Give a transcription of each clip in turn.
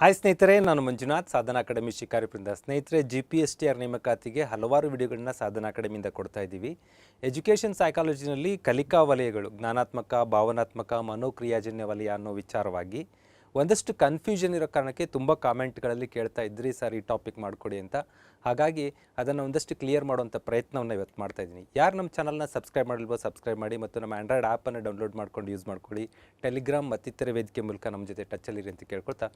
Hi ಸ್ನೇಹಿತರೆ, ನಾನು ಮಂಜುನಾಥ್, ಸಾಧನಾ academy ಶಿಕಾರಿಪುರದಿಂದ. ಸ್ನೇಹಿತರೆ, GPSTR ನೇಮಕಾತಿಗೆ ಹಲವಾರು ವಿಡಿಯೋಗಳನ್ನ ಸಾಧನಾ ಅಕಾಡೆಮಿಯಿಂದ ಕೊಡ್ತಾ ಇದ್ದೀವಿ. ಎಜುಕೇಷನ್ ಸೈಕಾಲಜಿನಲ್ಲಿ ಕಲಿಕಾ ವಲಯಗಳು, ಜ್ಞಾನಾತ್ಮಕ, ಭಾವನಾತ್ಮಕ, ಮನೋಕ್ರಿಯಾಜನ್ಯ ವಲಯ ಅನ್ನೋ ವಿಚಾರವಾಗಿ ಒಂದಷ್ಟು ಕನ್ಫ್ಯೂಷನ್ ಇರೋ ಕಾರಣಕ್ಕೆ ತುಂಬ ಕಾಮೆಂಟ್ಗಳಲ್ಲಿ ಕೇಳ್ತಾ ಇದ್ರಿ, ಸರ್ ಈ ಟಾಪಿಕ್ ಮಾಡಿಕೊಡಿ ಅಂತ. ಹಾಗಾಗಿ ಅದನ್ನು ಒಂದಷ್ಟು ಕ್ಲಿಯರ್ ಮಾಡುವಂಥ ಪ್ರಯತ್ನವನ್ನು ಇವತ್ತು ಮಾಡ್ತಾ ಇದ್ದೀನಿ. ಯಾರು ನಮ್ಮ ಚಾನಲ್ನ ಸಬ್ಸ್ಕ್ರೈಬ್ ಮಾಡಿಲ್ವೋ ಸಬ್ಸ್ಕ್ರೈಬ್ ಮಾಡಿ, ಮತ್ತು ನಮ್ಮ ಆಂಡ್ರಾಯ್ಡ್ ಆ್ಯಪನ್ನು ಡೌನ್ಲೋಡ್ ಮಾಡ್ಕೊಂಡು ಯೂಸ್ ಮಾಡ್ಕೊಳ್ಳಿ. ಟೆಲಿಗ್ರಾಮ್ ಮತ್ತಿತರ ವೇದಿಕೆ ಮೂಲಕ ನಮ್ಮ ಜೊತೆ ಟಚ್ಚಲ್ಲಿರಿ ಅಂತ ಕೇಳ್ಕೊಳ್ತಾ,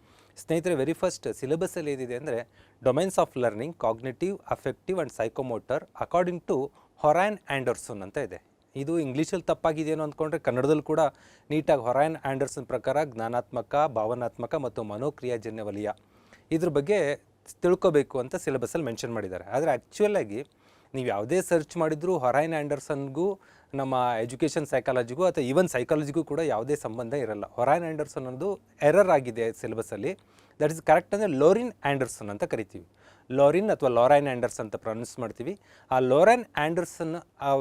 ಸ್ನೇಹಿತರೆ, ವೆರಿ ಫಸ್ಟ್ ಸಿಲೆಬಸಲ್ಲಿ ಏನಿದೆ ಅಂದರೆ domains of learning, cognitive, affective and psychomotor according to Horan Anderson ಅಂತ ಇದೆ. ಇದು ಇಂಗ್ಲೀಷಲ್ಲಿ ತಪ್ಪಾಗಿದೆಯೇನೋ ಅಂದ್ಕೊಂಡ್ರೆ ಕನ್ನಡದಲ್ಲಿ ಕೂಡ ನೀಟಾಗಿ ಹೊರಾನ್ ಆ್ಯಂಡರ್ಸನ್ ಪ್ರಕಾರ ಜ್ಞಾನಾತ್ಮಕ, ಭಾವನಾತ್ಮಕ ಮತ್ತು ಮನೋಕ್ರಿಯಾಜನ್ಯ ವಲಯ ಇದ್ರ ಬಗ್ಗೆ ತಿಳ್ಕೋಬೇಕು ಅಂತ ಸಿಲೆಬಸಲ್ಲಿ ಮೆನ್ಷನ್ ಮಾಡಿದ್ದಾರೆ. ಆದರೆ ಆ್ಯಕ್ಚುಲಾಗಿ ನೀವು ಯಾವುದೇ ಸರ್ಚ್ ಮಾಡಿದರೂ ಹೊರಾನ್ ಆ್ಯಂಡರ್ಸನ್ಗೂ ನಮ್ಮ ಎಜುಕೇಷನ್ ಸೈಕಾಲಜಿಗೂ ಅಥವಾ ಈವನ್ ಸೈಕಾಲಜಿಗೂ ಕೂಡ ಯಾವುದೇ ಸಂಬಂಧ ಇರಲ್ಲ. ಹೊರಾನ್ ಆ್ಯಂಡರ್ಸನ್ ಅನ್ನೋದು ಎರರ್ ಆಗಿದೆ ಸಿಲೆಬಸಲ್ಲಿ. ದಟ್ ಇಸ್ ಕರೆಕ್ಟ್ ಅಂದರೆ ಲೋರಿನ್ ಆ್ಯಂಡರ್ಸನ್ ಅಂತ ಕರಿತೀವಿ. ಲೋರಿನ್ ಅಥವಾ ಲೋರೈನ್ ಆ್ಯಂಡರ್ಸ್ ಅಂತ ಪ್ರೊನೌನ್ಸ್ ಮಾಡ್ತೀವಿ. ಆ ಲೋರೈನ್ ಆ್ಯಂಡರ್ಸನ್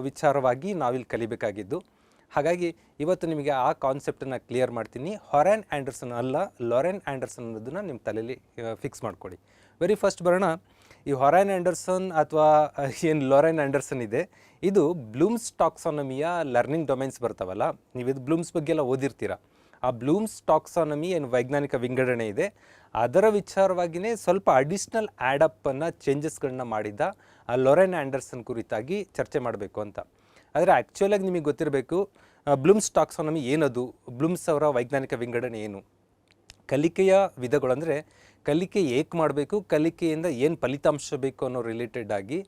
ವಿಚಾರವಾಗಿ ನಾವಿಲ್ಲಿ ಕಲಿಬೇಕಾಗಿದ್ದು. ಹಾಗಾಗಿ ಇವತ್ತು ನಿಮಗೆ ಆ ಕಾನ್ಸೆಪ್ಟನ್ನು ಕ್ಲಿಯರ್ ಮಾಡ್ತೀನಿ. ಹೊರಾನ್ ಆ್ಯಂಡರ್ಸನ್ ಅಲ್ಲ, ಲೋರೈನ್ ಆ್ಯಂಡರ್ಸನ್ ಅನ್ನೋದನ್ನು ನಿಮ್ಮ ತಲೆಯಲ್ಲಿ ಫಿಕ್ಸ್ ಮಾಡ್ಕೊಳ್ಳಿ. ವೆರಿ ಫಸ್ಟ್ ಬರೋಣ. ಈ ಹೊರಾನ್ ಆ್ಯಂಡರ್ಸನ್ ಅಥವಾ ಏನು ಲೋರೈನ್ ಆ್ಯಂಡರ್ಸನ್ ಇದೆ, ಇದು ಬ್ಲೂಮ್ಸ್ ಟಾಕ್ಸಾನಮಿಯ ಲರ್ನಿಂಗ್ ಡೊಮೈನ್ಸ್ ಬರ್ತಾವಲ್ಲ, ನೀವು ಇದು ಬ್ಲೂಮ್ಸ್ ಬಗ್ಗೆ ಎಲ್ಲ ಓದಿರ್ತೀರ. ಆ ಬ್ಲೂಮ್ಸ್ ಟಾಕ್ಸಾನಮಿ ಏನು ವೈಜ್ಞಾನಿಕ ವಿಂಗಡಣೆ ಇದೆ, ಅದರ ವಿಚಾರವಾಗಿಯೇ ಸ್ವಲ್ಪ ಅಡಿಷ್ನಲ್ ಆ್ಯಡಪ್ಪನ್ನು ಚೇಂಜಸ್ಗಳನ್ನ ಮಾಡಿದ ಆ ಲೊರೈನ್ ಆ್ಯಂಡರ್ಸನ್ ಕುರಿತಾಗಿ ಚರ್ಚೆ ಮಾಡಬೇಕು ಅಂತ. ಆದರೆ ಆ್ಯಕ್ಚುಲಾಗಿ ನಿಮಗೆ ಗೊತ್ತಿರಬೇಕು, ಬ್ಲೂಮ್ಸ್ ಟಾಕ್ಸಾನಮಿ ಏನದು, ಬ್ಲೂಮ್ಸ್ ಅವರ ವೈಜ್ಞಾನಿಕ ವಿಂಗಡಣೆ ಏನು, ಕಲಿಕೆಯ ವಿಧಗಳು ಅಂದರೆ ಕಲಿಕೆ ಏಕೆ ಮಾಡಬೇಕು, ಕಲಿಕೆಯಿಂದ ಏನು ಫಲಿತಾಂಶ ಬೇಕು ಅನ್ನೋ ರಿಲೇಟೆಡ್ ಆಗಿ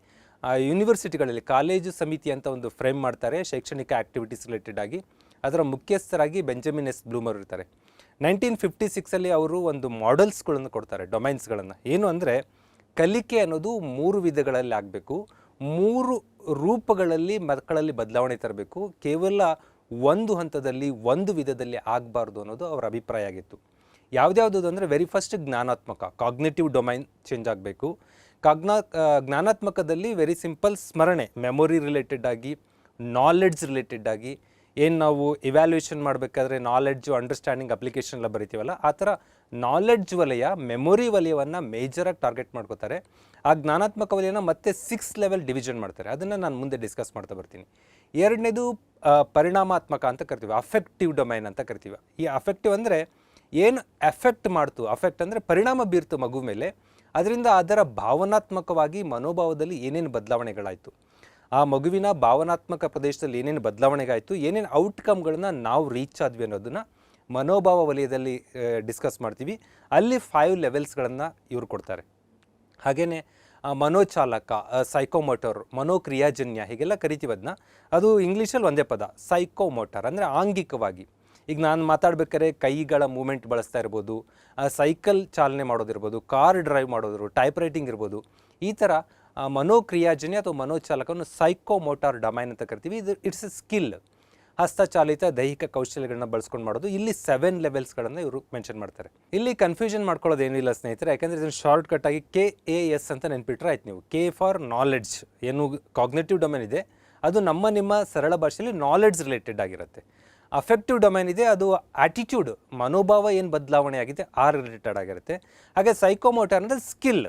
ಯೂನಿವರ್ಸಿಟಿಗಳಲ್ಲಿ ಕಾಲೇಜು ಸಮಿತಿ ಅಂತ ಒಂದು ಫ್ರೇಮ್ ಮಾಡ್ತಾರೆ ಶೈಕ್ಷಣಿಕ ಆ್ಯಕ್ಟಿವಿಟೀಸ್ ರಿಲೇಟೆಡ್ ಆಗಿ. ಅದರ ಮುಖ್ಯಸ್ಥರಾಗಿ ಬೆಂಜಮಿನ್ ಎಸ್ ಬ್ಲೂಮರ್ ಇರ್ತಾರೆ. 1956 ಅವರು ಒಂದು ಮಾಡೆಲ್ಸ್ಗಳನ್ನು ಕೊಡ್ತಾರೆ, ಡೊಮೈನ್ಸ್ಗಳನ್ನು. ಏನು ಅಂದರೆ ಕಲಿಕೆ ಅನ್ನೋದು 3 ವಿಧಗಳಲ್ಲಿ ಆಗಬೇಕು, 3 ರೂಪಗಳಲ್ಲಿ ಮಕ್ಕಳಲ್ಲಿ ಬದಲಾವಣೆ ತರಬೇಕು, ಕೇವಲ ಒಂದು ಹಂತದಲ್ಲಿ ಒಂದು ವಿಧದಲ್ಲಿ ಆಗಬಾರ್ದು ಅನ್ನೋದು ಅವರ ಅಭಿಪ್ರಾಯ ಆಗಿತ್ತು. ಯಾವುದ್ಯಾವುದು ಅಂದರೆ ವೆರಿ ಫಸ್ಟ್ ಜ್ಞಾನಾತ್ಮಕ, ಕಾಗ್ನೇಟಿವ್ ಡೊಮೈನ್ ಚೇಂಜ್ ಆಗಬೇಕು. ಜ್ಞಾನಾತ್ಮಕದಲ್ಲಿ ವೆರಿ ಸಿಂಪಲ್ ಸ್ಮರಣೆ, ಮೆಮೊರಿ ರಿಲೇಟೆಡ್ ಆಗಿ, ನಾಲೆಡ್ಜ್ ರಿಲೇಟೆಡ್ ಆಗಿ, ಏನು ನಾವು ಇವ್ಯಾಲ್ಯೂಯೇಷನ್ ಮಾಡಬೇಕಾದ್ರೆ ನಾಲೆಡ್ಜು, ಅಂಡರ್ಸ್ಟ್ಯಾಂಡಿಂಗ್, ಅಪ್ಲಿಕೇಶನ್ ಎಲ್ಲ ಬರಿತೀವಲ್ಲ, ಆ ಥರ ನಾಲೆಡ್ಜ್ ವಲಯ, ಮೆಮೊರಿ ವಲಯವನ್ನು ಮೇಜರಾಗಿ ಟಾರ್ಗೆಟ್ ಮಾಡ್ಕೋತಾರೆ. ಆ ಜ್ಞಾನಾತ್ಮಕ ವಲಯನ ಮತ್ತೆ 6 ಲೆವೆಲ್ ಡಿವಿಷನ್ ಮಾಡ್ತಾರೆ. ಅದನ್ನು ನಾನು ಮುಂದೆ ಡಿಸ್ಕಸ್ ಮಾಡ್ತಾ ಬರ್ತೀನಿ. ಎರಡನೇದು ಪರಿಣಾಮಾತ್ಮಕ ಅಂತ ಕರಿತೀವಿ, ಅಫೆಕ್ಟಿವ್ ಡೊಮೈನ್ ಅಂತ ಕರಿತೀವಿ. ಈ ಅಫೆಕ್ಟಿವ್ ಅಂದರೆ ಏನು ಎಫೆಕ್ಟ್ ಮಾಡ್ತು, ಅಫೆಕ್ಟ್ ಅಂದರೆ ಪರಿಣಾಮ ಬೀರ್ತು ಮಗು ಮೇಲೆ, ಅದರಿಂದ ಅದರ ಭಾವನಾತ್ಮಕವಾಗಿ ಮನೋಭಾವದಲ್ಲಿ ಏನೇನು ಬದಲಾವಣೆಗಳಾಯಿತು, ಆ ಮಗುವಿನ ಭಾವನಾತ್ಮಕ ಪ್ರದೇಶದಲ್ಲಿ ಏನೇನು ಬದಲಾವಣೆಗಾಯಿತು, ಏನೇನು ಔಟ್ಕಮ್ಗಳನ್ನ ನಾವು ರೀಚ್ ಆದ್ವಿ ಅನ್ನೋದನ್ನು ಮನೋಭಾವ ವಲಯದಲ್ಲಿ ಡಿಸ್ಕಸ್ ಮಾಡ್ತೀವಿ. ಅಲ್ಲಿ 5 ಲೆವೆಲ್ಸ್ಗಳನ್ನು ಇವರು ಕೊಡ್ತಾರೆ. ಹಾಗೆಯೇ ಮನೋಚಾಲಕ, ಸೈಕೋಮೋಟರ್, ಮನೋಕ್ರಿಯಾಜನ್ಯ ಹೀಗೆಲ್ಲ ಕರಿತೀವಿ ಅದನ್ನ. ಅದು ಇಂಗ್ಲೀಷಲ್ಲಿ ಒಂದೇ ಪದ, ಸೈಕೋಮೋಟರ್ ಅಂದರೆ ಆಂಗಿಕವಾಗಿ. ಈಗ ನಾನು ಮಾತಾಡ್ಬೇಕಾದ್ರೆ ಕೈಗಳ ಮೂಮೆಂಟ್ ಬಳಸ್ತಾ ಇರ್ಬೋದು, ಸೈಕಲ್ ಚಾಲನೆ ಮಾಡೋದಿರ್ಬೋದು, ಕಾರ್ ಡ್ರೈವ್ ಮಾಡೋದಿರ್ಬೋದು, ಟೈಪ್ ರೈಟಿಂಗ್ ಇರ್ಬೋದು. ಈ ಥರ ಮನೋಕ್ರಿಯಾಜನ್ಯ ಅಥವಾ ಮನೋಚಾಲಕವನ್ನು ಸೈಕೋಮೋಟಾರ್ ಡೊಮೈನ್ ಅಂತ ಕರಿತೀವಿ. ಇದು ಇಟ್ಸ್ ಎ ಸ್ಕಿಲ್, ಹಸ್ತಚಾಲಿತ ದೈಹಿಕ ಕೌಶಲ್ಯಗಳನ್ನ ಬಳಸ್ಕೊಂಡು ಮಾಡೋದು. ಇಲ್ಲಿ 7 ಲೆವೆಲ್ಸ್ಗಳನ್ನು ಇವರು ಮೆನ್ಷನ್ ಮಾಡ್ತಾರೆ. ಇಲ್ಲಿ ಕನ್ಫ್ಯೂಷನ್ ಮಾಡ್ಕೊಳ್ಳೋದು ಏನಿಲ್ಲ ಸ್ನೇಹಿತರೆ, ಯಾಕೆಂದರೆ ಇದನ್ನು ಶಾರ್ಟ್ ಕಟ್ ಆಗಿ KAS ಅಂತ ನೆನ್ಪಿಟ್ರೆ ಆಯ್ತು ನೀವು. K ಫಾರ್ ನಾಲೆಡ್ಜ್, ಏನು ಕಾಗ್ನೇಟಿವ್ ಡೊಮೈನ್ ಇದೆ ಅದು ನಿಮ್ಮ ಸರಳ ಭಾಷೆಯಲ್ಲಿ ನಾಲೆಡ್ಜ್ ರಿಲೇಟೆಡ್ ಆಗಿರುತ್ತೆ. ಅಫೆಕ್ಟಿವ್ ಡೊಮೈನ್ ಇದೆ, ಅದು ಆಟಿಟ್ಯೂಡ್, ಮನೋಭಾವ ಏನು ಬದಲಾವಣೆ ಆಗಿದೆ ಆ ರಿಲೇಟೆಡ್ ಆಗಿರುತ್ತೆ. ಹಾಗೆ ಸೈಕೋಮೋಟರ್ ಅಂದರೆ ಸ್ಕಿಲ್,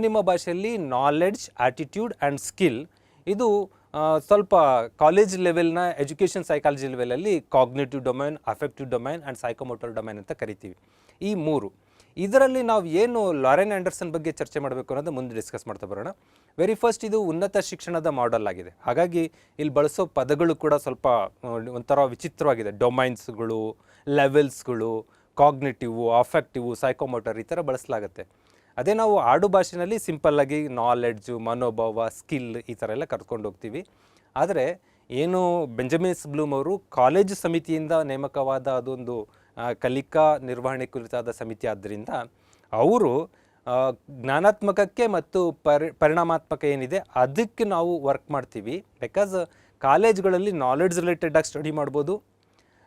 ನಿಮ್ಮ ಭಾಷೆಯಲ್ಲಿ ನಾಲೆಡ್ಜ್, ಆಟಿಟ್ಯೂಡ್ ಆ್ಯಂಡ್ ಸ್ಕಿಲ್. ಇದು ಸ್ವಲ್ಪ ಕಾಲೇಜ್ ಲೆವೆಲ್ನ ಎಜುಕೇಷನ್ ಸೈಕಾಲಜಿ ಲೆವೆಲಲ್ಲಿ cognitive domain, affective domain and psychomotor domain ಅಂತ ಕರಿತೀವಿ. ಈ 3 ಇದರಲ್ಲಿ ನಾವು ಏನು ಲೊರೈನ್ ಆ್ಯಂಡರ್ಸನ್ ಬಗ್ಗೆ ಚರ್ಚೆ ಮಾಡಬೇಕು ಅನ್ನೋದು ಮುಂದೆ ಡಿಸ್ಕಸ್ ಮಾಡ್ತಾ ಬರೋಣ. ವೆರಿ ಫಸ್ಟ್, ಇದು ಉನ್ನತ ಶಿಕ್ಷಣದ ಮಾಡೆಲ್ ಆಗಿದೆ. ಹಾಗಾಗಿ ಇಲ್ಲಿ ಬಳಸೋ ಪದಗಳು ಕೂಡ ಸ್ವಲ್ಪ ಒಂಥರ ವಿಚಿತ್ರವಾಗಿದೆ. ಡೊಮೈನ್ಸ್ಗಳು, ಲೆವೆಲ್ಸ್ಗಳು, ಕಾಗ್ನೇಟಿವ್, ಅಫೆಕ್ಟಿವ್, ಸೈಕೋಮೋಟರ್ ಈ ಥರ ಬಳಸಲಾಗುತ್ತೆ. ಅದೇ ನಾವು ಆಡು ಭಾಷೆಯಲ್ಲಿ ಸಿಂಪಲ್ಲಾಗಿ ನಾಲೆಡ್ಜು, ಮನೋಭಾವ, ಸ್ಕಿಲ್ ಈ ಥರ ಎಲ್ಲ ಕರ್ಕೊಂಡು ಹೋಗ್ತೀವಿ. ಆದರೆ ಏನು ಬೆಂಜಮಿನ್ ಎಸ್ ಬ್ಲೂಮ್ ಅವರು ಕಾಲೇಜು ಸಮಿತಿಯಿಂದ ನೇಮಕವಾದ ಅದೊಂದು ಕಲಿಕಾ ನಿರ್ವಹಣೆ ಕುರಿತಾದ ಸಮಿತಿ ಆದ್ದರಿಂದ ಅವರು ಜ್ಞಾನಾತ್ಮಕಕ್ಕೆ ಮತ್ತು ಪರಿಣಾಮಾತ್ಮಕ ಏನಿದೆ ಅದಕ್ಕೆ ನಾವು ವರ್ಕ್ ಮಾಡ್ತೀವಿ. ಬಿಕಾಸ್ ಕಾಲೇಜ್ಗಳಲ್ಲಿ ನಾಲೆಡ್ಜ್ ರಿಲೇಟೆಡಾಗಿ ಸ್ಟಡಿ ಮಾಡ್ಬೋದು,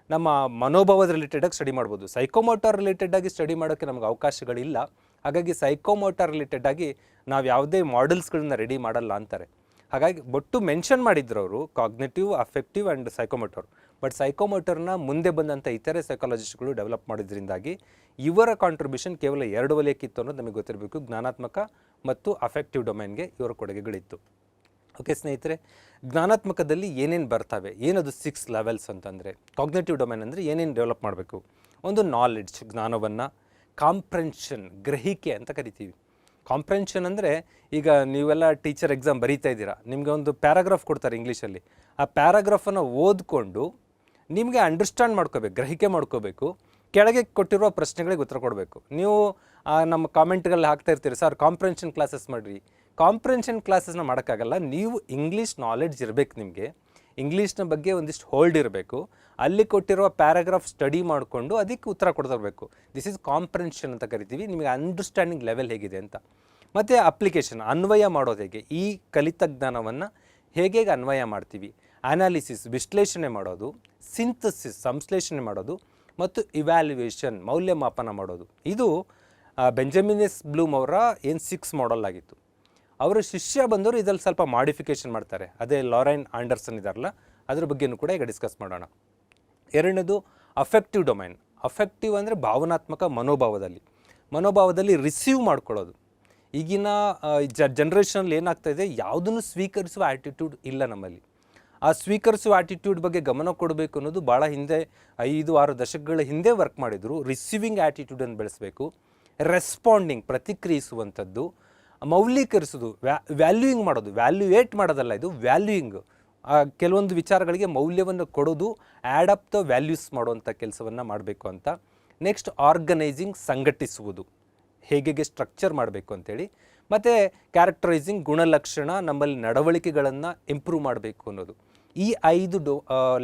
ನಮ್ಮ ಮನೋಭಾವದ ರಿಲೇಟೆಡಾಗಿ ಸ್ಟಡಿ ಮಾಡ್ಬೋದು. ಸೈಕೋಮೋಟರ್ ರಿಲೇಟೆಡಾಗಿ ಸ್ಟಡಿ ಮಾಡೋಕ್ಕೆ ನಮಗೆ ಅವಕಾಶಗಳಿಲ್ಲ. ಹಾಗಾಗಿ ಸೈಕೋಮೋಟರ್ ರಿಲೇಟೆಡಾಗಿ ನಾವು ಯಾವುದೇ ಮಾಡೆಲ್ಸ್ಗಳನ್ನ ರೆಡಿ ಮಾಡಲ್ಲ ಅಂತಾರೆ. ಹಾಗಾಗಿ ಬಟ್ಟು ಮೆನ್ಷನ್ ಮಾಡಿದ್ರು ಅವರು cognitive, affective and psychomotor. But ಸೈಕೋಮೋಟರ್ನ ಮುಂದೆ ಬಂದಂಥ ಇತರೆ ಸೈಕಾಲಜಿಸ್ಟ್ಗಳು ಡೆವಲಪ್ ಮಾಡಿದ್ರಿಂದಾಗಿ ಇವರ ಕಾಂಟ್ರಿಬ್ಯೂಷನ್ ಕೇವಲ 2 ವಲಯಕ್ಕಿತ್ತು ಅನ್ನೋದು ನಮಗೆ ಗೊತ್ತಿರಬೇಕು. ಜ್ಞಾನಾತ್ಮಕ ಮತ್ತು ಅಫೆಕ್ಟಿವ್ ಡೊಮೈನ್ಗೆ ಇವರ ಕೊಡುಗೆಗಳಿತ್ತು. ಓಕೆ ಸ್ನೇಹಿತರೆ, ಜ್ಞಾನಾತ್ಮಕದಲ್ಲಿ ಏನೇನು ಬರ್ತವೆ, ಏನದು 6 ಲೆವೆಲ್ಸ್ ಅಂತಂದರೆ, ಕಾಗ್ನೇಟಿವ್ ಡೊಮೈನ್ ಅಂದರೆ ಏನೇನು ಡೆವಲಪ್ ಮಾಡಬೇಕು. ಒಂದು ನಾಲೆಡ್ಜ್, ಜ್ಞಾನವನ್ನು. ಕಾಂಪ್ರೆನ್ಷನ್, ಗ್ರಹಿಕೆ ಅಂತ ಕರಿತೀವಿ. ಕಾಂಪ್ರೆನ್ಷನ್ ಅಂದರೆ ಈಗ ನೀವೆಲ್ಲ ಟೀಚರ್ ಎಕ್ಸಾಮ್ ಬರೀತಾ ಇದ್ದೀರಾ, ನಿಮಗೆ ಒಂದು ಪ್ಯಾರಾಗ್ರಾಫ್ ಕೊಡ್ತಾರೆ ಇಂಗ್ಲೀಷಲ್ಲಿ. ಆ ಪ್ಯಾರಾಗ್ರಾಫನ್ನು ಓದ್ಕೊಂಡು ನಿಮಗೆ ಅಂಡರ್ಸ್ಟ್ಯಾಂಡ್ ಮಾಡ್ಕೋಬೇಕು, ಗ್ರಹಿಕೆ ಮಾಡ್ಕೋಬೇಕು. ಕೆಳಗೆ ಕೊಟ್ಟಿರುವ ಪ್ರಶ್ನೆಗಳಿಗೆ ಉತ್ತರ ಕೊಡಬೇಕು. ನೀವು ನಮ್ಮ ಕಾಮೆಂಟ್ಗಳಲ್ಲಿ ಹಾಕ್ತಾ ಇರ್ತೀರಿ, ಸರ್ ಕಾಂಪ್ರೆನ್ಷನ್ ಕ್ಲಾಸಸ್ ಮಾಡಿರಿ. ಕಾಂಪ್ರೆನ್ಷನ್ ಕ್ಲಾಸಸ್ನ ಮಾಡೋಕ್ಕಾಗಲ್ಲ. ನೀವು ಇಂಗ್ಲೀಷ್ ನಾಲೆಡ್ಜ್ ಇರಬೇಕು, ನಿಮಗೆ ಇಂಗ್ಲೀಷ್ನ ಬಗ್ಗೆ ಒಂದಿಷ್ಟು ಹೋಲ್ಡ್ ಇರಬೇಕು. ಅಲ್ಲಿ ಕೊಟ್ಟಿರುವ ಪ್ಯಾರಾಗ್ರಾಫ್ ಸ್ಟಡಿ ಮಾಡಿಕೊಂಡು ಅದಕ್ಕೆ ಉತ್ತರ ಕೊಡ್ತಿರಬೇಕು. ದಿಸ್ ಈಸ್ ಕಾಂಪ್ರೆನ್ಷನ್ ಅಂತ ಕರಿತೀವಿ. ನಿಮಗೆ ಅಂಡರ್ಸ್ಟ್ಯಾಂಡಿಂಗ್ ಲೆವೆಲ್ ಹೇಗಿದೆ ಅಂತ. ಮತ್ತು ಅಪ್ಲಿಕೇಶನ್, ಅನ್ವಯ ಮಾಡೋದು ಹೇಗೆ, ಈ ಕಲಿತ ಜ್ಞಾನವನ್ನು ಹೇಗೆ ಅನ್ವಯ ಮಾಡ್ತೀವಿ. ಅನಾಲಿಸಿಸ್, ವಿಶ್ಲೇಷಣೆ ಮಾಡೋದು. ಸಿಂಥಸಿಸ್, ಸಂಶ್ಲೇಷಣೆ ಮಾಡೋದು. ಮತ್ತು ಇವ್ಯಾಲ್ಯುಯೇಷನ್, ಮೌಲ್ಯಮಾಪನ ಮಾಡೋದು. ಇದು ಬೆಂಜಮಿನ್ ಎಸ್ ಬ್ಲೂಮ್ ಅವರ ಏನು 6 ಮಾಡೆಲ್ ಆಗಿತ್ತು. ಅವರ ಶಿಷ್ಯ ಬಂದವರು ಇದರಲ್ಲಿ ಸ್ವಲ್ಪ ಮಾಡಿಫಿಕೇಷನ್ ಮಾಡ್ತಾರೆ. ಅದೇ ಲಾರೆನ್ ಆಂಡರ್ಸನ್ ಇದಾರಲ್ಲ, ಅದ್ರ ಬಗ್ಗೆನೂ ಕೂಡ ಈಗ ಡಿಸ್ಕಸ್ ಮಾಡೋಣ. ಎರಡನೇದು ಅಫೆಕ್ಟಿವ್ ಡೊಮೈನ್. ಅಫೆಕ್ಟಿವ್ ಅಂದರೆ ಭಾವನಾತ್ಮಕ, ಮನೋಭಾವದಲ್ಲಿ ರಿಸೀವ್ ಮಾಡ್ಕೊಳ್ಳೋದು. ಈಗಿನ ಜನ್ರೇಷನಲ್ಲಿ ಏನಾಗ್ತಾಯಿದೆ, ಯಾವುದನ್ನು ಸ್ವೀಕರಿಸುವ ಆ್ಯಟಿಟ್ಯೂಡ್ ಇಲ್ಲ ನಮ್ಮಲ್ಲಿ. ಆ ಸ್ವೀಕರಿಸುವ ಆ್ಯಟಿಟ್ಯೂಡ್ ಬಗ್ಗೆ ಗಮನ ಕೊಡಬೇಕು ಅನ್ನೋದು ಭಾಳ ಹಿಂದೆ 5-6 ದಶಕಗಳ ಹಿಂದೆ ವರ್ಕ್ ಮಾಡಿದರು. ರಿಸೀವಿಂಗ್ ಆ್ಯಟಿಟ್ಯೂಡನ್ನು ಬೆಳೆಸಬೇಕು. ರೆಸ್ಪಾಂಡಿಂಗ್, ಪ್ರತಿಕ್ರಿಯಿಸುವಂಥದ್ದು. ಮೌಲ್ಯೀಕರಿಸೋದು, ವ್ಯಾಲ್ಯೂಯಿಂಗ್ ಮಾಡೋದು. ವ್ಯಾಲ್ಯೂಯೇಟ್ ಮಾಡೋದಲ್ಲ, ಇದು ವ್ಯಾಲ್ಯೂಯಿಂಗ್. ಕೆಲವೊಂದು ವಿಚಾರಗಳಿಗೆ ಮೌಲ್ಯವನ್ನು ಕೊಡೋದು, ಆ್ಯಡ್ ಅಪ್ ದ ವ್ಯಾಲ್ಯೂಸ್ ಮಾಡುವಂಥ ಕೆಲಸವನ್ನು ಮಾಡಬೇಕು ಅಂತ. ನೆಕ್ಸ್ಟ್ ಆರ್ಗನೈಸಿಂಗ್, ಸಂಘಟಿಸುವುದು, ಹೇಗೆ ಸ್ಟ್ರಕ್ಚರ್ ಮಾಡಬೇಕು ಅಂತೇಳಿ. ಮತ್ತು ಕ್ಯಾರೆಕ್ಟರೈಸಿಂಗ್, ಗುಣಲಕ್ಷಣ, ನಮ್ಮಲ್ಲಿ ನಡವಳಿಕೆಗಳನ್ನು ಇಂಪ್ರೂವ್ ಮಾಡಬೇಕು ಅನ್ನೋದು. ಈ 5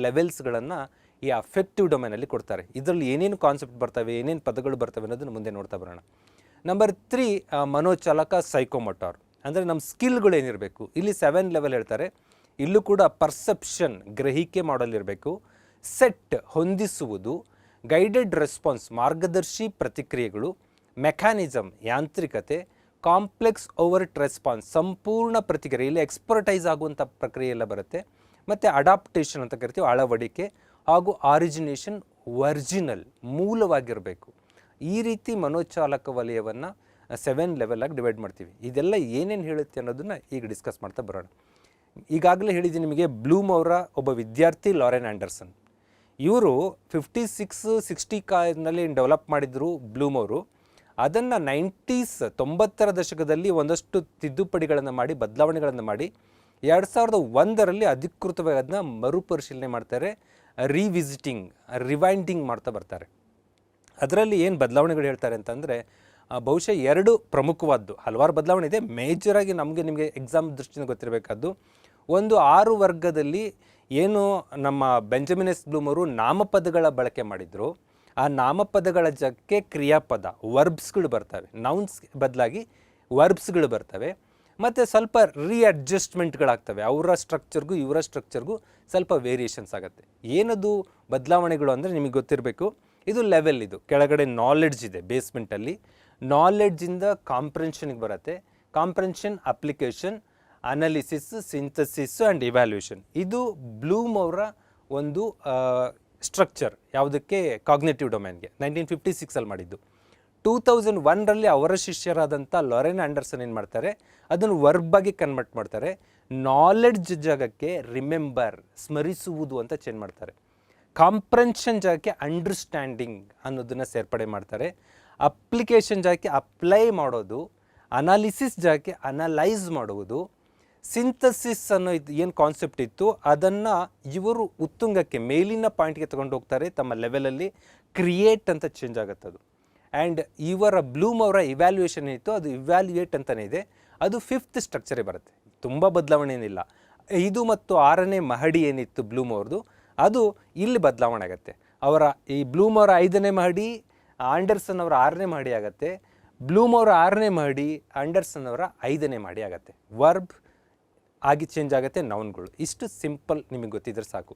ಲೆವೆಲ್ಸ್ಗಳನ್ನು ಈ ಅಫೆಕ್ಟಿವ್ ಡೊಮೈನಲ್ಲಿ ಕೊಡ್ತಾರೆ. ಇದರಲ್ಲಿ ಏನೇನು ಕಾನ್ಸೆಪ್ಟ್ ಬರ್ತವೆ, ಏನೇನು ಪದಗಳು ಬರ್ತವೆ ಅನ್ನೋದನ್ನು ಮುಂದೆ ನೋಡ್ತಾ ಬರೋಣ. ನಂಬರ್ 3 ಮನೋಚಾಲಕ, ಸೈಕೋಮೋಟಾರ್. ಅಂದರೆ ನಮ್ಮ ಸ್ಕಿಲ್ಗಳು ಏನಿರಬೇಕು. ಇಲ್ಲಿ 7 ಲೆವೆಲ್ ಹೇಳ್ತಾರೆ. ಇಲ್ಲೂ ಕೂಡ ಪರ್ಸೆಪ್ಷನ್, ಗ್ರಹಿಕೆ ಮಾಡಲಿರಬೇಕು. ಸೆಟ್, ಹೊಂದಿಸುವುದು. ಗೈಡೆಡ್ ರೆಸ್ಪಾನ್ಸ್, ಮಾರ್ಗದರ್ಶಿ ಪ್ರತಿಕ್ರಿಯೆಗಳು. ಮೆಕ್ಯಾನಿಸಮ್, ಯಾಂತ್ರಿಕತೆ. ಕಾಂಪ್ಲೆಕ್ಸ್ ಓವರ್ಟ್ ರೆಸ್ಪಾನ್ಸ್, ಸಂಪೂರ್ಣ ಪ್ರತಿಕ್ರಿಯೆ, ಇಲ್ಲಿ ಎಕ್ಸ್ಪರ್ಟೈಸ್ ಆಗುವಂಥ ಪ್ರಕ್ರಿಯೆ ಎಲ್ಲ ಬರುತ್ತೆ. ಮತ್ತು ಅಡಾಪ್ಟೇಷನ್ ಅಂತ ಕರಿತೀವಿ, ಅಳವಡಿಕೆ. ಹಾಗೂ ಆರಿಜಿನೇಷನ್, ಒರಿಜಿನಲ್, ಮೂಲವಾಗಿರಬೇಕು. ಈ ರೀತಿ ಮನೋಚಾಲಕ ವಲಯವನ್ನು 7 ಲೆವೆಲಾಗಿ ಡಿವೈಡ್ ಮಾಡ್ತೀವಿ. ಇದೆಲ್ಲ ಏನೇನು ಹೇಳುತ್ತೆ ಅನ್ನೋದನ್ನು ಈಗ ಡಿಸ್ಕಸ್ ಮಾಡ್ತಾ ಬರೋಣ. ಈಗಾಗಲೇ ಹೇಳಿದ್ದೀನಿ ನಿಮಗೆ, ಬ್ಲೂಮ್ ಅವರ ಒಬ್ಬ ವಿದ್ಯಾರ್ಥಿ ಲಾರೆನ್ ಆಂಡರ್ಸನ್. ಇವರು 56-60 ಕಾಲದಲ್ಲಿ ಡೆವಲಪ್ ಮಾಡಿದ್ರು ಬ್ಲೂಮ್ ಅವರು. ಅದನ್ನು 90ರ ದಶಕದಲ್ಲಿ ಒಂದಷ್ಟು ತಿದ್ದುಪಡಿಗಳನ್ನು ಮಾಡಿ, ಬದಲಾವಣೆಗಳನ್ನು ಮಾಡಿ 2001ರಲ್ಲಿ ಅಧಿಕೃತವಾಗಿ ಅದನ್ನ ಮರುಪರಿಶೀಲನೆ ಮಾಡ್ತಾರೆ. ರಿವಿಸಿಟಿಂಗ್, ರಿವೈಂಡಿಂಗ್ ಮಾಡ್ತಾ ಬರ್ತಾರೆ. ಅದರಲ್ಲಿ ಏನು ಬದಲಾವಣೆಗಳು ಹೇಳ್ತಾರೆ ಅಂತಂದರೆ, ಬಹುಶಃ 2 ಪ್ರಮುಖವಾದ್ದು. ಹಲವಾರು ಬದಲಾವಣೆ ಇದೆ, ಮೇಜರಾಗಿ ನಿಮಗೆ ಎಕ್ಸಾಮ್ ದೃಷ್ಟಿಯಿಂದ ಗೊತ್ತಿರಬೇಕಾದ್ದು. ಒಂದು 6 ವರ್ಗದಲ್ಲಿ ಏನು ನಮ್ಮ ಬೆಂಜಮಿನ್ ಎಸ್ ಬ್ಲೂಮ್ ಅವರು ನಾಮಪದಗಳ ಬಳಕೆ ಮಾಡಿದರು, ಆ ನಾಮಪದಗಳ ಜಕ್ಕೆ ಕ್ರಿಯಾಪದ, ವರ್ಬ್ಸ್ಗಳು ಬರ್ತವೆ. ನೌನ್ಸ್ ಬದಲಾಗಿ ವರ್ಬ್ಸ್ಗಳು ಬರ್ತವೆ. ಮತ್ತು ಸ್ವಲ್ಪ ರೀಅಡ್ಜಸ್ಟ್ಮೆಂಟ್ಗಳಾಗ್ತವೆ. ಅವರ ಸ್ಟ್ರಕ್ಚರ್ಗೂ ಇವರ ಸ್ಟ್ರಕ್ಚರ್ಗೂ ಸ್ವಲ್ಪ ವೇರಿಯೇಷನ್ಸ್ ಆಗುತ್ತೆ. ಏನದು ಬದಲಾವಣೆಗಳು ಅಂದರೆ ನಿಮಗೆ ಗೊತ್ತಿರಬೇಕು. ಇದು ಲೆವೆಲ್, ಇದು ಕೆಳಗಡೆ ನಾಲೆಡ್ಜ್ ಇದೆ ಬೇಸ್ಮೆಂಟಲ್ಲಿ. ನಾಲೆಡ್ಜಿಂದ ಕಾಂಪ್ರೆನ್ಷನ್ಗೆ ಬರುತ್ತೆ. Comprehension, application, analysis, synthesis and evaluation. ಇದು ಬ್ಲೂಮ್ ಅವರ ಒಂದು ಸ್ಟ್ರಕ್ಚರ್. ಯಾವುದಕ್ಕೆ? ಕಾಗ್ನೇಟಿವ್ ಡೊಮೈನ್ಗೆ. 1956ಅಲ್ಲಿ ಮಾಡಿದ್ದು. 2001ರಲ್ಲಿ ಅವರ ಶಿಷ್ಯರಾದಂಥ ಲಾರೆನ್ ಆಂಡರ್ಸನ್ ಏನು ಮಾಡ್ತಾರೆ, ಅದನ್ನು ವರ್ಬ್ ಆಗಿ ಕನ್ವರ್ಟ್ ಮಾಡ್ತಾರೆ. ನಾಲೆಡ್ಜ್ ಜಾಗಕ್ಕೆ ರಿಮೆಂಬರ್, ಸ್ಮರಿಸುವುದು ಅಂತ ಚೇಂಜ್ ಮಾಡ್ತಾರೆ. ಕಾಂಪ್ರೆನ್ಷನ್ ಜಾಗಕ್ಕೆ ಅಂಡರ್ಸ್ಟ್ಯಾಂಡಿಂಗ್ ಅನ್ನೋದನ್ನು ಸೇರ್ಪಡೆ ಮಾಡ್ತಾರೆ. ಅಪ್ಲಿಕೇಶನ್ ಜಾಗಕ್ಕೆ ಅಪ್ಲೈ ಮಾಡೋದು. ಅನಾಲಿಸಿಸ್ ಜಾಗಕ್ಕೆ ಅನಲೈಸ್ ಮಾಡುವುದು. ಸಿಂಥಸಿಸ್ ಅನ್ನೋ ಏನು ಕಾನ್ಸೆಪ್ಟ್ ಇತ್ತು ಅದನ್ನು ಇವರು ಉತ್ತುಂಗಕ್ಕೆ, ಮೇಲಿನ ಪಾಯಿಂಟ್ಗೆ ತಗೊಂಡು ಹೋಗ್ತಾರೆ. ತಮ್ಮ ಲೆವೆಲಲ್ಲಿ ಕ್ರಿಯೇಟ್ ಅಂತ ಚೇಂಜ್ ಆಗುತ್ತೆ ಅದು. ಆ್ಯಂಡ್ ಇವರ ಬ್ಲೂಮ್ ಅವರ ಇವ್ಯಾಲ್ಯೂಯೇಷನ್ ಏನಿತ್ತು ಅದು ಇವ್ಯಾಲ್ಯೂಯೇಟ್ ಅಂತಲೇ ಇದೆ. ಅದು 5th ಸ್ಟ್ರಕ್ಚರೇ ಬರುತ್ತೆ, ತುಂಬ ಬದಲಾವಣೆ ಏನಿಲ್ಲ. 5 ಮತ್ತು 6ನೇ ಮಹಡಿ ಏನಿತ್ತು ಬ್ಲೂಮ್ ಅವ್ರದ್ದು, ಅದು ಇಲ್ಲಿ ಬದಲಾವಣೆ ಆಗುತ್ತೆ. ಅವರ ಈ ಬ್ಲೂಮ್ ಅವರ 5ನೇ ಮಹಡಿ, ಆಂಡರ್ಸನ್ ಅವರ 6ನೇ ಮಹಡಿ ಆಗುತ್ತೆ. ಬ್ಲೂಮ್ ಅವರ 6ನೇ ಮಹಡಿ, ಆಂಡರ್ಸನ್ ಅವರ 5ನೇ ಮಹಡಿ ಆಗುತ್ತೆ. ವರ್ಬ್ ಆಗಿ ಚೇಂಜ್ ಆಗುತ್ತೆ, ನೌನ್ಗಳು. ಇಷ್ಟು ಸಿಂಪಲ್ ನಿಮಗೆ ಗೊತ್ತಿದ್ರೆ ಸಾಕು.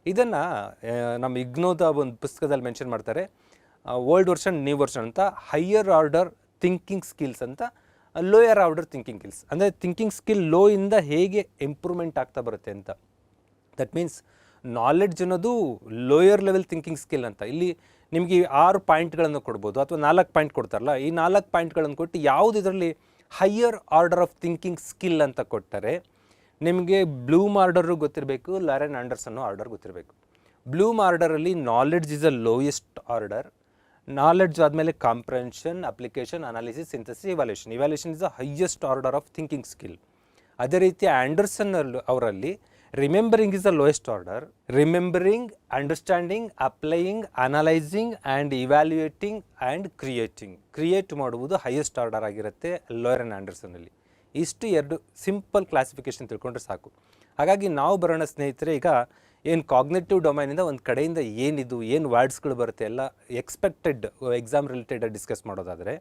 ಇದನ್ನು ನಮ್ಮ ಇಗ್ನೋದ ಒಂದು ಪುಸ್ತಕದಲ್ಲಿ ಮೆನ್ಷನ್ ಮಾಡ್ತಾರೆ. ಓಲ್ಡ್ ವರ್ಷನ್, ನ್ಯೂ ವರ್ಷನ್ ಅಂತ. ಹೈಯರ್ ಆರ್ಡರ್ ಥಿಂಕಿಂಗ್ ಸ್ಕಿಲ್ಸ್ ಅಂತ, ಲೋಯರ್ ಆರ್ಡರ್ ಥಿಂಕಿಂಗ್ ಸ್ಕಿಲ್ಸ್. ಅಂದರೆ ಥಿಂಕಿಂಗ್ ಸ್ಕಿಲ್ ಲೋ ಇಂದ ಹೇಗೆ ಇಂಪ್ರೂವ್ಮೆಂಟ್ ಆಗ್ತಾ ಬರುತ್ತೆ ಅಂತ. ದಟ್ ಮೀನ್ಸ್ ನಾಲೆಡ್ಜ್ ಅನ್ನೋದು ಲೋಯರ್ ಲೆವೆಲ್ ಥಿಂಕಿಂಗ್ ಸ್ಕಿಲ್ ಅಂತ. ಇಲ್ಲಿ ನಿಮಗೆ 6 ಪಾಯಿಂಟ್ಗಳನ್ನು ಕೊಡ್ಬೋದು ಅಥವಾ 4 ಪಾಯಿಂಟ್ ಕೊಡ್ತಾರಲ್ಲ, ಈ 4 ಪಾಯಿಂಟ್ಗಳನ್ನು ಕೊಟ್ಟು ಯಾವುದು ಇದರಲ್ಲಿ higher order of thinking skill ಅಂತ ಕೊಟ್ಟರೆ ನಿಮಗೆ ಬ್ಲೂಮ್ ಆರ್ಡರು ಗೊತ್ತಿರಬೇಕು, ಲಾರೆನ್ ಆಂಡರ್ಸನ್ ಆರ್ಡರ್ ಗೊತ್ತಿರಬೇಕು. ಬ್ಲೂಮ್ ಆರ್ಡರಲ್ಲಿ knowledge is a lowest order, knowledge ಆದಮೇಲೆ comprehension, application, analysis, synthesis, evaluation is a highest order of thinking skill. ಅದೇ ರೀತಿ ಆ್ಯಂಡರ್ಸನ್ ಅವರಲ್ಲಿ remembering is the lowest order, remembering, understanding, applying, analysing and evaluating and create ಮಾಡುವುದು highest order ಆಗಿರುತ್ತೆ Lauren ಆಂಡರ್ಸನ್ನಲ್ಲಿ. ಇಷ್ಟು 2 simple classification ತಿಳ್ಕೊಂಡ್ರೆ ಸಾಕು. ಹಾಗಾಗಿ ನಾವು ಬರೋಣ ಸ್ನೇಹಿತರೆ, ಈಗ ಏನು ಕಾಗ್ನೇಟಿವ್ ಡೊಮೈನಿಂದ ಒಂದು ಕಡೆಯಿಂದ ಏನು ವರ್ಡ್ಸ್ಗಳು ಬರುತ್ತೆ ಎಲ್ಲ ಎಕ್ಸ್ಪೆಕ್ಟೆಡ್ ಎಕ್ಸಾಮ್ ರಿಲೇಟೆಡ್ ಡಿಸ್ಕಸ್ ಮಾಡೋದಾದರೆ,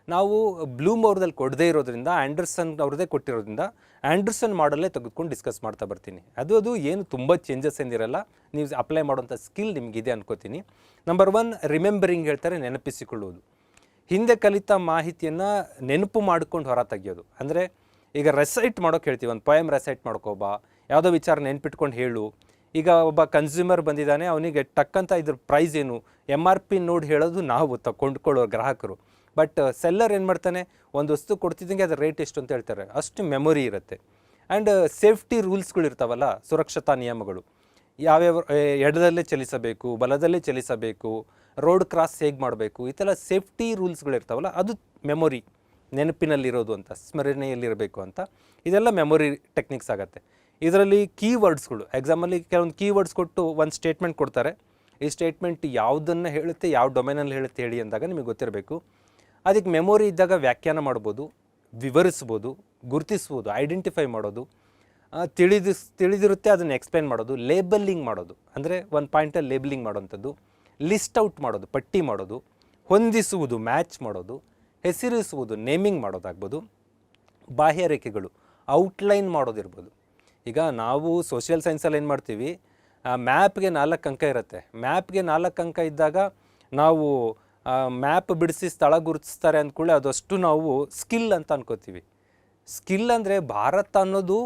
ನಾವು ಬ್ಲೂಮ್ ಅವ್ರದಲ್ಲಿ ಕೊಡದೇ ಇರೋದ್ರಿಂದ, ಆ್ಯಂಡರ್ಸನ್ ಅವ್ರದ್ದೇ ಕೊಟ್ಟಿರೋದ್ರಿಂದ ಆ್ಯಂಡರ್ಸನ್ ಮಾಡಲ್ಲೇ ತೆಗೆದುಕೊಂಡು ಡಿಸ್ಕಸ್ ಮಾಡ್ತಾ ಬರ್ತೀನಿ. ಅದು ಏನು ತುಂಬ ಚೇಂಜಸ್ ಏನಿರಲ್ಲ, ನೀವು ಅಪ್ಲೈ ಮಾಡೋಂಥ ಸ್ಕಿಲ್ ನಿಮಗಿದೆ ಅನ್ಕೋತೀನಿ. ನಂಬರ್ 1 ರಿಮೆಂಬರಿಂಗ್ ಹೇಳ್ತಾರೆ, ನೆನಪಿಸಿಕೊಳ್ಳುವುದು. ಹಿಂದೆ ಕಲಿತ ಮಾಹಿತಿಯನ್ನು ನೆನಪು ಮಾಡ್ಕೊಂಡು ಹೊರ ತೆಗೆಯೋದು. ಅಂದರೆ ಈಗ ರೆಸೈಟ್ ಮಾಡೋಕೆ ಹೇಳ್ತೀವಿ, ಒಂದು ಪೊಯಮ್ ರೆಸೈಟ್ ಮಾಡ್ಕೋಬಾ, ಯಾವುದೋ ವಿಚಾರ ನೆನ್ಪಿಟ್ಕೊಂಡು ಹೇಳು. ಈಗ ಒಬ್ಬ ಕನ್ಸ್ಯೂಮರ್ ಬಂದಿದ್ದಾನೆ, ಅವನಿಗೆ ಟಕ್ಕಂತ ಇದ್ರ ಪ್ರೈಸ್ ಏನು MRP ನೋಡಿ ಹೇಳೋದು ನಾವು ಕೊಂಡ್ಕೊಳ್ಳೋ ಗ್ರಾಹಕರು. ಬಟ್ ಸೆಲ್ಲರ್ ಏನು ಮಾಡ್ತಾನೆ, ಒಂದು ವಸ್ತು ಕೊಡ್ತಿದ್ದಂಗೆ ಅದ್ರ ರೇಟ್ ಎಷ್ಟು ಅಂತ ಹೇಳ್ತಾರೆ, ಅಷ್ಟು ಮೆಮೊರಿ ಇರುತ್ತೆ. ಆ್ಯಂಡ್ ಸೇಫ್ಟಿ ರೂಲ್ಸ್ಗಳು ಇರ್ತಾವಲ್ಲ, ಸುರಕ್ಷತಾ ನಿಯಮಗಳು, ಯಾವ್ಯಾವ ಎಡದಲ್ಲೇ ಚಲಿಸಬೇಕು, ಬಲದಲ್ಲೇ ಚಲಿಸಬೇಕು, ರೋಡ್ ಕ್ರಾಸ್ ಹೇಗೆ ಮಾಡಬೇಕು, ಈ ಥರ ಸೇಫ್ಟಿ ರೂಲ್ಸ್ಗಳು ಇರ್ತಾವಲ್ಲ, ಅದು ಮೆಮೊರಿ, ನೆನಪಿನಲ್ಲಿರೋದು ಅಂತ, ಸ್ಮರಣೆಯಲ್ಲಿರಬೇಕು ಅಂತ. ಇದೆಲ್ಲ ಮೆಮೊರಿ ಟೆಕ್ನಿಕ್ಸ್ ಆಗುತ್ತೆ. ಇದರಲ್ಲಿ ಕೀವರ್ಡ್ಸ್ಗಳು, ಎಕ್ಸಾಮಲ್ಲಿ ಕೆಲವೊಂದು ಕೀವರ್ಡ್ಸ್ ಕೊಟ್ಟು ಒಂದು ಸ್ಟೇಟ್ಮೆಂಟ್ ಕೊಡ್ತಾರೆ. ಈ ಸ್ಟೇಟ್ಮೆಂಟ್ ಯಾವುದನ್ನು ಹೇಳುತ್ತೆ, ಯಾವ ಡೊಮೈನಲ್ಲಿ ಹೇಳುತ್ತೆ ಹೇಳಿ ಅಂದಾಗ ನಿಮಗೆ ಗೊತ್ತಿರಬೇಕು. ಅದಕ್ಕೆ ಮೆಮೊರಿ ಇದ್ದಾಗ ವ್ಯಾಖ್ಯಾನ ಮಾಡ್ಬೋದು, ವಿವರಿಸ್ಬೋದು, ಗುರುತಿಸ್ಬೋದು, ಐಡೆಂಟಿಫೈ ಮಾಡೋದು, ತಿಳಿದಿರುತ್ತೆ ಅದನ್ನು ಎಕ್ಸ್ಪ್ಲೇನ್ ಮಾಡೋದು, ಲೇಬಲಿಂಗ್ ಮಾಡೋದು, ಅಂದರೆ ಒಂದು ಪಾಯಿಂಟಲ್ಲಿ ಲೇಬಲಿಂಗ್ ಮಾಡೋವಂಥದ್ದು, ಲಿಸ್ಟ್ ಔಟ್ ಮಾಡೋದು, ಪಟ್ಟಿ ಮಾಡೋದು, ಹೊಂದಿಸುವುದು, ಮ್ಯಾಚ್ ಮಾಡೋದು, ಹೆಸರಿಸುವುದು, ನೇಮಿಂಗ್ ಮಾಡೋದಾಗ್ಬೋದು, ಬಾಹ್ಯರೇಖೆಗಳು, ಔಟ್ಲೈನ್ ಮಾಡೋದಿರ್ಬೋದು. ಈಗ ನಾವು ಸೋಷಿಯಲ್ ಸೈನ್ಸಲ್ಲಿ ಏನು ಮಾಡ್ತೀವಿ, ಮ್ಯಾಪ್ಗೆ 4 ಅಂಕ ಇರುತ್ತೆ. ಮ್ಯಾಪ್ಗೆ 4 ಅಂಕ ಇದ್ದಾಗ ನಾವು ಮ್ಯಾಪ್ ಬಿಡಿಸಿ ಸ್ಥಳ ಗುರುತಿಸ್ತಾರೆ ಅಂದ್ಕೊಳ್ಳಿ, ಅದಷ್ಟು ನಾವು ಸ್ಕಿಲ್ ಅಂತ ಅನ್ಕೋತೀವಿ. ಸ್ಕಿಲ್ ಅಂದರೆ ಭಾರತ ಅನ್ನೋದು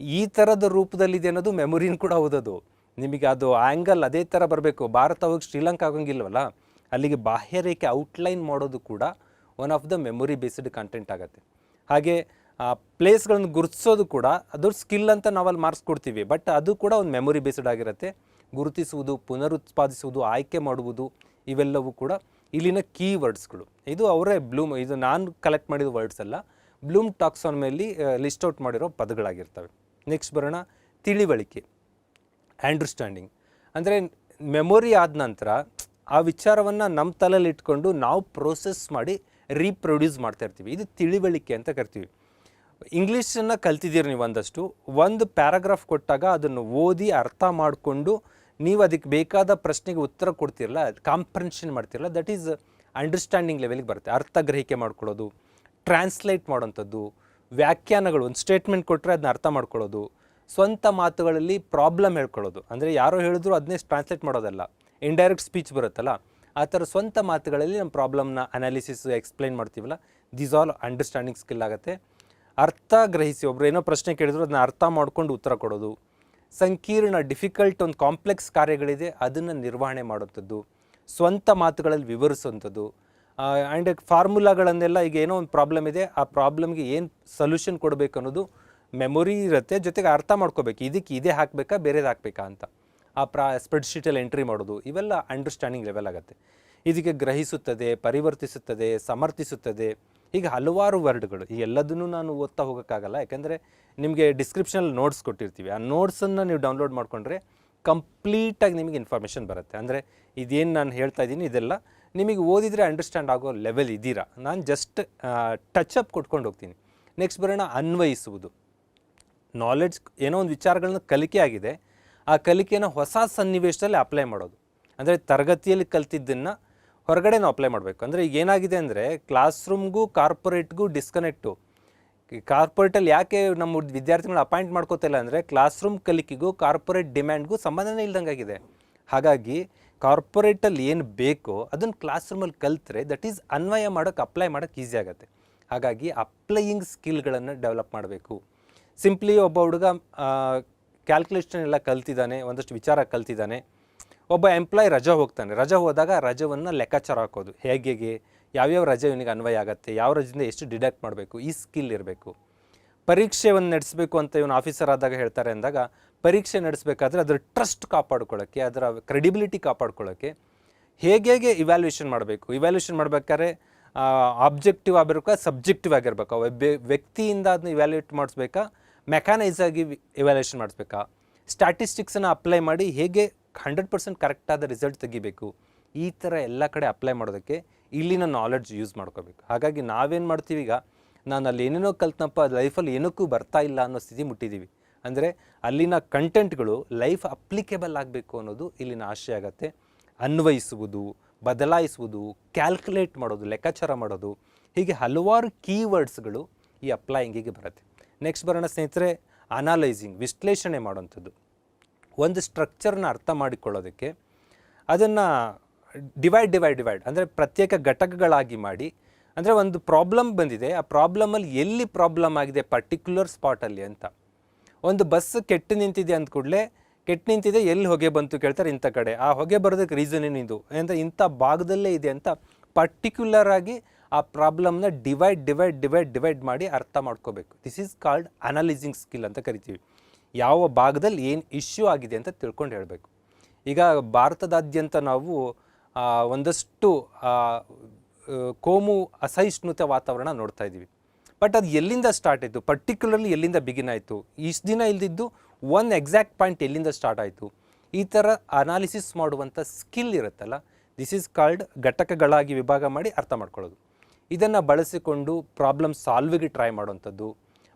ಈ ಥರದ ರೂಪದಲ್ಲಿದೆ ಅನ್ನೋದು ಮೆಮೊರಿನ ಕೂಡ ಹೌದದು. ನಿಮಗೆ ಅದು ಆ್ಯಂಗಲ್ ಅದೇ ಥರ ಬರಬೇಕು. ಭಾರತ ಹೋಗಿ ಶ್ರೀಲಂಕಾ ಆಗೋಂಗಿಲ್ವಲ್ಲ, ಅಲ್ಲಿಗೆ ಬಾಹ್ಯರೇಖೆ ಔಟ್ಲೈನ್ ಮಾಡೋದು ಕೂಡ one of the memory based content ಆಗುತ್ತೆ. ಹಾಗೆ ಪ್ಲೇಸ್ಗಳನ್ನು ಗುರುತಿಸೋದು ಕೂಡ ಅದು ಸ್ಕಿಲ್ ಅಂತ ನಾವಲ್ಲಿ ಮಾರ್ಕ್ಸ್ ಕೊಡ್ತೀವಿ, ಬಟ್ ಅದು ಕೂಡ ಒಂದು ಮೆಮೊರಿ ಬೇಸ್ಡ್ ಆಗಿರುತ್ತೆ. ಗುರುತಿಸುವುದು, ಪುನರುತ್ಪಾದಿಸುವುದು, ಆಯ್ಕೆ ಮಾಡುವುದು, ಇವೆಲ್ಲವೂ ಕೂಡ ಇಲ್ಲಿನ ಕೀವರ್ಡ್ಸ್ಗಳು. ಇದು ಅವರೇ ಇದು ನಾನು ಕಲೆಕ್ಟ್ ಮಾಡಿದ ವರ್ಡ್ಸ್ ಅಲ್ಲ, ಬ್ಲೂಮ್ ಟಾಕ್ಸಾನಮಿಯಲ್ಲಿ ಲಿಸ್ಟ್ ಔಟ್ ಮಾಡಿರೋ ಪದಗಳಾಗಿರ್ತವೆ. ನೆಕ್ಸ್ಟ್ ಬರೋಣ ತಿಳಿವಳಿಕೆ, ಅಂಡರ್ಸ್ಟ್ಯಾಂಡಿಂಗ್. ಅಂದರೆ ಮೆಮೊರಿ ಆದ ನಂತರ ಆ ವಿಚಾರವನ್ನು ನಮ್ಮ ತಲೆಯಲ್ಲಿ ಇಟ್ಕೊಂಡು ನಾವು ಪ್ರೋಸೆಸ್ ಮಾಡಿ ರೀಪ್ರೊಡ್ಯೂಸ್ ಮಾಡ್ತಾ ಇರ್ತೀವಿ. ಇದು ತಿಳಿವಳಿಕೆ ಅಂತ ಕರಿತೀವಿ. ಇಂಗ್ಲೀಷನ್ನು ಕಲ್ತಿದ್ದೀರಿ ನೀವು ಒಂದಷ್ಟು, ಒಂದು ಪ್ಯಾರಾಗ್ರಾಫ್ ಕೊಟ್ಟಾಗ ಅದನ್ನು ಓದಿ ಅರ್ಥ ಮಾಡಿಕೊಂಡು ನೀವು ಅದಕ್ಕೆ ಬೇಕಾದ ಪ್ರಶ್ನೆಗೆ ಉತ್ತರ ಕೊಡ್ತಿರಲ್ಲ, ಕಾಂಪ್ರೆನ್ಷನ್ ಮಾಡ್ತಿರಲ್ಲ, ದಟ್ ಈಸ್ ಅಂಡರ್ಸ್ಟ್ಯಾಂಡಿಂಗ್ ಲೆವೆಲ್ಗೆ ಬರುತ್ತೆ. ಅರ್ಥಗ್ರಹಿಕೆ ಮಾಡ್ಕೊಳ್ಳೋದು, ಟ್ರಾನ್ಸ್ಲೇಟ್ ಮಾಡೋಂಥದ್ದು, ವ್ಯಾಖ್ಯಾನಗಳು, ಒಂದು ಸ್ಟೇಟ್ಮೆಂಟ್ ಕೊಟ್ಟರೆ ಅದನ್ನ ಅರ್ಥ ಮಾಡ್ಕೊಳ್ಳೋದು, ಸ್ವಂತ ಮಾತುಗಳಲ್ಲಿ ಪ್ರಾಬ್ಲಮ್ ಹೇಳ್ಕೊಳ್ಳೋದು. ಅಂದರೆ ಯಾರೋ ಹೇಳಿದ್ರು ಅದನ್ನೇ ಟ್ರಾನ್ಸ್ಲೇಟ್ ಮಾಡೋದಲ್ಲ, ಇಂಡೈರೆಕ್ಟ್ ಸ್ಪೀಚ್ ಬರುತ್ತಲ್ಲ, ಆ ಥರ ಸ್ವಂತ ಮಾತುಗಳಲ್ಲಿ ನಮ್ಮ ಪ್ರಾಬ್ಲಮ್ನ ಅನಾಲಿಸಿಸ್ ಎಕ್ಸ್ಪ್ಲೈನ್ ಮಾಡ್ತೀವಲ್ಲ, ದೀಸ್ ಆಲ್ ಅಂಡರ್ಸ್ಟ್ಯಾಂಡಿಂಗ್ ಸ್ಕಿಲ್ ಆಗುತ್ತೆ. ಅರ್ಥ ಗ್ರಹಿಸಿ, ಒಬ್ರು ಏನೋ ಪ್ರಶ್ನೆ ಕೇಳಿದ್ರು ಅದನ್ನ ಅರ್ಥ ಮಾಡ್ಕೊಂಡು ಉತ್ತರ ಕೊಡೋದು, ಸಂಕೀರ್ಣ ಡಿಫಿಕಲ್ಟ್ ಒಂದು ಕಾಂಪ್ಲೆಕ್ಸ್ ಕಾರ್ಯಗಳಿದೆ ಅದನ್ನು ನಿರ್ವಹಣೆ ಮಾಡೋಂಥದ್ದು, ಸ್ವಂತ ಮಾತುಗಳಲ್ಲಿ ವಿವರಿಸುವಂಥದ್ದು, ಆ್ಯಂಡ್ ಫಾರ್ಮುಲಾಗಳನ್ನೆಲ್ಲ ಈಗ ಏನೋ ಒಂದು ಪ್ರಾಬ್ಲಮ್ ಇದೆ, ಆ ಪ್ರಾಬ್ಲಮ್ಗೆ ಏನು ಸೊಲ್ಯೂಷನ್ ಕೊಡಬೇಕು ಅನ್ನೋದು ಮೆಮೊರಿ ಇರುತ್ತೆ, ಜೊತೆಗೆ ಅರ್ಥ ಮಾಡ್ಕೋಬೇಕು, ಇದಕ್ಕೆ ಇದೇ ಹಾಕಬೇಕಾ ಬೇರೆದು ಹಾಕಬೇಕಾ ಅಂತ ಆ ಸ್ಪ್ರೆಡ್ಶೀಟಲ್ಲಿ ಎಂಟ್ರಿ ಮಾಡೋದು, ಇವೆಲ್ಲ ಅಂಡರ್ಸ್ಟ್ಯಾಂಡಿಂಗ್ ಲೆವೆಲ್ ಆಗುತ್ತೆ. ಇದಕ್ಕೆ ಗ್ರಹಿಸುತ್ತದೆ, ಪರಿವರ್ತಿಸುತ್ತದೆ, ಸಮರ್ಥಿಸುತ್ತದೆ, ಈಗ ಹಲವಾರು ವರ್ಡ್ಗಳು. ಈ ಎಲ್ಲದನ್ನೂ ನಾನು ಓದ್ತಾ ಹೋಗೋಕ್ಕಾಗಲ್ಲ, ಯಾಕೆಂದರೆ ನಿಮಗೆ ಡಿಸ್ಕ್ರಿಪ್ಷನಲ್ಲಿ ನೋಟ್ಸ್ ಕೊಟ್ಟಿರ್ತೀವಿ. ಆ ನೋಟ್ಸನ್ನು ನೀವು ಡೌನ್ಲೋಡ್ ಮಾಡಿಕೊಂಡ್ರೆ ಕಂಪ್ಲೀಟಾಗಿ ನಿಮಗೆ ಇನ್ಫಾರ್ಮೇಷನ್ ಬರುತ್ತೆ. ಅಂದರೆ ಇದೇನು ನಾನು ಹೇಳ್ತಾ ಇದ್ದೀನಿ ಇದೆಲ್ಲ ನಿಮಗೆ ಓದಿದರೆ ಅಂಡರ್ಸ್ಟ್ಯಾಂಡ್ ಆಗೋ ಲೆವೆಲ್ ಇದ್ದೀರಾ. ನಾನು ಜಸ್ಟ್ ಟಚಪ್ ಕೊಟ್ಕೊಂಡು ಹೋಗ್ತೀನಿ. ನೆಕ್ಸ್ಟ್ ಬರೋಣ ಅನ್ವಯಿಸುವುದು. ನಾಲೆಡ್ಜ್, ಏನೋ ಒಂದು ವಿಚಾರಗಳನ್ನ ಕಲಿಕೆ ಆಗಿದೆ, ಆ ಕಲಿಕೆಯನ್ನು ಹೊಸ ಸನ್ನಿವೇಶದಲ್ಲಿ ಅಪ್ಲೈ ಮಾಡೋದು. ಅಂದರೆ ತರಗತಿಯಲ್ಲಿ ಕಲ್ತಿದ್ದನ್ನು ಹೊರಗಡೆ ನಾವು ಅಪ್ಲೈ ಮಾಡಬೇಕು. ಅಂದರೆ ಈಗ ಏನಾಗಿದೆ ಅಂದರೆ ಕ್ಲಾಸ್ ರೂಮ್ಗೂ ಕಾರ್ಪೊರೇಟ್ಗೂ ಡಿಸ್ಕನೆಕ್ಟು. ಕಾರ್ಪೊರೇಟಲ್ಲಿ ಯಾಕೆ ನಮ್ಮ ವಿದ್ಯಾರ್ಥಿಗಳನ್ನ ಅಪಾಯಿಂಟ್ ಮಾಡ್ಕೋತಿಲ್ಲ ಅಂದರೆ ಕ್ಲಾಸ್ ರೂಮ್ ಕಲಿಕೆಗೂ ಕಾರ್ಪೊರೇಟ್ ಡಿಮ್ಯಾಂಡ್ಗೂ ಸಂಬಂಧನೇ ಇಲ್ದಂಗಾಗಿದೆ. ಹಾಗಾಗಿ ಕಾರ್ಪೊರೇಟಲ್ಲಿ ಏನು ಬೇಕೋ ಅದನ್ನು ಕ್ಲಾಸ್ ರೂಮಲ್ಲಿ ಕಲಿತ್ರೆ ದಟ್ ಈಸ್ ಅನ್ವಯ ಮಾಡೋಕ್ಕೆ, ಅಪ್ಲೈ ಮಾಡೋಕ್ಕೆ ಈಸಿ ಆಗುತ್ತೆ. ಹಾಗಾಗಿ ಅಪ್ಲೈಯಿಂಗ್ ಸ್ಕಿಲ್ಗಳನ್ನು ಡೆವಲಪ್ ಮಾಡಬೇಕು. ಸಿಂಪ್ಲಿ ಒಬ್ಬ ಹುಡುಗ ಕ್ಯಾಲ್ಕುಲೇಷನ್ ಎಲ್ಲ ಕಲ್ತಿದ್ದಾನೆ, ಒಂದಷ್ಟು ವಿಚಾರ ಕಲ್ತಿದ್ದಾನೆ. ಒಬ್ಬ ಎಂಪ್ಲಾಯ್ ರಜೆ ಹೋಗ್ತಾನೆ, ರಜೆ ಹೋದಾಗ ರಜವನ್ನು ಲೆಕ್ಕಾಚಾರ ಹಾಕೋದು, ಹೇಗೆ ಯಾವ್ಯಾವ ರಜೆ ಇವನಿಗೆ ಅನ್ವಯ ಆಗುತ್ತೆ, ಯಾವ ರಜೆಯಿಂದ ಎಷ್ಟು ಡಿಡಕ್ಟ್ ಮಾಡಬೇಕು, ಈ ಸ್ಕಿಲ್ ಇರಬೇಕು. ಪರೀಕ್ಷೆಯನ್ನು ನಡೆಸಬೇಕು ಅಂತ ಇವನು ಆಫೀಸರ್ ಆದಾಗ ಹೇಳ್ತಾರೆ ಅಂದಾಗ ಪರೀಕ್ಷೆ ನಡೆಸಬೇಕಾದ್ರೆ ಅದರ ಟ್ರಸ್ಟ್ ಕಾಪಾಡ್ಕೊಳ್ಳೋಕ್ಕೆ, ಅದರ ಕ್ರೆಡಿಬಿಲಿಟಿ ಕಾಪಾಡ್ಕೊಳ್ಳೋಕ್ಕೆ ಹೇಗೆ ಇವ್ಯಾಲ್ಯೂಯೇಷನ್ ಮಾಡಬೇಕು, ಇವ್ಯಾಲ್ಯೂಯೇಷನ್ ಮಾಡಬೇಕಾದ್ರೆ ಆಬ್ಜೆಕ್ಟಿವ್ ಆಗಿರ್ಬೇಕಾ ಸಬ್ಜೆಕ್ಟಿವ್ ಆಗಿರ್ಬೇಕಾ, ವ್ಯಕ್ತಿಯಿಂದ ಅದನ್ನ ಇವ್ಯಾಲ್ಯೂಯೇಟ್ ಮಾಡಿಸ್ಬೇಕಾ, ಮೆಕ್ಯಾನೈಸ್ ಆಗಿ ಇವ್ಯಾಲ್ಯೂಯೇಷನ್ ಮಾಡಿಸ್ಬೇಕಾ, ಸ್ಟ್ಯಾಟಿಸ್ಟಿಕ್ಸನ್ನು ಅಪ್ಲೈ ಮಾಡಿ ಹೇಗೆ 100% ಕರೆಕ್ಟಾದ ರಿಸಲ್ಟ್ ತೆಗಿಬೇಕು, ಈ ಥರ ಎಲ್ಲ ಕಡೆ ಅಪ್ಲೈ ಮಾಡೋದಕ್ಕೆ ಇಲ್ಲಿನ ನಾಲೆಡ್ಜ್ ಯೂಸ್ ಮಾಡ್ಕೋಬೇಕು. ಹಾಗಾಗಿ ನಾವೇನು ಮಾಡ್ತೀವಿ, ಈಗ ನಾನು ಅಲ್ಲಿ ಏನೇನೋ ಕಲ್ತನಪ್ಪ ಲೈಫಲ್ಲಿ ಏನಕ್ಕೂ ಬರ್ತಾ ಇಲ್ಲ ಅನ್ನೋ ಸ್ಥಿತಿ ಮುಟ್ಟಿದ್ದೀವಿ. ಅಂದರೆ ಅಲ್ಲಿನ ಕಂಟೆಂಟ್ಗಳು ಲೈಫ್ ಅಪ್ಲಿಕೇಬಲ್ ಆಗಬೇಕು ಅನ್ನೋದು ಇಲ್ಲಿನ ಆಶಯ ಆಗುತ್ತೆ. ಅನ್ವಯಿಸುವುದು, ಬದಲಾಯಿಸುವುದು, ಕ್ಯಾಲ್ಕುಲೇಟ್ ಮಾಡೋದು, ಲೆಕ್ಕಾಚಾರ ಮಾಡೋದು, ಹೀಗೆ ಹಲವಾರು ಕೀವರ್ಡ್ಸ್ಗಳು ಈ ಅಪ್ಲೈಯಿಂಗಿಗೆ ಬರುತ್ತೆ. ನೆಕ್ಸ್ಟ್ ಬರೋಣ ಸ್ನೇಹಿತರೆ, ಅನಾಲೈಸಿಂಗ್, ವಿಶ್ಲೇಷಣೆ ಮಾಡೋವಂಥದ್ದು. ಒಂದು ಸ್ಟ್ರಕ್ಚರ್ನ ಅರ್ಥ ಮಾಡಿಕೊಳ್ಳೋದಕ್ಕೆ ಅದನ್ನು ಡಿವೈಡ್ ಅಂದರೆ ಪ್ರತ್ಯೇಕ ಘಟಕಗಳಾಗಿ ಮಾಡಿ, ಅಂದರೆ ಒಂದು ಪ್ರಾಬ್ಲಮ್ ಬಂದಿದೆ, ಆ ಪ್ರಾಬ್ಲಮಲ್ಲಿ ಎಲ್ಲಿ ಪ್ರಾಬ್ಲಮ್ ಆಗಿದೆ ಪರ್ಟಿಕ್ಯುಲರ್ ಸ್ಪಾಟಲ್ಲಿ ಅಂತ. ಒಂದು ಬಸ್ ಕೆಟ್ಟು ನಿಂತಿದೆ ಅಂದ ಕೂಡಲೇ ಕೆಟ್ಟು ನಿಂತಿದೆ, ಎಲ್ಲಿ ಹೊಗೆ ಬಂತು ಕೇಳ್ತಾರೆ, ಇಂಥ ಕಡೆ, ಆ ಹೊಗೆ ಬರೋದಕ್ಕೆ ರೀಸನ್ ಏನಿದು ಅಂತ, ಇಂಥ ಭಾಗದಲ್ಲೇ ಇದೆ ಅಂತ ಪರ್ಟಿಕ್ಯುಲರ್ ಆಗಿ ಆ ಪ್ರಾಬ್ಲಮ್ನ ಡಿವೈಡ್ ಮಾಡಿ ಅರ್ಥ ಮಾಡ್ಕೋಬೇಕು. ದಿಸ್ ಈಸ್ ಕಾಲ್ಡ್ ಅನಾಲಿಸಿಂಗ್ ಸ್ಕಿಲ್ ಅಂತ ಕರಿತೀವಿ. ಯಾವ ಭಾಗದಲ್ಲಿ ಏನು ಇಶ್ಯೂ ಆಗಿದೆ ಅಂತ ತಿಳ್ಕೊಂಡು ಹೇಳಬೇಕು. ಈಗ ಭಾರತದಾದ್ಯಂತ ನಾವು ಒಂದಷ್ಟು ಕೋಮು ಅಸಹಿಷ್ಣುತೆ ವಾತಾವರಣ ನೋಡ್ತಾ ಇದ್ದೀವಿ. ಬಟ್ ಅದು ಎಲ್ಲಿಂದ ಸ್ಟಾರ್ಟ್ ಆಯಿತು, ಪರ್ಟಿಕ್ಯುಲರ್ಲಿ ಎಲ್ಲಿಂದ ಬಿಗಿನ್ ಆಯಿತು, ಇಷ್ಟು ದಿನ ಇಲ್ದಿದ್ದು ಒಂದು ಎಕ್ಸಾಕ್ಟ್ ಪಾಯಿಂಟ್ ಎಲ್ಲಿಂದ ಸ್ಟಾರ್ಟ್ ಆಯಿತು, ಈ ಥರ ಅನಾಲಿಸಿಸ್ ಮಾಡುವಂಥ ಸ್ಕಿಲ್ ಇರುತ್ತಲ್ಲ, ದಿಸ್ ಈಸ್ ಕಾಲ್ಡ್ ಘಟಕಗಳಾಗಿ ವಿಭಾಗ ಮಾಡಿ ಅರ್ಥ ಮಾಡ್ಕೊಳ್ಳೋದು. ಇದನ್ನು ಬಳಸಿಕೊಂಡು ಪ್ರಾಬ್ಲಮ್ ಸಾಲ್ವಿಗೆ ಟ್ರೈ ಮಾಡುವಂಥದ್ದು.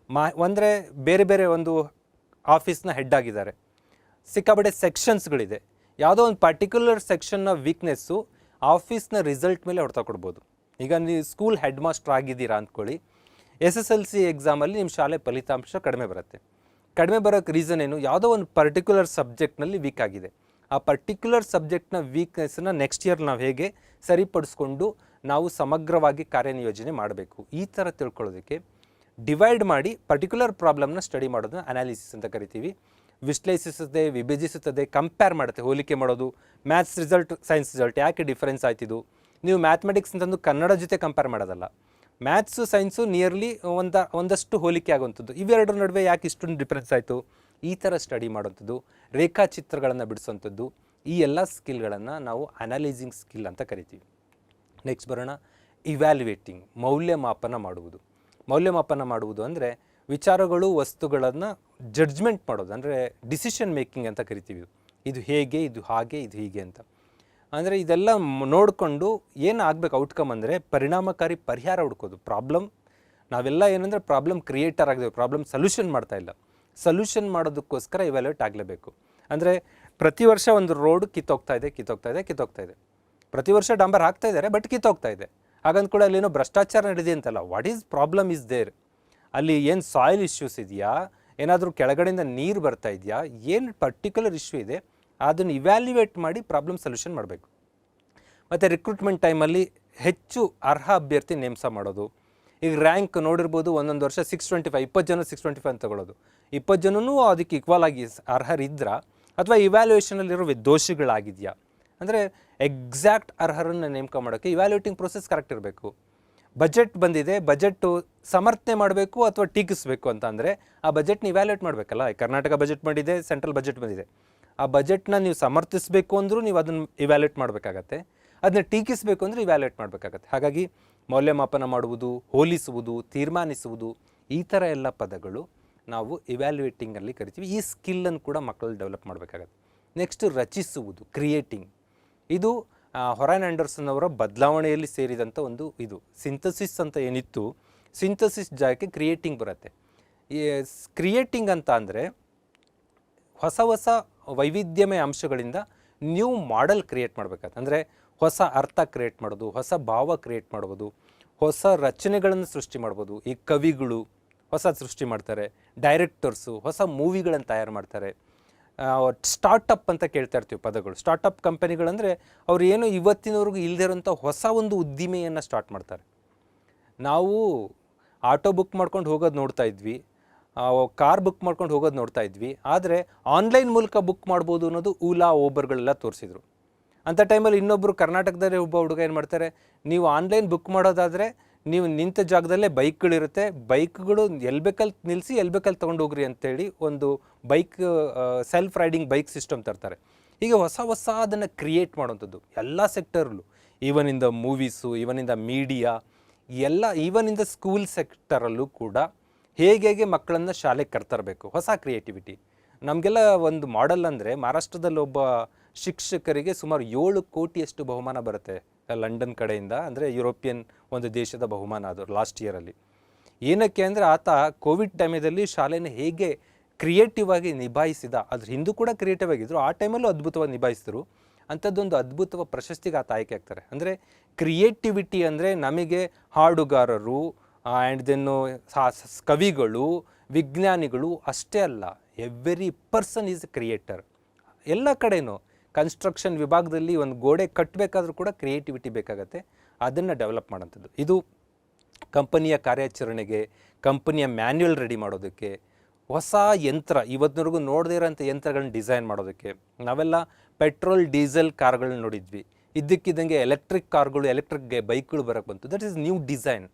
ಅಂದರೆ ಬೇರೆ ಒಂದು ಆಫೀಸ್ನ ಹೆಡ್ ಆಗಿದ್ದಾರೆ, ಸಿಕ್ಕಾಪಟ್ಟೆ ಸೆಕ್ಷನ್ಸ್ಗಳಿದೆ, ಯಾವುದೋ ಒಂದು ಪರ್ಟಿಕ್ಯುಲರ್ ಸೆಕ್ಷನ್ನ ವೀಕ್ನೆಸ್ಸು ಆಫೀಸ್ನ ರಿಸಲ್ಟ್ ಮೇಲೆ ಹೊಡ್ತಾ ಕೊಡ್ಬೋದು. ಈಗ ನೀವು ಸ್ಕೂಲ್ ಹೆಡ್ ಮಾಸ್ಟರ್ ಆಗಿದ್ದೀರಾ ಅಂದ್ಕೊಳ್ಳಿ, SSLC ಎಕ್ಸಾಮಲ್ಲಿ ನಿಮ್ಮ ಶಾಲೆ ಫಲಿತಾಂಶ ಕಡಿಮೆ ಬರುತ್ತೆ. ಕಡಿಮೆ ಬರೋಕ್ಕೆ ರೀಸನ್ ಏನು, ಯಾವುದೋ ಒಂದು ಪರ್ಟಿಕ್ಯುಲರ್ ಸಬ್ಜೆಕ್ಟ್ನಲ್ಲಿ ವೀಕ್ ಆಗಿದೆ. ಆ ಪರ್ಟಿಕ್ಯುಲರ್ ಸಬ್ಜೆಕ್ಟ್ನ ವೀಕ್ನೆಸ್ಸನ್ನು ನೆಕ್ಸ್ಟ್ ಇಯರ್ ನಾವು ಹೇಗೆ ಸರಿಪಡಿಸ್ಕೊಂಡು ನಾವು ಸಮಗ್ರವಾಗಿ ಕಾರ್ಯನಿಯೋಜನೆ ಮಾಡಬೇಕು, ಈ ಥರ ತಿಳ್ಕೊಳ್ಳೋದಕ್ಕೆ ಡಿವೈಡ್ ಮಾಡಿ ಪರ್ಟಿಕ್ಯುಲರ್ ಪ್ರಾಬ್ಲಮ್ನ ಸ್ಟಡಿ ಮಾಡೋದನ್ನ ಅನಾಲಿಸಿಸ್ ಅಂತ ಕರಿತೀವಿ. ವಿಶ್ಲೇಷಿಸುತ್ತದೆ, ವಿಭಜಿಸುತ್ತದೆ, ಕಂಪೇರ್ ಮಾಡುತ್ತೆ, ಹೋಲಿಕೆ ಮಾಡೋದು. ಮ್ಯಾಥ್ಸ್ ರಿಸಲ್ಟ್ ಸೈನ್ಸ್ ರಿಸಲ್ಟ್ ಯಾಕೆ ಡಿಫ್ರೆನ್ಸ್ ಆಯ್ತಿದು, ನೀವು ಮ್ಯಾಥಮೆಟಿಕ್ಸ್ ಅಂತಂದು ಕನ್ನಡ ಜೊತೆ ಕಂಪೇರ್ ಮಾಡೋದಲ್ಲ, ಮ್ಯಾಥ್ಸು ಸೈನ್ಸು ನಿಯರ್ಲಿ ಒಂದಷ್ಟು ಹೋಲಿಕೆ ಆಗುವಂಥದ್ದು, ಇವೆರಡರ ನಡುವೆ ಯಾಕೆ ಇಷ್ಟೊಂದು ಡಿಫ್ರೆನ್ಸ್ ಆಯಿತು, ಈ ಥರ ಸ್ಟಡಿ ಮಾಡೋಂಥದ್ದು, ರೇಖಾಚಿತ್ರಗಳನ್ನು ಬಿಡಿಸೋಂಥದ್ದು, ಈ ಎಲ್ಲ ಸ್ಕಿಲ್ಗಳನ್ನು ನಾವು ಅನಾಲೈಸಿಂಗ್ ಸ್ಕಿಲ್ ಅಂತ ಕರಿತೀವಿ. ನೆಕ್ಸ್ಟ್ ಬರೋಣ, ಇವ್ಯಾಲ್ಯುವೇಟಿಂಗ್, ಮೌಲ್ಯಮಾಪನ ಮಾಡುವುದು. ಮೌಲ್ಯಮಾಪನ ಮಾಡುವುದು ಅಂದರೆ ವಿಚಾರಗಳು, ವಸ್ತುಗಳನ್ನು ಜಡ್ಜ್ಮೆಂಟ್ ಮಾಡೋದು, ಅಂದರೆ ಡಿಸಿಷನ್ ಮೇಕಿಂಗ್ ಅಂತ ಕರಿತೀವಿ. ಇದು ಹೇಗೆ, ಇದು ಹಾಗೆ, ಇದು ಹೀಗೆ ಅಂತ. ಅಂದರೆ ಇದೆಲ್ಲ ನೋಡಿಕೊಂಡು ಏನು ಆಗಬೇಕು ಔಟ್ಕಮ್ ಅಂದರೆ ಪರಿಣಾಮಕಾರಿ ಪರಿಹಾರ ಹುಡ್ಕೋದು. ಪ್ರಾಬ್ಲಮ್ ನಾವೆಲ್ಲ ಏನಂದರೆ ಪ್ರಾಬ್ಲಮ್ ಕ್ರಿಯೇಟರ್ ಆಗಿದ್ದೇವೆ, ಪ್ರಾಬ್ಲಮ್ ಸೊಲ್ಯೂಷನ್ ಮಾಡ್ತಾ ಇಲ್ಲ. ಸೊಲ್ಯೂಷನ್ ಮಾಡೋದಕ್ಕೋಸ್ಕರ ಇವ್ಯಾಲ್ಯೂಯೇಟ್ ಆಗಲೇಬೇಕು. ಅಂದರೆ ಪ್ರತಿ ವರ್ಷ ಒಂದು ರೋಡ್ ಕಿತ್ತೋಗ್ತಾ ಇದೆ. ಪ್ರತಿ ವರ್ಷ ಡಾಂಬರ್ ಹಾಕ್ತಾ ಇದ್ದಾರೆ, ಬಟ್ ಕಿತ್ತೋಗ್ತಾ ಇದೆ. ಹಾಗಂದ್ ಕೂಡ ಅಲ್ಲೇನೋ ಭ್ರಷ್ಟಾಚಾರ ನಡೆದಿದೆ ಅಂತಲ್ಲ. What is problem is there, ಅಲ್ಲಿ ಏನು ಸಾಯಿಲ್ ಇಶ್ಯೂಸ್ ಇದೆಯಾ, ಏನಾದರೂ ಕೆಳಗಡೆಯಿಂದ ನೀರು ಬರ್ತಾ ಇದೆಯಾ, ಏನು ಪರ್ಟಿಕ್ಯುಲರ್ ಇಶ್ಯೂ ಇದೆ ಅದನ್ನು ಇವ್ಯಾಲ್ಯುವೇಟ್ ಮಾಡಿ ಪ್ರಾಬ್ಲಮ್ ಸೊಲ್ಯೂಷನ್ ಮಾಡಬೇಕು. ಮತ್ತು ರಿಕ್ರೂಟ್ಮೆಂಟ್ ಟೈಮಲ್ಲಿ ಹೆಚ್ಚು ಅರ್ಹ ಅಭ್ಯರ್ಥಿ ನೇಮಕ ಮಾಡೋದು. ಈಗ ರ್ಯಾಂಕ್ ನೋಡಿರ್ಬೋದು, ಒಂದೊಂದು ವರ್ಷ 625, 20 ಜನ 625 ಅಂತ ತಗೊಳ್ಳೋದು. 20 ಜನನೂ ಅದಕ್ಕೆ ಈಕ್ವಲ್ ಆಗಿ ಅರ್ಹರಿದ್ರಾ ಅಥವಾ ಇವ್ಯಾಲ್ಯೂಯೇಷನಲ್ಲಿರೋ ದೋಷಿಗಳಾಗಿದೆಯಾ, ಅಂದರೆ ಎಕ್ಸಾಕ್ಟ್ ಅರ್ಹರನ್ನು ನೇಮಕ ಮಾಡೋಕ್ಕೆ ಇವ್ಯಾಲ್ಯೂಟಿಂಗ್ ಪ್ರೊಸೆಸ್ ಕರೆಕ್ಟ್ ಇರಬೇಕು. ಬಜೆಟ್ ಬಂದಿದೆ, ಬಜೆಟ್ಟು ಸಮರ್ಥನೆ ಮಾಡಬೇಕು ಅಥವಾ ಟೀಕಿಸಬೇಕು ಅಂತ ಅಂದರೆ ಆ ಬಜೆಟ್ನ ಇವ್ಯಾಲ್ಯೂಯೇಟ್ ಮಾಡಬೇಕಲ್ಲ. ಕರ್ನಾಟಕ ಬಜೆಟ್ ಬಂದಿದೆ, ಸೆಂಟ್ರಲ್ ಬಜೆಟ್ ಬಂದಿದೆ, ಆ ಬಜೆಟ್ನ ನೀವು ಸಮರ್ಥಿಸಬೇಕು ಅಂದರೂ ನೀವು ಅದನ್ನು ಇವ್ಯಾಲ್ಯೂಯೇಟ್ ಮಾಡಬೇಕಾಗತ್ತೆ, ಅದನ್ನ ಟೀಕಿಸಬೇಕು ಅಂದರೆ ಇವ್ಯಾಲ್ಯೂಯೇಟ್ ಮಾಡಬೇಕಾಗತ್ತೆ. ಹಾಗಾಗಿ ಮೌಲ್ಯಮಾಪನ ಮಾಡುವುದು, ಹೋಲಿಸುವುದು, ತೀರ್ಮಾನಿಸುವುದು, ಈ ಥರ ಎಲ್ಲ ಪದಗಳು ನಾವು ಇವ್ಯಾಲ್ಯೂಯೇಟಿಂಗಲ್ಲಿ ಕರಿತೀವಿ. ಈ ಸ್ಕಿಲ್ಲನ್ನು ಕೂಡ ಮಕ್ಕಳಲ್ಲಿ ಡೆವಲಪ್ ಮಾಡಬೇಕಾಗತ್ತೆ. ನೆಕ್ಸ್ಟ್ ರಚಿಸುವುದು, ಕ್ರಿಯೇಟಿಂಗ್. ಇದು ಹೊರಾನ್ ಆ್ಯಂಡರ್ಸನ್ ಅವರ ಬದಲಾವಣೆಯಲ್ಲಿ ಸೇರಿದಂಥ ಒಂದು ಇದು ಸಿಂಥಸಿಸ್ ಅಂತ ಏನಿತ್ತು, ಸಿಂಥಸಿಸ್ ಜಾಗಕ್ಕೆ ಕ್ರಿಯೇಟಿಂಗ್ ಬರುತ್ತೆ. ಈ ಕ್ರಿಯೇಟಿಂಗ್ ಅಂತ ಅಂದರೆ ಹೊಸ ವೈವಿಧ್ಯಮಯ ಅಂಶಗಳಿಂದ ನ್ಯೂ ಮಾಡೆಲ್ ಕ್ರಿಯೇಟ್ ಮಾಡಬೇಕಾಗುತ್ತೆ. ಅಂದರೆ ಹೊಸ ಅರ್ಥ ಕ್ರಿಯೇಟ್ ಮಾಡೋದು, ಹೊಸ ಭಾವ ಕ್ರಿಯೇಟ್ ಮಾಡ್ಬೋದು, ಹೊಸ ರಚನೆಗಳನ್ನು ಸೃಷ್ಟಿ ಮಾಡ್ಬೋದು. ಈ ಕವಿಗಳು ಹೊಸ ಸೃಷ್ಟಿ ಮಾಡ್ತಾರೆ, ಡೈರೆಕ್ಟರ್ಸು ಹೊಸ ಮೂವಿಗಳನ್ನು ತಯಾರು ಮಾಡ್ತಾರೆ. ಸ್ಟಾರ್ಟಪ್ ಅಂತ ಕೇಳ್ತಾ ಇರ್ತೀವಿ ಪದಗಳು. ಸ್ಟಾರ್ಟಪ್ ಕಂಪನಿಗಳಂದರೆ ಅವ್ರು ಏನು ಇವತ್ತಿನವರೆಗೂ ಇಲ್ಲದೇ ಇರೋಂಥ ಹೊಸ ಒಂದು ಉದ್ದಿಮೆಯನ್ನು ಸ್ಟಾರ್ಟ್ ಮಾಡ್ತಾರೆ. ನಾವು ಆಟೋ ಬುಕ್ ಮಾಡ್ಕೊಂಡು ಹೋಗೋದು ನೋಡ್ತಾ ಇದ್ವಿ, ಕಾರ್ ಬುಕ್ ಮಾಡ್ಕೊಂಡು ಹೋಗೋದು ನೋಡ್ತಾ ಇದ್ವಿ. ಆದರೆ ಆನ್ಲೈನ್ ಮೂಲಕ ಬುಕ್ ಮಾಡ್ಬೋದು ಅನ್ನೋದು ಓಲಾ ಓಬರ್ಗಳೆಲ್ಲ ತೋರಿಸಿದ್ರು. ಅಂಥ ಟೈಮಲ್ಲಿ ಇನ್ನೊಬ್ಬರು ಕರ್ನಾಟಕದಲ್ಲಿ ಒಬ್ಬ ಹುಡುಗ ಏನು ಮಾಡ್ತಾರೆ, ನೀವು ಆನ್ಲೈನ್ ಬುಕ್ ಮಾಡೋದಾದರೆ ನೀವು ನಿಂತ ಜಾಗದಲ್ಲೇ ಬೈಕ್ಗಳಿರುತ್ತೆ, ಬೈಕ್ಗಳು ಎಲ್ಲಿ ಬೇಕಲ್ಲಿ ನಿಲ್ಲಿಸಿ ಎಲ್ಲಿ ಬೇಕಲ್ಲಿ ತೊಗೊಂಡು ಹೋಗ್ರಿ ಅಂತೇಳಿ ಒಂದು bike self riding bike system ತರ್ತಾರೆ. ಹೀಗೆ ಹೊಸ ಅದನ್ನು ಕ್ರಿಯೇಟ್ ಮಾಡೋವಂಥದ್ದು ಎಲ್ಲ ಸೆಕ್ಟರ್ಲು, even in the movies, even in the media, ಎಲ್ಲ ಈವನ್ ಇನ್ ದ ಸ್ಕೂಲ್ ಸೆಕ್ಟರಲ್ಲೂ ಕೂಡ ಹೇಗೆ ಮಕ್ಕಳನ್ನು ಶಾಲೆಗೆ ಕರ್ತರಬೇಕು, ಹೊಸ ಕ್ರಿಯೇಟಿವಿಟಿ. ನಮಗೆಲ್ಲ ಒಂದು ಮಾಡೆಲ್ ಅಂದರೆ ಮಹಾರಾಷ್ಟ್ರದಲ್ಲಿ ಒಬ್ಬ ಶಿಕ್ಷಕರಿಗೆ ಸುಮಾರು 7 ಕೋಟಿಯಷ್ಟು ಬಹುಮಾನ ಬರುತ್ತೆ ಲಂಡನ್ ಕಡೆಯಿಂದ, ಅಂದರೆ ಯುರೋಪಿಯನ್ ಒಂದು ದೇಶದ ಬಹುಮಾನ ಅದು ಲಾಸ್ಟ್ ಇಯರಲ್ಲಿ. ಏನಕ್ಕೆ ಅಂದರೆ ಆತ ಕೋವಿಡ್ ಟೈಮಲ್ಲಿ ಶಾಲೆನ ಹೇಗೆ ಕ್ರಿಯೇಟಿವ್ ಆಗಿ ನಿಭಾಯಿಸಿದ, ಅದ್ರ ಹಿಂದೂ ಕೂಡ ಕ್ರಿಯೇಟಿವ್ ಆಗಿದ್ದರು, ಆ ಟೈಮಲ್ಲೂ ಅದ್ಭುತವಾಗಿ ನಿಭಾಯಿಸಿದ್ರು. ಅಂಥದ್ದೊಂದು ಅದ್ಭುತವಾದ ಪ್ರಶಸ್ತಿಗೆ ಆತ ಆಯ್ಕೆ ಆಗ್ತಾರೆ. ಅಂದರೆ ಕ್ರಿಯೇಟಿವಿಟಿ ಅಂದರೆ ನಮಗೆ ಹಾಡುಗಾರರು ಆ್ಯಂಡ್ ದೆನ್ನು ಕವಿಗಳು, ವಿಜ್ಞಾನಿಗಳು ಅಷ್ಟೇ ಅಲ್ಲ, every person is A creator. ಎಲ್ಲ ಕಡೆನೂ ಕನ್ಸ್ಟ್ರಕ್ಷನ್ ವಿಭಾಗದಲ್ಲಿ ಒಂದು ಗೋಡೆ ಕಟ್ಟಬೇಕಾದ್ರೂ ಕೂಡ ಕ್ರಿಯೇಟಿವಿಟಿ ಬೇಕಾಗತ್ತೆ, ಅದನ್ನು ಡೆವಲಪ್ ಮಾಡೋಂಥದ್ದು. ಇದು ಕಂಪನಿಯ ಕಾರ್ಯಾಚರಣೆಗೆ, ಕಂಪನಿಯ ಮ್ಯಾನ್ಯುಯಲ್ ರೆಡಿ ಮಾಡೋದಕ್ಕೆ, ಹೊಸ ಯಂತ್ರ ಇವತ್ತಿನವರೆಗೂ ನೋಡದೇ ಇರೋಂಥ ಯಂತ್ರಗಳನ್ನ ಡಿಸೈನ್ ಮಾಡೋದಕ್ಕೆ. ನಾವೆಲ್ಲ ಪೆಟ್ರೋಲ್ ಡೀಸೆಲ್ ಕಾರ್ಗಳನ್ನ ನೋಡಿದ್ವಿ, ಇದ್ದಕ್ಕಿದ್ದಂಗೆ ಎಲೆಕ್ಟ್ರಿಕ್ ಕಾರ್ಗಳು, ಎಲೆಕ್ಟ್ರಿಕ್ ಬೈಕ್ಗಳು ಬರೋಕ್ಕೆ ಬಂತು. That is new design.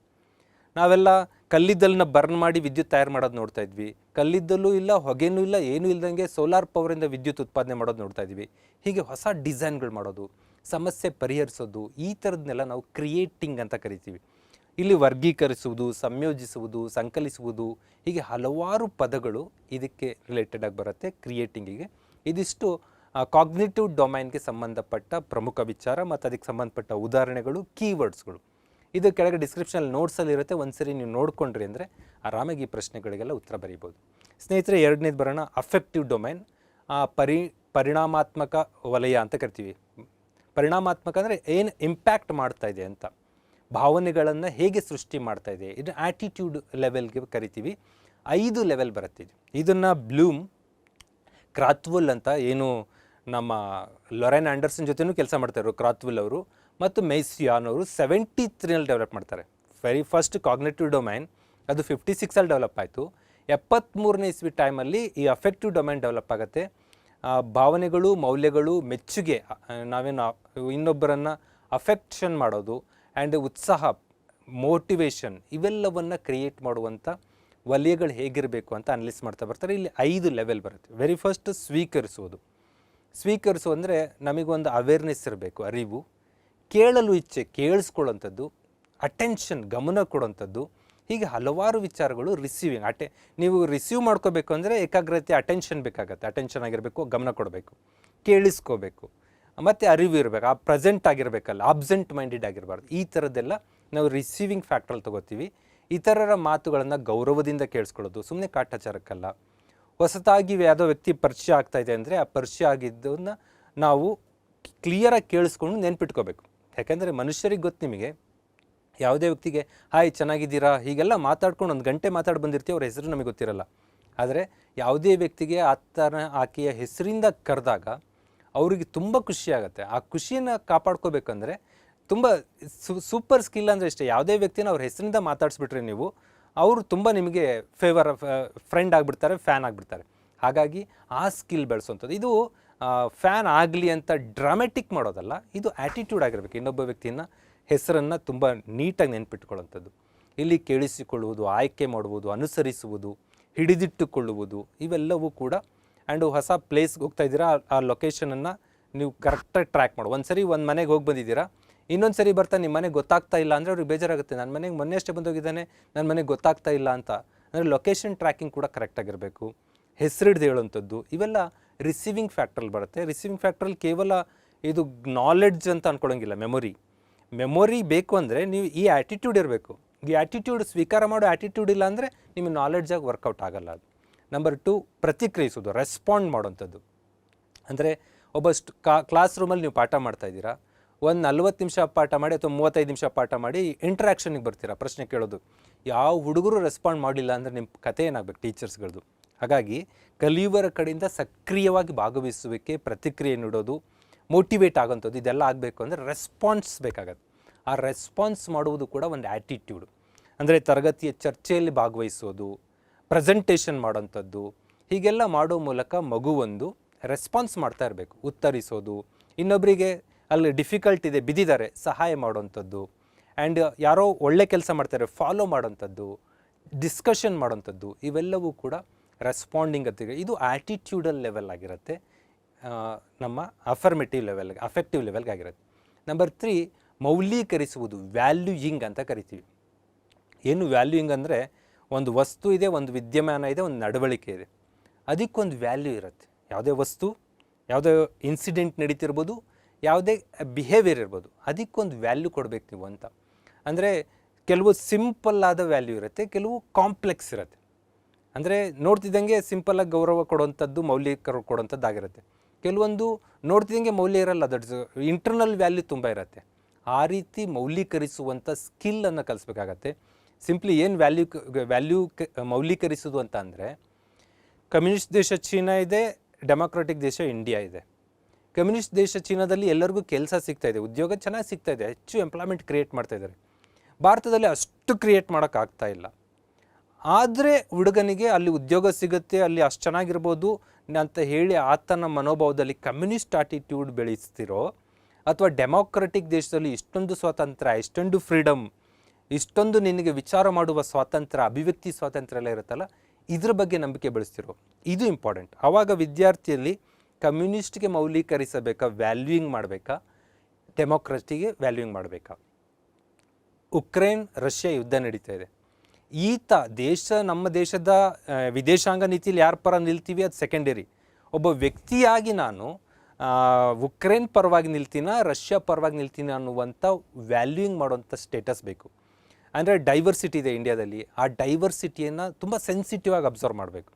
ನಾವೆಲ್ಲ ಕಲ್ಲಿದ್ದಲನ್ನ ಬರ್ನ್ ಮಾಡಿ ವಿದ್ಯುತ್ ತಯಾರು ಮಾಡೋದು ನೋಡ್ತಾ ಇದ್ವಿ, ಕಲ್ಲಿದ್ದಲ್ಲೂ ಇಲ್ಲ, ಹೊಗೆನೂ ಇಲ್ಲ, ಏನೂ ಇಲ್ದಂಗೆ ಸೋಲಾರ್ ಪವರಿಂದ ವಿದ್ಯುತ್ ಉತ್ಪಾದನೆ ಮಾಡೋದು ನೋಡ್ತಾ ಇದ್ವಿ. ಹೀಗೆ ಹೊಸ ಡಿಸೈನ್ಗಳು ಮಾಡೋದು, ಸಮಸ್ಯೆ ಪರಿಹರಿಸೋದು, ಈ ಥರದನ್ನೆಲ್ಲ ನಾವು ಕ್ರಿಯೇಟಿಂಗ್ ಅಂತ ಕರಿತೀವಿ. ಇಲ್ಲಿ ವರ್ಗೀಕರಿಸುವುದು, ಸಂಯೋಜಿಸುವುದು, ಸಂಕಲಿಸುವುದು, ಹೀಗೆ ಹಲವಾರು ಪದಗಳು ಇದಕ್ಕೆ ರಿಲೇಟೆಡ್ ಆಗಿ ಬರುತ್ತೆ ಕ್ರಿಯೇಟಿಂಗಿಗೆ. ಇದಿಷ್ಟು ಕಾಗ್ನಿಟಿವ್ ಡೊಮೈನ್ಗೆ ಸಂಬಂಧಪಟ್ಟ ಪ್ರಮುಖ ವಿಚಾರ ಮತ್ತು ಅದಕ್ಕೆ ಸಂಬಂಧಪಟ್ಟ ಉದಾಹರಣೆಗಳು, ಕೀವರ್ಡ್ಸ್ಗಳು. ಇದು ಕೆಳಗೆ ಡಿಸ್ಕ್ರಿಪ್ಷನಲ್ಲಿ ನೋಟ್ಸಲ್ಲಿ ಇರುತ್ತೆ, ಒಂದ್ಸರಿ ನೀವು ನೋಡ್ಕೊಂಡ್ರಿ ಅಂದರೆ ಆರಾಮಾಗಿ ಈ ಪ್ರಶ್ನೆಗಳಿಗೆಲ್ಲ ಉತ್ತರ ಬರೀಬೋದು. ಸ್ನೇಹಿತರೆ, ಎರಡನೇದು ಬರೋಣ, ಅಫೆಕ್ಟಿವ್ ಡೊಮೈನ್. ಪರಿಣಾಮಾತ್ಮಕ ವಲಯ ಅಂತ ಕರಿತೀವಿ. ಪರಿಣಾಮಾತ್ಮಕ ಅಂದರೆ ಏನು ಇಂಪ್ಯಾಕ್ಟ್ ಮಾಡ್ತಾ ಇದೆ ಅಂತ, ಭಾವನೆಗಳನ್ನು ಹೇಗೆ ಸೃಷ್ಟಿ ಮಾಡ್ತಾ ಇದೆ, ಇದು ಆ್ಯಟಿಟ್ಯೂಡ್ ಲೆವೆಲ್ಗೆ ಕರಿತೀವಿ. 5 ಲೆವೆಲ್ ಬರುತ್ತೆ. ಇದನ್ನು ಬ್ಲೂಮ್, ಕ್ರಾತ್ವುಲ್ ಅಂತ, ಏನು ನಮ್ಮ ಲೊರೆನ್ ಆ್ಯಂಡರ್ಸನ್ ಜೊತೆನೂ ಕೆಲಸ ಮಾಡ್ತಾಯಿದ್ರು ಕ್ರಾತ್ವುಲ್ ಅವರು, ಮತ್ತು ಮೆಯ್ಸಿಯಾನ್ ಅವರು 73ರಲ್ಲಿ ಡೆವಲಪ್ ಮಾಡ್ತಾರೆ. ವೆರಿ ಫಸ್ಟ್ ಕಾಗ್ನೇಟಿವ್ ಡೊಮೈನ್ ಅದು 56ಅಲ್ಲಿ ಡೆವಲಪ್ ಆಯಿತು. 73ನೇ ಇಸ್ವಿ ಟೈಮಲ್ಲಿ ಈ ಅಫೆಕ್ಟಿವ್ ಡೊಮೈನ್ ಡೆವಲಪ್ ಆಗುತ್ತೆ. ಭಾವನೆಗಳು, ಮೌಲ್ಯಗಳು, ಮೆಚ್ಚುಗೆ, ನಾವೇನು ಇನ್ನೊಬ್ಬರನ್ನು ಅಫೆಕ್ಷನ್ ಮಾಡೋದು ಆ್ಯಂಡ್ ಉತ್ಸಾಹ, ಮೋಟಿವೇಶನ್, ಇವೆಲ್ಲವನ್ನು ಕ್ರಿಯೇಟ್ ಮಾಡುವಂಥ ವಲಯಗಳು ಹೇಗಿರಬೇಕು ಅಂತ ಅನಲೈಸ್ ಮಾಡ್ತಾ ಬರ್ತಾರೆ. ಇಲ್ಲಿ 5 ಲೆವೆಲ್ ಬರುತ್ತೆ. ವೆರಿ ಫಸ್ಟ್ ಸ್ವೀಕರಿಸೋದು ಅಂದರೆ ನಮಗೊಂದು ಅವೇರ್ನೆಸ್ ಇರಬೇಕು, ಅರಿವು, ಕೇಳಲು ಇಚ್ಛೆ, ಕೇಳಿಸ್ಕೊಳ್ಳೋಂಥದ್ದು, ಅಟೆನ್ಷನ್, ಗಮನ ಕೊಡೋಂಥದ್ದು, ಹೀಗೆ ಹಲವಾರು ವಿಚಾರಗಳು. ರಿಸೀವಿಂಗ್, ನೀವು ರಿಸೀವ್ ಮಾಡ್ಕೋಬೇಕು ಅಂದರೆ ಏಕಾಗ್ರತೆ, ಅಟೆನ್ಷನ್ ಬೇಕಾಗತ್ತೆ, ಅಟೆನ್ಷನ್ ಆಗಿರಬೇಕು, ಗಮನ ಕೊಡಬೇಕು, ಕೇಳಿಸ್ಕೋಬೇಕು, ಮತ್ತು ಅರಿವು ಇರಬೇಕು, ಪ್ರೆಸೆಂಟ್ ಆಗಿರಬೇಕಲ್ಲ, ಆಬ್ಸೆಂಟ್ ಮೈಂಡೆಡ್ ಆಗಿರಬಾರ್ದು. ಈ ಥರದ್ದೆಲ್ಲ ನಾವು ರಿಸೀವಿಂಗ್ ಫ್ಯಾಕ್ಟ್ರಲ್ಲಿ ತೊಗೋತೀವಿ. ಇತರರ ಮಾತುಗಳನ್ನು ಗೌರವದಿಂದ ಕೇಳಿಸ್ಕೊಳ್ಳೋದು, ಸುಮ್ಮನೆ ಕಾಟಾಚಾರಕ್ಕಲ್ಲ. ಹೊಸತಾಗಿ ಯಾವುದೋ ವ್ಯಕ್ತಿ ಪರಿಚಯ ಆಗ್ತಾ ಇದೆ ಅಂದರೆ ಆ ಪರಿಚಯ ಆಗಿದ್ದನ್ನು ನಾವು ಕ್ಲಿಯರಾಗಿ ಕೇಳಿಸ್ಕೊಂಡು ನೆನ್ಪಿಟ್ಕೋಬೇಕು. ಯಾಕೆಂದರೆ ಮನುಷ್ಯರಿಗೆ ಗೊತ್ತು, ನಿಮಗೆ ಯಾವುದೇ ವ್ಯಕ್ತಿಗೆ ಹಾಯ್ ಚೆನ್ನಾಗಿದ್ದೀರಾ ಹೀಗೆಲ್ಲ ಮಾತಾಡ್ಕೊಂಡು 1 ಗಂಟೆ ಮಾತಾಡಿ ಬಂದಿರ್ತೀವಿ, ಅವ್ರ ಹೆಸರು ನಮಗೆ ಗೊತ್ತಿರಲ್ಲ. ಆದರೆ ಯಾವುದೇ ವ್ಯಕ್ತಿಗೆ ಆಕೆಯ ಹೆಸರಿಂದ ಕರೆದಾಗ ಅವರಿಗೆ ತುಂಬ ಖುಷಿಯಾಗುತ್ತೆ. ಆ ಖುಷಿಯನ್ನು ಕಾಪಾಡ್ಕೋಬೇಕಂದ್ರೆ ತುಂಬ ಸೂಪರ್ ಸ್ಕಿಲ್ ಅಂದರೆ ಇಷ್ಟೇ. ಯಾವುದೇ ವ್ಯಕ್ತಿನ ಅವ್ರ ಹೆಸರಿಂದ ಮಾತಾಡಿಸ್ಬಿಟ್ರೆ ನೀವು, ಅವರು ತುಂಬ ನಿಮಗೆ ಫ್ರೆಂಡ್ ಆಗಿಬಿಡ್ತಾರೆ, ಫ್ಯಾನ್ ಆಗಿಬಿಡ್ತಾರೆ. ಹಾಗಾಗಿ ಆ ಸ್ಕಿಲ್ ಬೆಳೆಸೋಂಥದ್ದು. ಇದು ಫ್ಯಾನ್ ಆಗಲಿ ಅಂತ ಡ್ರಾಮೆಟಿಕ್ ಮಾಡೋದಲ್ಲ, ಇದು ಆ್ಯಟಿಟ್ಯೂಡ್ ಆಗಿರಬೇಕು. ಇನ್ನೊಬ್ಬ ವ್ಯಕ್ತಿನ ಹೆಸರನ್ನು ತುಂಬ ನೀಟಾಗಿ ನೆನ್ಪಿಟ್ಕೊಳ್ಳೋಂಥದ್ದು. ಇಲ್ಲಿ ಕೇಳಿಸಿಕೊಳ್ಳುವುದು, ಆಯ್ಕೆ ಮಾಡುವುದು, ಅನುಸರಿಸುವುದು, ಹಿಡಿದಿಟ್ಟುಕೊಳ್ಳುವುದು, ಇವೆಲ್ಲವೂ ಕೂಡ. ಆ್ಯಂಡ್ ಹೊಸ ಪ್ಲೇಸ್ಗೆ ಹೋಗ್ತಾ ಇದ್ದೀರಾ, ಆ ಲೊಕೇಶನನ್ನು ನೀವು ಕರೆಕ್ಟಾಗಿ ಟ್ರ್ಯಾಕ್ ಮಾಡು. ಒಂದು ಸರಿ ಒಂದು ಮನೆಗೆ ಹೋಗಿ ಬಂದಿದ್ದೀರಾ, ಇನ್ನೊಂದು ಸರಿ ಬರ್ತಾ ನಿಮ್ಮ ಮನೆಗೆ ಗೊತ್ತಾಗ್ತಾ ಇಲ್ಲ ಅಂದರೆ ಅವ್ರಿಗೆ ಬೇಜಾರಾಗುತ್ತೆ. ನನ್ನ ಮನೆಗೆ ಮೊನ್ನೆ ಅಷ್ಟೇ ಬಂದೋಗಿದ್ದಾನೆ, ನನ್ನ ಮನೆಗೆ ಗೊತ್ತಾಗ್ತಾ ಇಲ್ಲ ಅಂತ. ಅಂದರೆ ಲೊಕೇಶನ್ ಟ್ರ್ಯಾಕಿಂಗ್ ಕೂಡ ಕರೆಕ್ಟಾಗಿರಬೇಕು, ಹೆಸರಿಡ್ದು ಹೇಳುವಂಥದ್ದು, ಇವೆಲ್ಲ ರಿಸೀವಿಂಗ್ ಫ್ಯಾಕ್ಟ್ರಲ್ಲಿ ಬರುತ್ತೆ. ರಿಸೀವಿಂಗ್ ಫ್ಯಾಕ್ಟ್ರಲ್ಲಿ ಕೇವಲ ಇದು ನಾಲೆಡ್ಜ್ ಅಂತ ಅಂದ್ಕೊಳ್ಳೋಂಗಿಲ್ಲ, ಮೆಮೊರಿ ಬೇಕು ಅಂದರೆ ನೀವು ಈ ಆ್ಯಟಿಟ್ಯೂಡ್ ಇರಬೇಕು. ಈ ಆ್ಯಟಿಟ್ಯೂಡ್ ಸ್ವೀಕಾರ ಮಾಡೋ ಆ್ಯಟಿಟ್ಯೂಡ್ ಇಲ್ಲ ಅಂದರೆ ನಿಮಗೆ ನಾಲೆಡ್ಜಾಗಿ ವರ್ಕೌಟ್ ಆಗಲ್ಲ ಅದು. ನಂಬರ್ 2, ಪ್ರತಿಕ್ರಿಯಿಸೋದು, ರೆಸ್ಪಾಂಡ್ ಮಾಡೋವಂಥದ್ದು. ಅಂದರೆ ಕ್ಲಾಸ್ ರೂಮಲ್ಲಿ ನೀವು ಪಾಠ ಮಾಡ್ತಾಯಿದ್ದೀರಾ, ಒಂದು 40 ನಿಮಿಷ ಪಾಠ ಮಾಡಿ ಅಥವಾ 35 ನಿಮಿಷ ಪಾಠ ಮಾಡಿ ಇಂಟ್ರ್ಯಾಕ್ಷನಿಗೆ ಬರ್ತೀರಾ, ಪ್ರಶ್ನೆ ಕೇಳೋದು. ಯಾವ ಹುಡುಗರು ರೆಸ್ಪಾಂಡ್ ಮಾಡಲಿಲ್ಲ ಅಂದರೆ ನಿಮ್ಮ ಕತೆ ಏನಾಗಬೇಕು ಟೀಚರ್ಸ್ಗಳದ್ದು. ಹಾಗಾಗಿ ಕಲಿಯುವರ ಕಡೆಯಿಂದ ಸಕ್ರಿಯವಾಗಿ ಭಾಗವಹಿಸುವಿಕೆ, ಪ್ರತಿಕ್ರಿಯೆ ನೀಡೋದು, ಮೋಟಿವೇಟ್ ಆಗೋಂಥದ್ದು, ಇದೆಲ್ಲ ಆಗಬೇಕು ಅಂದರೆ ರೆಸ್ಪಾನ್ಸ್ ಬೇಕಾಗತ್ತೆ. ಆ ರೆಸ್ಪಾನ್ಸ್ ಮಾಡುವುದು ಕೂಡ ಒಂದು ಆ್ಯಟಿಟ್ಯೂಡು. ಅಂದರೆ ತರಗತಿಯ ಚರ್ಚೆಯಲ್ಲಿ ಭಾಗವಹಿಸೋದು, ಪ್ರೆಸೆಂಟೇಷನ್ ಮಾಡೋಂಥದ್ದು, ಹೀಗೆಲ್ಲ ಮಾಡೋ ಮೂಲಕ ಮಗು ಒಂದು ರೆಸ್ಪಾನ್ಸ್ ಮಾಡ್ತಾ ಇರಬೇಕು. ಉತ್ತರಿಸೋದು, ಇನ್ನೊಬ್ಬರಿಗೆ ಅಲ್ಲಿ ಡಿಫಿಕಲ್ಟ್ ಇದೆ ಬಿದ್ದಿದ್ದಾರೆ ಸಹಾಯ ಮಾಡೋವಂಥದ್ದು, ಆ್ಯಂಡ್ ಯಾರೋ ಒಳ್ಳೆ ಕೆಲಸ ಮಾಡ್ತಾರೆ ಫಾಲೋ ಮಾಡೋಂಥದ್ದು, ಡಿಸ್ಕಷನ್ ಮಾಡೋಂಥದ್ದು, ಇವೆಲ್ಲವೂ ಕೂಡ ರೆಸ್ಪಾಂಡಿಂಗ್ ಅಂತ. ಇದು ಆ್ಯಟಿಟ್ಯೂಡಲ್ ಲೆವೆಲ್ ಆಗಿರುತ್ತೆ, ನಮ್ಮ ಅಫೆಕ್ಟಿವ್ ಲೆವೆಲ್ಗೆ ಆಗಿರುತ್ತೆ. ನಂಬರ್ 3 ಮೌಲ್ಯೀಕರಿಸುವುದು, ವ್ಯಾಲ್ಯೂಯಿಂಗ್ ಅಂತ ಕರಿತೀವಿ. ಏನು ವ್ಯಾಲ್ಯೂಯಿಂಗ್ ಅಂದರೆ, ಒಂದು ವಸ್ತು ಇದೆ, ಒಂದು ವಿದ್ಯಮಾನ ಇದೆ, ಒಂದು ನಡವಳಿಕೆ ಇದೆ, ಅದಕ್ಕೊಂದು ವ್ಯಾಲ್ಯೂ ಇರುತ್ತೆ. ಯಾವುದೇ ವಸ್ತು, ಯಾವುದೇ ಇನ್ಸಿಡೆಂಟ್ ನಡೀತಿರ್ಬೋದು, ಯಾವುದೇ ಬಿಹೇವಿಯರ್ ಇರ್ಬೋದು, ಅದಕ್ಕೊಂದು ವ್ಯಾಲ್ಯೂ ಕೊಡಬೇಕು ನೀವು ಅಂತ. ಅಂದರೆ ಕೆಲವು ಸಿಂಪಲ್ ಆದ ವ್ಯಾಲ್ಯೂ ಇರುತ್ತೆ, ಕೆಲವು ಕಾಂಪ್ಲೆಕ್ಸ್ ಇರುತ್ತೆ. ಅಂದರೆ ನೋಡ್ತಿದ್ದಂಗೆ ಸಿಂಪಲ್ಲಾಗಿ ಗೌರವ ಕೊಡುವಂಥದ್ದು, ಮೌಲ್ಯೀಕರ ಕೊಡುವಂಥದ್ದಾಗಿರುತ್ತೆ. ಕೆಲವೊಂದು ನೋಡ್ತಿದ್ದಂಗೆ ಮೌಲ್ಯ ಇರಲ್ಲ, ದಟ್ ಇಂಟರ್ನಲ್ ವ್ಯಾಲ್ಯೂ ತುಂಬ ಇರುತ್ತೆ. ಆ ರೀತಿ ಮೌಲ್ಯೀಕರಿಸುವಂಥ ಸ್ಕಿಲ್ಲನ್ನು ಕಲಿಸ್ಬೇಕಾಗತ್ತೆ. ಸಿಂಪ್ಲಿ ಏನು ಮೌಲ್ಯೀಕರಿಸೋದು ಅಂತ ಅಂದರೆ, ಕಮ್ಯುನಿಸ್ಟ್ ದೇಶ ಚೀನಾ ಇದೆ, ಡೆಮೊಕ್ರೆಟಿಕ್ ದೇಶ ಇಂಡಿಯಾ ಇದೆ. ಕಮ್ಯುನಿಸ್ಟ್ ದೇಶ ಚೀನಾದಲ್ಲಿ ಎಲ್ಲರಿಗೂ ಕೆಲಸ ಸಿಗ್ತಾ ಇದೆ, ಉದ್ಯೋಗ ಚೆನ್ನಾಗಿ ಸಿಗ್ತಾ ಇದೆ, ಹೆಚ್ಚು ಎಂಪ್ಲಾಯ್ಮೆಂಟ್ ಕ್ರಿಯೇಟ್ ಮಾಡ್ತಾ ಇದ್ದಾರೆ. ಭಾರತದಲ್ಲಿ ಅಷ್ಟು ಕ್ರಿಯೇಟ್ ಮಾಡೋಕ್ಕಾಗ್ತಾ ಇಲ್ಲ. ಆದರೆ ಹುಡುಗನಿಗೆ ಅಲ್ಲಿ ಉದ್ಯೋಗ ಸಿಗುತ್ತೆ, ಅಲ್ಲಿ ಅಷ್ಟು ಚೆನ್ನಾಗಿರ್ಬೋದು ಅಂತ ಹೇಳಿ ಆತನ ಮನೋಭಾವದಲ್ಲಿ ಕಮ್ಯುನಿಸ್ಟ್ ಆಟಿಟ್ಯೂಡ್ ಬೆಳೆಸ್ತಿರೋ, ಅಥವಾ ಡೆಮೊಕ್ರೆಟಿಕ್ ದೇಶದಲ್ಲಿ ಇಷ್ಟೊಂದು ಸ್ವಾತಂತ್ರ್ಯ, ಇಷ್ಟೊಂದು ಫ್ರೀಡಮ್, ಇಷ್ಟೊಂದು ನಿನಗೆ ವಿಚಾರ ಮಾಡುವ ಸ್ವಾತಂತ್ರ್ಯ, ಅಭಿವ್ಯಕ್ತಿ ಸ್ವಾತಂತ್ರ್ಯ ಎಲ್ಲ ಇರುತ್ತಲ್ಲ, ಇದ್ರ ಬಗ್ಗೆ ನಂಬಿಕೆ ಬೆಳೆಸ್ತಿರೋ, ಇದು ಇಂಪಾರ್ಟೆಂಟ್. ಆವಾಗ ವಿದ್ಯಾರ್ಥಿಯಲ್ಲಿ ಕಮ್ಯುನಿಸ್ಟ್ಗೆ ಮೌಲ್ಯೀಕರಿಸಬೇಕಾ, ವ್ಯಾಲ್ಯೂಯಿಂಗ್ ಮಾಡಬೇಕಾ, ಡೆಮೊಕ್ರಟಿಗೆ ವ್ಯಾಲ್ಯೂಯಿಂಗ್ ಮಾಡಬೇಕಾ? ಉಕ್ರೇನ್ ರಷ್ಯಾ ಯುದ್ಧ ನಡೀತಾ ಇದೆ. ನಮ್ಮ ದೇಶದ ವಿದೇಶಾಂಗ ನೀತಿಯಲ್ಲಿ ಯಾರ ಪರ ನಿಲ್ತೀವಿ ಅದು ಸೆಕೆಂಡರಿ. ಒಬ್ಬ ವ್ಯಕ್ತಿಯಾಗಿ ನಾನು ಉಕ್ರೇನ್ ಪರವಾಗಿ ನಿಲ್ತೀನ, ರಷ್ಯಾ ಪರವಾಗಿ ನಿಲ್ತೀನ ಅನ್ನುವಂಥ ವ್ಯಾಲ್ಯೂಯಿಂಗ್ ಮಾಡುವಂಥ ಸ್ಟೇಟಸ್ ಬೇಕು. ಅಂದರೆ ಡೈವರ್ಸಿಟಿ ಇದೆ ಇಂಡಿಯಾದಲ್ಲಿ, ಆ ಡೈವರ್ಸಿಟಿಯನ್ನು ತುಂಬ ಸೆನ್ಸಿಟಿವ್ ಆಗಿ ಅಬ್ಸರ್ವ್ ಮಾಡಬೇಕು.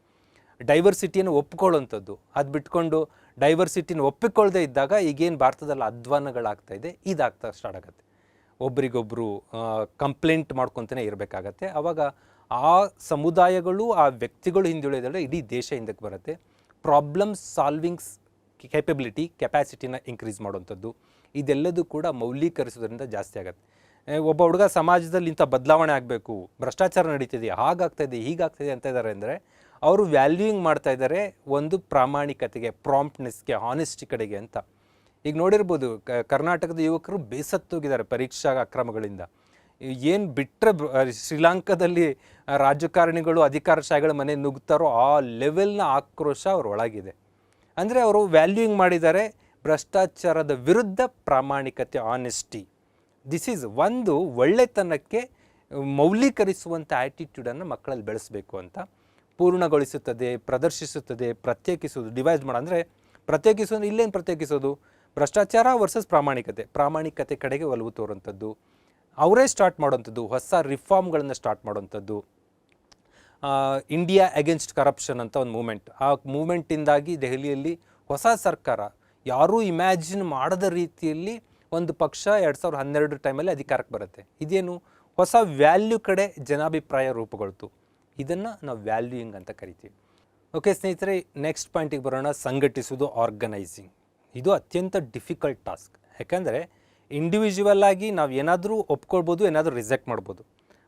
ಡೈವರ್ಸಿಟಿಯನ್ನು ಒಪ್ಕೊಳ್ಳೋಂಥದ್ದು, ಅದು ಬಿಟ್ಕೊಂಡು ಡೈವರ್ಸಿಟಿನ ಒಪ್ಪಿಕೊಳ್ಳದೆ ಇದ್ದಾಗ ಈಗೇನು ಭಾರತದಲ್ಲಿ ಅಧ್ವಾನಗಳಾಗ್ತಾ ಇದೆ, ಇದಾಗ್ತಾ ಸ್ಟಾರ್ಟ್ ಆಗುತ್ತೆ. ಒಬ್ರಿಗೊಬ್ಬರು ಕಂಪ್ಲೇಂಟ್ ಮಾಡ್ಕೊತಾನೆ ಇರಬೇಕಾಗತ್ತೆ. ಆವಾಗ ಆ ಸಮುದಾಯಗಳು, ಆ ವ್ಯಕ್ತಿಗಳು ಹಿಂದುಳಿದ್ರೆ ಇಡೀ ದೇಶ ಹಿಂದಕ್ಕೆ ಬರುತ್ತೆ. ಪ್ರಾಬ್ಲಮ್ ಸಾಲ್ವಿಂಗ್ಸ್ ಕೆಪಾಸಿಟಿನ ಇನ್ಕ್ರೀಸ್ ಮಾಡುವಂಥದ್ದು, ಇದೆಲ್ಲದೂ ಕೂಡ ಮೌಲ್ಯೀಕರಿಸೋದ್ರಿಂದ ಜಾಸ್ತಿ ಆಗುತ್ತೆ. ಒಬ್ಬ ಹುಡುಗ ಸಮಾಜದಲ್ಲಿ ಇಂಥ ಬದಲಾವಣೆ ಆಗಬೇಕು, ಭ್ರಷ್ಟಾಚಾರ ನಡೀತಿದೆ, ಹಾಗಾಗ್ತಾಯಿದೆ, ಹೀಗಾಗ್ತಾಯಿದೆ ಅಂತ ಇದ್ದಾರೆ ಅಂದರೆ, ಅವರು ವ್ಯಾಲ್ಯೂಯಿಂಗ್ ಮಾಡ್ತಾ ಇದ್ದಾರೆ ಒಂದು ಪ್ರಾಮಾಣಿಕತೆಗೆ, ಪ್ರಾಂಪ್ಟ್ನೆಸ್ಗೆ, ಹಾನೆಸ್ಟಿ ಕಡೆಗೆ ಅಂತ. ಈಗ ನೋಡಿರ್ಬೋದು, ಕರ್ನಾಟಕದ ಯುವಕರು ಬೇಸತ್ತೋಗಿದ್ದಾರೆ ಪರೀಕ್ಷಾ ಅಕ್ರಮಗಳಿಂದ. ಏನು ಬಿಟ್ಟರೆ ಶ್ರೀಲಂಕಾದಲ್ಲಿ ರಾಜಕಾರಣಿಗಳು ಅಧಿಕಾರಶಾಹಿಗಳ ಮನೆ ನುಗ್ತಾರೋ ಆ ಲೆವೆಲ್ನ ಆಕ್ರೋಶ ಅವರೊಳಗಿದೆ. ಅಂದರೆ ಅವರು ವ್ಯಾಲ್ಯೂಯಿಂಗ್ ಮಾಡಿದ್ದಾರೆ ಭ್ರಷ್ಟಾಚಾರದ ವಿರುದ್ಧ ಪ್ರಾಮಾಣಿಕತೆ, ಆನೆಸ್ಟಿ. ದಿಸ್ ಈಸ್ ಒಂದು ಒಳ್ಳೆತನಕ್ಕೆ ಮೌಲ್ಯೀಕರಿಸುವಂಥ ಆ್ಯಟಿಟ್ಯೂಡನ್ನು ಮಕ್ಕಳಲ್ಲಿ ಬೆಳೆಸಬೇಕು ಅಂತ. ಪೂರ್ಣಗೊಳಿಸುತ್ತದೆ, ಪ್ರದರ್ಶಿಸುತ್ತದೆ, ಪ್ರತ್ಯೇಕಿಸೋದು, ಡಿವೈಸ್ ಮಾಡೋ. ಅಂದರೆ ಪ್ರತ್ಯೇಕಿಸೋದು, ಇಲ್ಲೇನು ಪ್ರತ್ಯೇಕಿಸೋದು? ಭ್ರಷ್ಟಾಚಾರ ವರ್ಸಸ್ ಪ್ರಾಮಾಣಿಕತೆ ಕಡೆಗೆ ಒಲವು ತೋರುವಂಥದ್ದು, ಅವರೇ ಸ್ಟಾರ್ಟ್ ಮಾಡೋವಂಥದ್ದು, ಹೊಸ ರಿಫಾರ್ಮ್ಗಳನ್ನು ಸ್ಟಾರ್ಟ್ ಮಾಡೋವಂಥದ್ದು. ಇಂಡಿಯಾ ಅಗೇನ್ಸ್ಟ್ ಕರಪ್ಷನ್ ಅಂತ ಒಂದು ಮೂಮೆಂಟ್, ಆ ಮೂಮೆಂಟಿಂದಾಗಿ ದೆಹಲಿಯಲ್ಲಿ ಹೊಸ ಸರ್ಕಾರ, ಯಾರೂ ಇಮ್ಯಾಜಿನ್ ಮಾಡದ ರೀತಿಯಲ್ಲಿ ಒಂದು ಪಕ್ಷ 2012 ಟೈಮಲ್ಲಿ ಅಧಿಕಾರಕ್ಕೆ ಬರುತ್ತೆ. ಇದೇನು ಹೊಸ ವ್ಯಾಲ್ಯೂ ಕಡೆ ಜನಾಭಿಪ್ರಾಯ ರೂಪುಗೊಳ್ತು. ಇದನ್ನು ನಾವು ವ್ಯಾಲ್ಯೂಯಿಂಗ್ ಅಂತ ಕರಿತೀವಿ. ಓಕೆ ಸ್ನೇಹಿತರೆ, ನೆಕ್ಸ್ಟ್ ಪಾಯಿಂಟಿಗೆ ಬರೋಣ. ಸಂಘಟಿಸುವುದು, ಆರ್ಗನೈಸಿಂಗ್. ಇದು ಅತ್ಯಂತ ಡಿಫಿಕಲ್ಟ್ ಟಾಸ್ಕ್. ಯಾಕಂದರೆ ಇಂಡಿವಿಜುವಲ್ ಆಗಿ ನಾವು ಏನಾದರೂ ಒಪ್ಕೊಳ್ಬೋದು, ಏನಾದರೂ ರಿಜೆಕ್ಟ್ ಮಾಡ್ಬೋದು.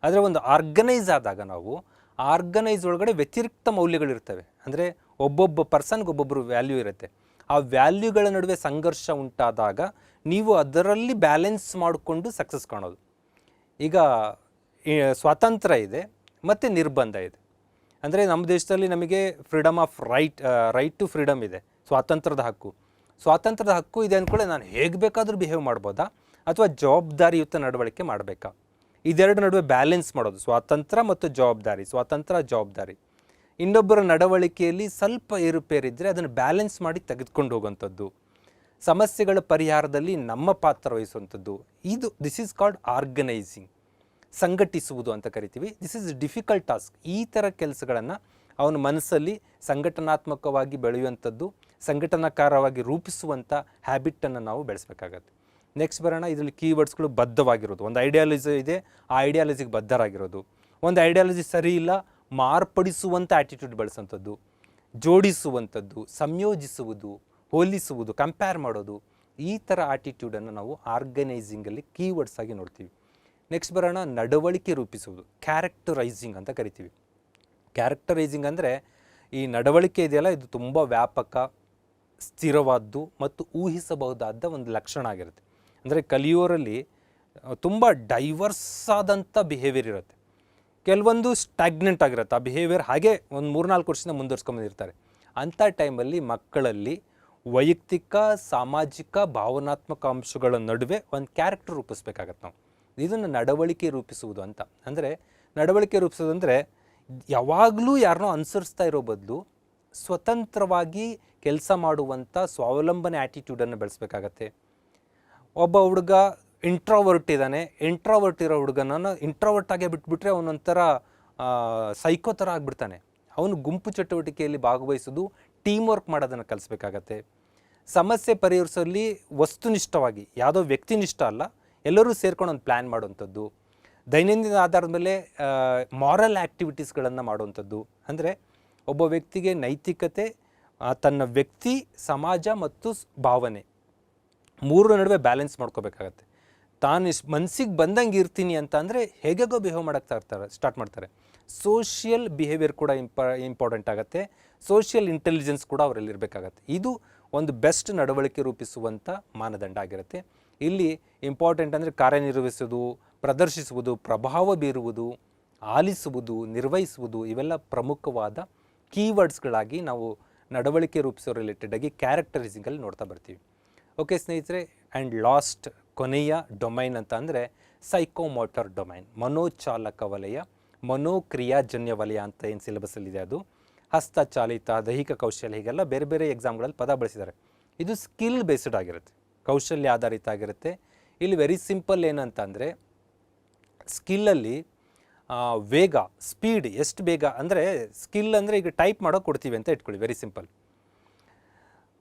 ಆದರೆ ಒಂದು ಆರ್ಗನೈಸ್ ಆದಾಗ ನಾವು ಆರ್ಗನೈಸ್ ಒಳಗಡೆ ವ್ಯತಿರಿಕ್ತ ಮೌಲ್ಯಗಳಿರ್ತವೆ. ಅಂದರೆ ಒಬ್ಬೊಬ್ಬ ಪರ್ಸನ್ಗೆ ಒಬ್ಬೊಬ್ಬರು ವ್ಯಾಲ್ಯೂ ಇರುತ್ತೆ. ಆ ವ್ಯಾಲ್ಯೂಗಳ ನಡುವೆ ಸಂಘರ್ಷ ಉಂಟಾದಾಗ ನೀವು ಅದರಲ್ಲಿ ಬ್ಯಾಲೆನ್ಸ್ ಮಾಡಿಕೊಂಡು ಸಕ್ಸಸ್ ಕಾಣೋದು. ಈಗ ಸ್ವಾತಂತ್ರ್ಯ ಇದೆ ಮತ್ತು ನಿರ್ಬಂಧ ಇದೆ. ಅಂದರೆ ನಮ್ಮ ದೇಶದಲ್ಲಿ ನಮಗೆ freedom of right to freedom ಇದೆ, ಸ್ವಾತಂತ್ರ್ಯದ ಹಕ್ಕು. ಸ್ವಾತಂತ್ರ್ಯದ ಹಕ್ಕು ಇದೆ ಅಂದ್ಕೊಳ್ಳೆ ನಾನು ಹೇಗೆ ಬೇಕಾದರೂ ಬಿಹೇವ್ ಮಾಡ್ಬೋದಾ, ಅಥವಾ ಜವಾಬ್ದಾರಿಯುತ ನಡವಳಿಕೆ ಮಾಡಬೇಕಾ? ಇದೆರಡು ನಡುವೆ ಬ್ಯಾಲೆನ್ಸ್ ಮಾಡೋದು, ಸ್ವಾತಂತ್ರ್ಯ ಮತ್ತು ಜವಾಬ್ದಾರಿ. ಇನ್ನೊಬ್ಬರ ನಡವಳಿಕೆಯಲ್ಲಿ ಸ್ವಲ್ಪ ಏರುಪೇರಿದ್ದರೆ ಅದನ್ನು ಬ್ಯಾಲೆನ್ಸ್ ಮಾಡಿ ತೆಗೆದುಕೊಂಡು ಹೋಗುವಂಥದ್ದು, ಸಮಸ್ಯೆಗಳ ಪರಿಹಾರದಲ್ಲಿ ನಮ್ಮ ಪಾತ್ರ ವಹಿಸುವಂಥದ್ದು. ದಿಸ್ ಈಸ್ ಕಾಲ್ಡ್ ಆರ್ಗನೈಸಿಂಗ್, ಸಂಘಟಿಸುವುದು ಅಂತ ಕರಿತೀವಿ. This is difficult task. ಈ ಥರ ಕೆಲಸಗಳನ್ನು ಅವನ ಮನಸ್ಸಲ್ಲಿ ಸಂಘಟನಾತ್ಮಕವಾಗಿ ಬೆಳೆಯುವಂಥದ್ದು, ಸಂಘಟನಾಕಾರವಾಗಿ ರೂಪಿಸುವಂಥ ಹ್ಯಾಬಿಟನ್ನು ನಾವು ಬೆಳೆಸಬೇಕಾಗತ್ತೆ. ನೆಕ್ಸ್ಟ್ ಬರೋಣ. ಇದರಲ್ಲಿ ಕೀವರ್ಡ್ಸ್ಗಳು ಬದ್ಧವಾಗಿರೋದು. ಒಂದು ಐಡಿಯಾಲಜಿ ಇದೆ, ಆ ಐಡಿಯಾಲಜಿಗೆ ಬದ್ಧರಾಗಿರೋದು. ಒಂದು ಐಡಿಯಾಲಜಿ ಸರಿ ಇಲ್ಲ, ಮಾರ್ಪಡಿಸುವಂಥ ಆ್ಯಟಿಟ್ಯೂಡ್ ಬೆಳೆಸೋಂಥದ್ದು, ಜೋಡಿಸುವಂಥದ್ದು, ಸಂಯೋಜಿಸುವುದು, ಹೋಲಿಸುವುದು, ಕಂಪೇರ್ ಮಾಡೋದು. ಈ ಥರ ಆಟಿಟ್ಯೂಡನ್ನು ನಾವು ಆರ್ಗನೈಸಿಂಗಲ್ಲಿ ಕೀವರ್ಡ್ಸ್ ಆಗಿ ನೋಡ್ತೀವಿ. ನೆಕ್ಸ್ಟ್ ಬರೋಣ. ನಡವಳಿಕೆ ರೂಪಿಸುವುದು, ಕ್ಯಾರೆಕ್ಟರೈಸಿಂಗ್ ಅಂತ ಕರಿತೀವಿ. ಕ್ಯಾರೆಕ್ಟರೈಸಿಂಗ್ ಅಂದರೆ ಈ ನಡವಳಿಕೆ ಇದೆಯಲ್ಲ, ಇದು ತುಂಬ ವ್ಯಾಪಕ, ಸ್ಥಿರವಾದ್ದು ಮತ್ತು ಊಹಿಸಬಹುದಾದ ಒಂದು ಲಕ್ಷಣ ಆಗಿರುತ್ತೆ. ಅಂದರೆ ಕಲಿಯೋರಲ್ಲಿ ತುಂಬ ಡೈವರ್ಸ್ ಆದಂಥ ಬಿಹೇವಿಯರ್ ಇರುತ್ತೆ. ಕೆಲವೊಂದು ಸ್ಟ್ಯಾಗ್ನೆಂಟ್ ಆಗಿರುತ್ತೆ, ಆ ಬಿಹೇವಿಯರ್ ಹಾಗೆ ಒಂದು 3-4 ವರ್ಷದಿಂದ ಮುಂದುವರ್ಸ್ಕೊಂಬಂದಿರ್ತಾರೆ. ಅಂಥ ಟೈಮಲ್ಲಿ ಮಕ್ಕಳಲ್ಲಿ ವೈಯಕ್ತಿಕ, ಸಾಮಾಜಿಕ, ಭಾವನಾತ್ಮಕ ಅಂಶಗಳ ನಡುವೆ ಒಂದು ಕ್ಯಾರೆಕ್ಟರ್ ರೂಪಿಸ್ಬೇಕಾಗತ್ತೆ ನಾವು. ಇದನ್ನು ನಡವಳಿಕೆ ರೂಪಿಸುವುದು ಅಂತ. ಅಂದರೆ ನಡವಳಿಕೆ ರೂಪಿಸೋದು ಅಂದರೆ ಯಾವಾಗಲೂ ಯಾರನ್ನೋ ಅನುಸರಿಸ್ತಾ ಇರೋ ಬದಲು ಸ್ವತಂತ್ರವಾಗಿ ಕೆಲಸ ಮಾಡುವಂಥ ಸ್ವಾವಲಂಬನೆ ಆ್ಯಟಿಟ್ಯೂಡನ್ನು ಬೆಳೆಸ್ಬೇಕಾಗತ್ತೆ. ಒಬ್ಬ ಹುಡುಗ ಇಂಟ್ರಾವರ್ಟ್ ಇದ್ದಾನೆ, ಇಂಟ್ರಾವರ್ಟ್ ಇರೋ ಹುಡುಗನನ್ನು ಇಂಟ್ರಾವರ್ಟ್ ಆಗೇ ಬಿಟ್ಬಿಟ್ರೆ ಅವನೊಂಥರ ಸೈಕೋ ಥರ ಆಗಿಬಿಡ್ತಾನೆ. ಅವನು ಗುಂಪು ಚಟುವಟಿಕೆಯಲ್ಲಿ ಭಾಗವಹಿಸೋದು, ಟೀಮ್ ವರ್ಕ್ ಮಾಡೋದನ್ನು ಕಲಿಸ್ಬೇಕಾಗತ್ತೆ. ಸಮಸ್ಯೆ ಪರಿಹರಿಸೋಲ್ಲಿ ವಸ್ತುನಿಷ್ಠವಾಗಿ, ಯಾವುದೋ ವ್ಯಕ್ತಿನಿಷ್ಠ ಅಲ್ಲ, ಎಲ್ಲರೂ ಸೇರ್ಕೊಂಡು ಒಂದು ಪ್ಲ್ಯಾನ್ ಮಾಡುವಂಥದ್ದು. ದೈನಂದಿನ ಆಧಾರದ ಮೇಲೆ ಮಾರಲ್ ಆ್ಯಕ್ಟಿವಿಟೀಸ್ಗಳನ್ನು ಮಾಡುವಂಥದ್ದು. ಅಂದರೆ ಒಬ್ಬ ವ್ಯಕ್ತಿಗೆ ನೈತಿಕತೆ, ತನ್ನ ವ್ಯಕ್ತಿ, ಸಮಾಜ ಮತ್ತು ಭಾವನೆ ಮೂರರ ನಡುವೆ ಬ್ಯಾಲೆನ್ಸ್ ಮಾಡ್ಕೋಬೇಕಾಗತ್ತೆ. ತಾನು ಮನಸ್ಸಿಗೆ ಬಂದಂಗೆ ಇರ್ತೀನಿ ಅಂತ ಅಂದರೆ ಹೇಗೆಗೋ ಬಿಹೇವ್ ಮಾಡೋಕ್ಕೆ ಸ್ಟಾರ್ಟ್ ಮಾಡ್ತಾರೆ. ಸೋಷಿಯಲ್ ಬಿಹೇವಿಯರ್ ಕೂಡ ಇಂಪಾರ್ಟೆಂಟ್ ಆಗುತ್ತೆ. ಸೋಷಿಯಲ್ ಇಂಟೆಲಿಜೆನ್ಸ್ ಕೂಡ ಅವರಲ್ಲಿ ಇರಬೇಕಾಗತ್ತೆ. ಇದು ಒಂದು ಬೆಸ್ಟ್ ನಡವಳಿಕೆ ರೂಪಿಸುವಂಥ ಮಾನದಂಡ ಆಗಿರುತ್ತೆ. ಇಲ್ಲಿ ಇಂಪಾರ್ಟೆಂಟ್ ಅಂದರೆ ಕಾರ್ಯನಿರ್ವಹಿಸುವುದು, ಪ್ರದರ್ಶಿಸುವುದು, ಪ್ರಭಾವ ಬೀರುವುದು, ಆಲಿಸುವುದು, ನಿರ್ವಹಿಸುವುದು, ಇವೆಲ್ಲ ಪ್ರಮುಖವಾದ ಕೀವರ್ಡ್ಸ್ಗಳಾಗಿ ನಾವು ನಡವಳಿಕೆ ರೂಪಿಸೋ ರಿಲೇಟೆಡಾಗಿ ಕ್ಯಾರೆಕ್ಟರೈಸಿಂಗಲ್ಲಿ ನೋಡ್ತಾ ಬರ್ತೀವಿ. ಓಕೆ ಸ್ನೇಹಿತರೆ, ಆ್ಯಂಡ್ ಲಾಸ್ಟ್ ಕೊನೆಯ ಡೊಮೈನ್ ಅಂತ ಅಂದರೆ ಸೈಕೋಮೋಟರ್ ಡೊಮೈನ್, ಮನೋಚಾಲಕ ವಲಯ, ಮನೋಕ್ರಿಯಾಜನ್ಯ ವಲಯ ಅಂತ ಏನು ಸಿಲೆಬಸ್ಸಲ್ಲಿದೆ ಅದು. ಹಸ್ತಚಾಲಿತ, ದೈಹಿಕ ಕೌಶಲ್ಯ, ಹೀಗೆಲ್ಲ ಬೇರೆ ಬೇರೆ ಎಕ್ಸಾಮ್ಗಳಲ್ಲಿ ಪದ ಬಳಸಿದ್ದಾರೆ. ಇದು ಸ್ಕಿಲ್ ಬೇಸ್ಡ್ ಆಗಿರುತ್ತೆ, ಕೌಶಲ್ಯ ಆಧಾರಿತ ಆಗಿರುತ್ತೆ. ಇಲ್ಲಿ ವೆರಿ ಸಿಂಪಲ್ ಏನಂತ ಅಂದರೆ ಸ್ಕಿಲ್ಲಲ್ಲಿ ವೇಗ, ಸ್ಪೀಡ್, ಎಷ್ಟು ಬೇಗ ಅಂದರೆ ಸ್ಕಿಲ್ ಅಂದರೆ ಈಗ ಟೈಪ್ ಮಾಡೋಕೆ ಕೊಡ್ತೀವಿ ಅಂತ ಇಟ್ಕೊಳ್ಳಿ. ವೆರಿ ಸಿಂಪಲ್,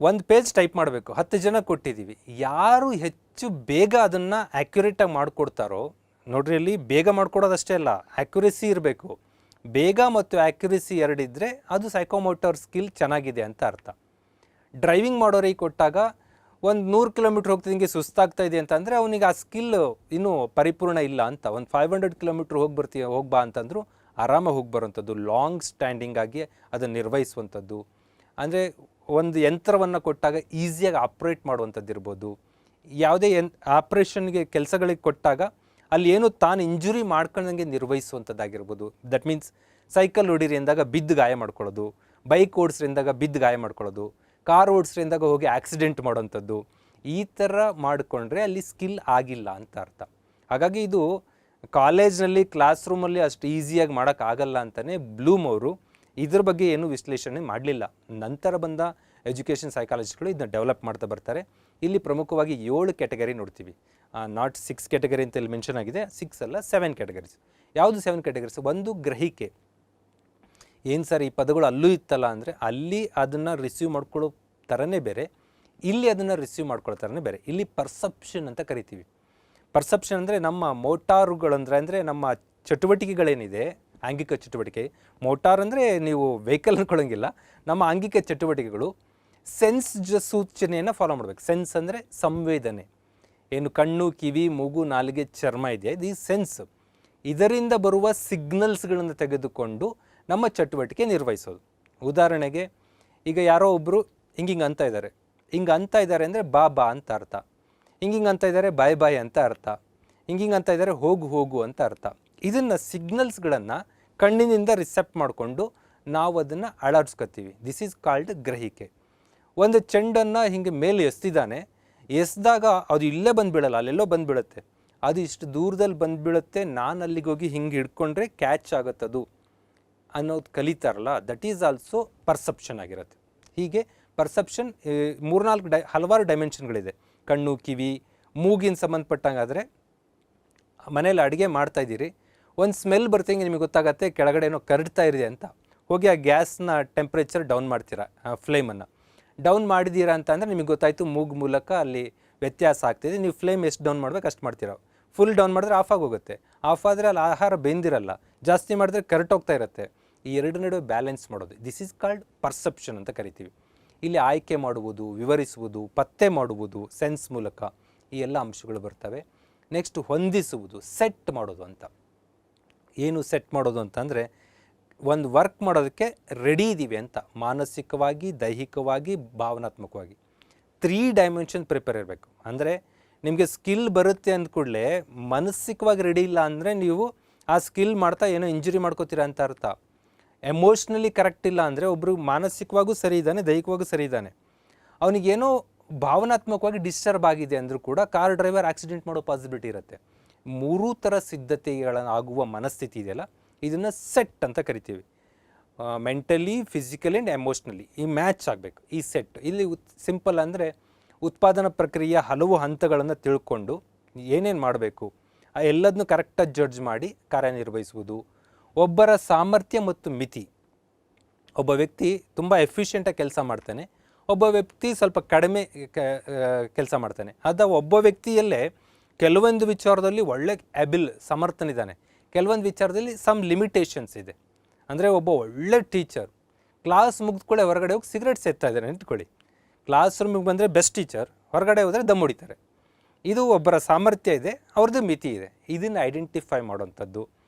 ಒಂದು ಪೇಜ್ ಟೈಪ್ ಮಾಡಬೇಕು, 10 ಜನ ಕೊಟ್ಟಿದ್ದೀವಿ. ಯಾರು ಹೆಚ್ಚು ಬೇಗ ಅದನ್ನು ಆ್ಯಕ್ಯುರೇಟಾಗಿ ಮಾಡಿಕೊಡ್ತಾರೋ, ನೋಡ್ರಿ ಇಲ್ಲಿ ಬೇಗ ಮಾಡಿಕೊಡೋದಷ್ಟೇ ಅಲ್ಲ, ಆ್ಯಕ್ಯುರೇಸಿ ಇರಬೇಕು. ಬೇಗ ಮತ್ತು ಆ್ಯಕ್ಯುರೇಸಿ ಎರಡಿದ್ದರೆ ಅದು ಸೈಕೋಮೋಟರ್ ಸ್ಕಿಲ್ ಚೆನ್ನಾಗಿದೆ ಅಂತ ಅರ್ಥ. ಡ್ರೈವಿಂಗ್ ಮಾಡೋರಿಗೆ ಕೊಟ್ಟಾಗ ಒಂದು 100 ಕಿಲೋಮೀಟ್ರ್ ಹೋಗ್ತಿದ್ದಂಗೆ ಸುಸ್ತಾಗ್ತಾ ಇದೆ ಅಂತ ಅಂದರೆ ಅವನಿಗೆ ಆ ಸ್ಕಿಲ್ ಇನ್ನೂ ಪರಿಪೂರ್ಣ ಇಲ್ಲ ಅಂತ. ಒಂದು 500 ಕಿಲೋಮೀಟ್ರ್ ಹೋಗ್ಬಾ ಅಂತಂದರೂ ಆರಾಮಾಗಿ ಹೋಗಿ ಬರೋವಂಥದ್ದು, ಲಾಂಗ್ ಸ್ಟ್ಯಾಂಡಿಂಗ್ ಆಗಿ ಅದನ್ನು ನಿರ್ವಹಿಸುವಂಥದ್ದು. ಅಂದರೆ ಒಂದು ಯಂತ್ರವನ್ನು ಕೊಟ್ಟಾಗ ಈಸಿಯಾಗಿ ಆಪ್ರೇಟ್ ಮಾಡುವಂಥದ್ದು ಇರ್ಬೋದು. ಯಾವುದೇ ಆಪ್ರೇಷನ್ಗೆ ಕೆಲಸಗಳಿಗೆ ಕೊಟ್ಟಾಗ ಅಲ್ಲಿ ಏನು ತಾನು ಇಂಜುರಿ ಮಾಡ್ಕೊಂಡಂಗೆ ನಿರ್ವಹಿಸುವಂಥದ್ದಾಗಿರ್ಬೋದು. ದಟ್ ಮೀನ್ಸ್ ಸೈಕಲ್ ಹೊಡೀರಿ ಎಂದಾಗ ಬಿದ್ದು ಗಾಯ ಮಾಡ್ಕೊಳ್ಳೋದು, ಬೈಕ್ ಓಡಿಸ್ರಿಂದಾಗ ಬಿದ್ದು ಗಾಯ ಮಾಡ್ಕೊಳ್ಳೋದು, ಕಾರ್ ಓಡಿಸ್ರಿಂದಾಗ ಹೋಗಿ ಆಕ್ಸಿಡೆಂಟ್ ಮಾಡೋವಂಥದ್ದು. ಈ ಥರ ಮಾಡಿಕೊಂಡ್ರೆ ಅಲ್ಲಿ ಸ್ಕಿಲ್ ಆಗಿಲ್ಲ ಅಂತ ಅರ್ಥ. ಹಾಗಾಗಿ ಇದು ಕಾಲೇಜ್ನಲ್ಲಿ, ಕ್ಲಾಸ್ ರೂಮಲ್ಲಿ ಅಷ್ಟು ಈಸಿಯಾಗಿ ಮಾಡೋಕ್ಕಾಗಲ್ಲ ಅಂತಲೇ ಬ್ಲೂಮ್ ಅವರು ಇದ್ರ ಬಗ್ಗೆ ಏನು ವಿಶ್ಲೇಷಣೆ ಮಾಡಲಿಲ್ಲ. ನಂತರ ಬಂದ ಎಜುಕೇಷನ್ ಸೈಕಾಲಜಿಸ್ಟ್ಗಳು ಇದನ್ನ ಡೆವಲಪ್ ಮಾಡ್ತಾ ಬರ್ತಾರೆ. ಇಲ್ಲಿ ಪ್ರಮುಖವಾಗಿ 7 ಕ್ಯಾಟಗರಿ ನೋಡ್ತೀವಿ. ನಾಟ್ 6 ಕ್ಯಾಟಗರಿ ಅಂತ ಇಲ್ಲಿ ಮೆನ್ಷನ್ ಆಗಿದೆ, 6 ಅಲ್ಲ 7 ಕ್ಯಾಟಗರೀಸ್. ಯಾವುದು 7 ಕ್ಯಾಟಗರೀಸ್? ಒಂದು ಗ್ರಹಿಕೆ. ಏನು ಸರ್ ಈ ಪದಗಳು ಅಲ್ಲೂ ಇತ್ತಲ್ಲ ಅಂದರೆ, ಅಲ್ಲಿ ಅದನ್ನು ರಿಸೀವ್ ಮಾಡ್ಕೊಳ್ಳೋ ಥರನೇ ಬೇರೆ, ಇಲ್ಲಿ ಅದನ್ನು ರಿಸೀವ್ ಮಾಡ್ಕೊಳ್ಳೋ ಥರನೇ ಬೇರೆ. ಇಲ್ಲಿ ಪರ್ಸೆಪ್ಷನ್ ಅಂತ ಕರಿತೀವಿ. ಪರ್ಸೆಪ್ಷನ್ ಅಂದರೆ ನಮ್ಮ ಮೋಟಾರುಗಳಂದರೆ ನಮ್ಮ ಚಟುವಟಿಕೆಗಳೇನಿದೆ, ಆಂಗಿಕ ಚಟುವಟಿಕೆ. ಮೋಟಾರ್ ಅಂದರೆ ನೀವು ವೆಹಿಕಲ್ ಅನ್ಕೊಳ್ಳೋಂಗಿಲ್ಲ, ನಮ್ಮ ಆಂಗಿಕ ಚಟುವಟಿಕೆಗಳು ಸೆನ್ಸ್ ಸೂಚನೆಯನ್ನು ಫಾಲೋ ಮಾಡಬೇಕು. ಸೆನ್ಸ್ ಅಂದರೆ ಸಂವೇದನೆ. ಏನು ಕಣ್ಣು, ಕಿವಿ, ಮೂಗು, ನಾಲಿಗೆ, ಚರ್ಮ ಇದೆಯಾ, ಇದು ಸೆನ್ಸ್. ಇದರಿಂದ ಬರುವ ಸಿಗ್ನಲ್ಸ್ಗಳನ್ನು ತೆಗೆದುಕೊಂಡು ನಮ್ಮ ಚಟುವಟಿಕೆ ನಿರ್ವಹಿಸೋದು. ಉದಾಹರಣೆಗೆ ಈಗ ಯಾರೋ ಒಬ್ಬರು ಹಿಂಗೆ ಅಂತ ಇದ್ದಾರೆ, ಹಿಂಗೆ ಅಂತ ಇದ್ದಾರೆ ಅಂದರೆ ಬಾ ಬಾ ಅಂತ ಅರ್ಥ. ಹಿಂಗೆ ಅಂತ ಇದ್ದಾರೆ ಬಾಯ್ ಬಾಯ್ ಅಂತ ಅರ್ಥ. ಹಿಂಗೆ ಅಂತ ಇದ್ದಾರೆ ಹೋಗು ಹೋಗು ಅಂತ ಅರ್ಥ. ಇದನ್ನು ಸಿಗ್ನಲ್ಸ್ಗಳನ್ನು ಕಣ್ಣಿನಿಂದ ರಿಸೆಪ್ಟ್ ಮಾಡಿಕೊಂಡು ನಾವು ಅದನ್ನು ಅಳವಡಿಸ್ಕೊತೀವಿ. ದಿಸ್ ಈಸ್ ಕಾಲ್ಡ್ ಗ್ರಹಿಕೆ. ಒಂದು ಚೆಂಡನ್ನು ಹಿಂಗೆ ಮೇಲೆ ಎಸ್ತಿದ್ದಾನೆ, ಎಸ್ದಾಗ ಅದು ಇಲ್ಲೇ ಬಂದು ಬೀಳಲ್ಲ, ಅಲ್ಲೆಲ್ಲೋ ಬಂದು ಬೀಳುತ್ತೆ. ಅದು ಇಷ್ಟು ದೂರದಲ್ಲಿ ಬಂದು ಬೀಳುತ್ತೆ, ನಾನು ಅಲ್ಲಿಗೆ ಹೋಗಿ ಹಿಂಗೆ ಹಿಡ್ಕೊಂಡ್ರೆ ಕ್ಯಾಚ್ ಆಗುತ್ತದು ಅನ್ನೋದು ಕಲಿತಾರಲ್ಲ, ದಟ್ ಈಸ್ ಆಲ್ಸೋ ಪರ್ಸೆಪ್ಷನ್ ಆಗಿರುತ್ತೆ. ಹೀಗೆ ಪರ್ಸೆಪ್ಷನ್ 3-4 ಹಲವಾರು ಡೈಮೆನ್ಷನ್ಗಳಿದೆ. ಕಣ್ಣು, ಕಿವಿ, ಮೂಗಿನ ಸಂಬಂಧಪಟ್ಟಂಗಾದರೆ ಮನೇಲಿ ಅಡುಗೆ ಮಾಡ್ತಾಯಿದ್ದೀರಿ, ಒಂದು ಸ್ಮೆಲ್ ಬರ್ತಿಂಗೆ ನಿಮಗೆ ಗೊತ್ತಾಗತ್ತೆ ಕೆಳಗಡೆ ಏನೋ ಕರಡ್ತಾ ಇದೆ ಅಂತ. ಹೋಗಿ ಆ ಗ್ಯಾಸ್ನ ಟೆಂಪ್ರೇಚರ್ ಡೌನ್ ಮಾಡ್ತೀರಾ, ಫ್ಲೇಮನ್ನು ಡೌನ್ ಮಾಡಿದ್ದೀರಾ ಅಂತ ಅಂದರೆ ನಿಮಗೆ ಗೊತ್ತಾಯಿತು ಮೂಗು ಮೂಲಕ ಅಲ್ಲಿ ವ್ಯತ್ಯಾಸ ಆಗ್ತಿದೆ. ನೀವು ಫ್ಲೇಮ್ ಎಷ್ಟು ಡೌನ್ ಮಾಡ್ಬೇಕು ಅಷ್ಟು ಮಾಡ್ತೀರ. ಫುಲ್ ಡೌನ್ ಮಾಡಿದ್ರೆ ಆಫ್ ಆಗೋಗುತ್ತೆ. ಆಫ್ ಆದರೆ ಅಲ್ಲಿ ಆಹಾರ ಬೆಂದಿರಲ್ಲ, ಜಾಸ್ತಿ ಮಾಡಿದ್ರೆ ಕರೆಕ್ಟೋಗ್ತಾ ಇರುತ್ತೆ. ಈ ಎರಡು ನಡುವೆ ಬ್ಯಾಲೆನ್ಸ್ ಮಾಡೋದು, ದಿಸ್ ಈಸ್ ಕಾಲ್ಡ್ ಪರ್ಸೆಪ್ಷನ್ ಅಂತ ಕರಿತೀವಿ. ಇಲ್ಲಿ ಆಯ್ಕೆ ಮಾಡುವುದು, ವಿವರಿಸುವುದು, ಪತ್ತೆ ಮಾಡುವುದು ಸೆನ್ಸ್ ಮೂಲಕ, ಈ ಎಲ್ಲ ಅಂಶಗಳು ಬರ್ತವೆ. ನೆಕ್ಸ್ಟ್ ಹೊಂದಿಸುವುದು, ಸೆಟ್ ಮಾಡೋದು ಅಂತ. ಏನು ಸೆಟ್ ಮಾಡೋದು ಅಂತಂದರೆ ಒಂದು ವರ್ಕ್ ಮಾಡೋದಕ್ಕೆ ರೆಡಿ ಇದ್ದೀವಿ ಅಂತ, ಮಾನಸಿಕವಾಗಿ, ದೈಹಿಕವಾಗಿ, ಭಾವನಾತ್ಮಕವಾಗಿ 3 ಡೈಮೆನ್ಷನ್ ಪ್ರಿಪೇರ್ ಇರಬೇಕು. ಅಂದರೆ ನಿಮಗೆ ಸ್ಕಿಲ್ ಬರುತ್ತೆ ಅಂದ ಕೂಡಲೇ ಮಾನಸಿಕವಾಗಿ ರೆಡಿ ಇಲ್ಲ ಅಂದರೆ ನೀವು ಆ ಸ್ಕಿಲ್ ಮಾಡ್ತಾ ಏನೋ ಇಂಜುರಿ ಮಾಡ್ಕೋತೀರಾ ಅಂತ ಅರ್ಥ. ಎಮೋಷ್ನಲಿ ಕರೆಕ್ಟ್ ಇಲ್ಲ ಅಂದರೆ ಒಬ್ಬರು ಮಾನಸಿಕವಾಗೂ ಸರಿ ಇದ್ದಾನೆ, ದೈಹಿಕವಾಗೂ ಸರಿ ಇದ್ದಾನೆ, ಅವನಿಗೇನೋ ಭಾವನಾತ್ಮಕವಾಗಿ ಡಿಸ್ಟರ್ಬ್ ಆಗಿದೆ ಅಂದರೂ ಕೂಡ ಕಾರ್ ಡ್ರೈವರ್ ಆಕ್ಸಿಡೆಂಟ್ ಮಾಡೋ ಪಾಸಿಬಿಲಿಟಿ ಇರುತ್ತೆ. 3 ಥರ ಸಿದ್ಧತೆಗಳಾಗುವ ಮನಸ್ಥಿತಿ ಇದೆಯಲ್ಲ, ಇದನ್ನು ಸೆಟ್ ಅಂತ ಕರಿತೀವಿ. ಮೆಂಟಲಿ, ಫಿಸಿಕಲಿ ಆ್ಯಂಡ್ ಎಮೋಷ್ನಲಿ ಈ ಮ್ಯಾಚ್ ಆಗಬೇಕು, ಈ ಸೆಟ್. ಇಲ್ಲಿ ಸಿಂಪಲ್ ಅಂದರೆ ಉತ್ಪಾದನಾ ಪ್ರಕ್ರಿಯೆಯ ಹಲವು ಹಂತಗಳನ್ನು ತಿಳ್ಕೊಂಡು ಏನೇನು ಮಾಡಬೇಕು ಎಲ್ಲದನ್ನೂ ಕರೆಕ್ಟಾಗಿ ಜಡ್ಜ್ ಮಾಡಿ ಕಾರ್ಯನಿರ್ವಹಿಸುವುದು. ಒಬ್ಬರ ಸಾಮರ್ಥ್ಯ ಮತ್ತು ಮಿತಿ. ಒಬ್ಬ ವ್ಯಕ್ತಿ ತುಂಬ ಎಫಿಷಿಯೆಂಟಾಗಿ ಕೆಲಸ ಮಾಡ್ತಾನೆ, ಒಬ್ಬ ವ್ಯಕ್ತಿ ಸ್ವಲ್ಪ ಕಡಿಮೆ ಕೆಲಸ ಮಾಡ್ತಾನೆ. ಒಬ್ಬ ವ್ಯಕ್ತಿಯಲ್ಲೇ ಕೆಲವೊಂದು ವಿಚಾರದಲ್ಲಿ ಒಳ್ಳೆ ಸಮರ್ಥನಿದ್ದಾನೆ, ಕೆಲವೊಂದು ವಿಚಾರದಲ್ಲಿ ಸಮ್ ಲಿಮಿಟೇಷನ್ಸ್ ಇದೆ. ಅಂದರೆ ಒಬ್ಬ ಒಳ್ಳೆ ಟೀಚರ್ ಕ್ಲಾಸ್ ಮುಗಿದ್ಕೊಳ್ಳೆ ಹೊರಗಡೆ ಹೋಗಿ ಸಿಗರೇಟ್ ಸೇರ್ತಾ ಇದ್ದಾರೆ ಇಟ್ಕೊಳ್ಳಿ, ಕ್ಲಾಸ್ ರೂಮಿಗೆ ಬಂದರೆ ಬೆಸ್ಟ್ ಟೀಚರ್, ಹೊರಗಡೆ ಹೋದರೆ ದಮ್ ಹೊಡಿತಾರೆ. ಇದು ಒಬ್ಬರ ಸಾಮರ್ಥ್ಯ ಇದೆ, ಅವ್ರದ್ದು ಮಿತಿ ಇದೆ. ಇದನ್ನು ಐಡೆಂಟಿಫೈ ಮಾಡೋವಂಥದ್ದು.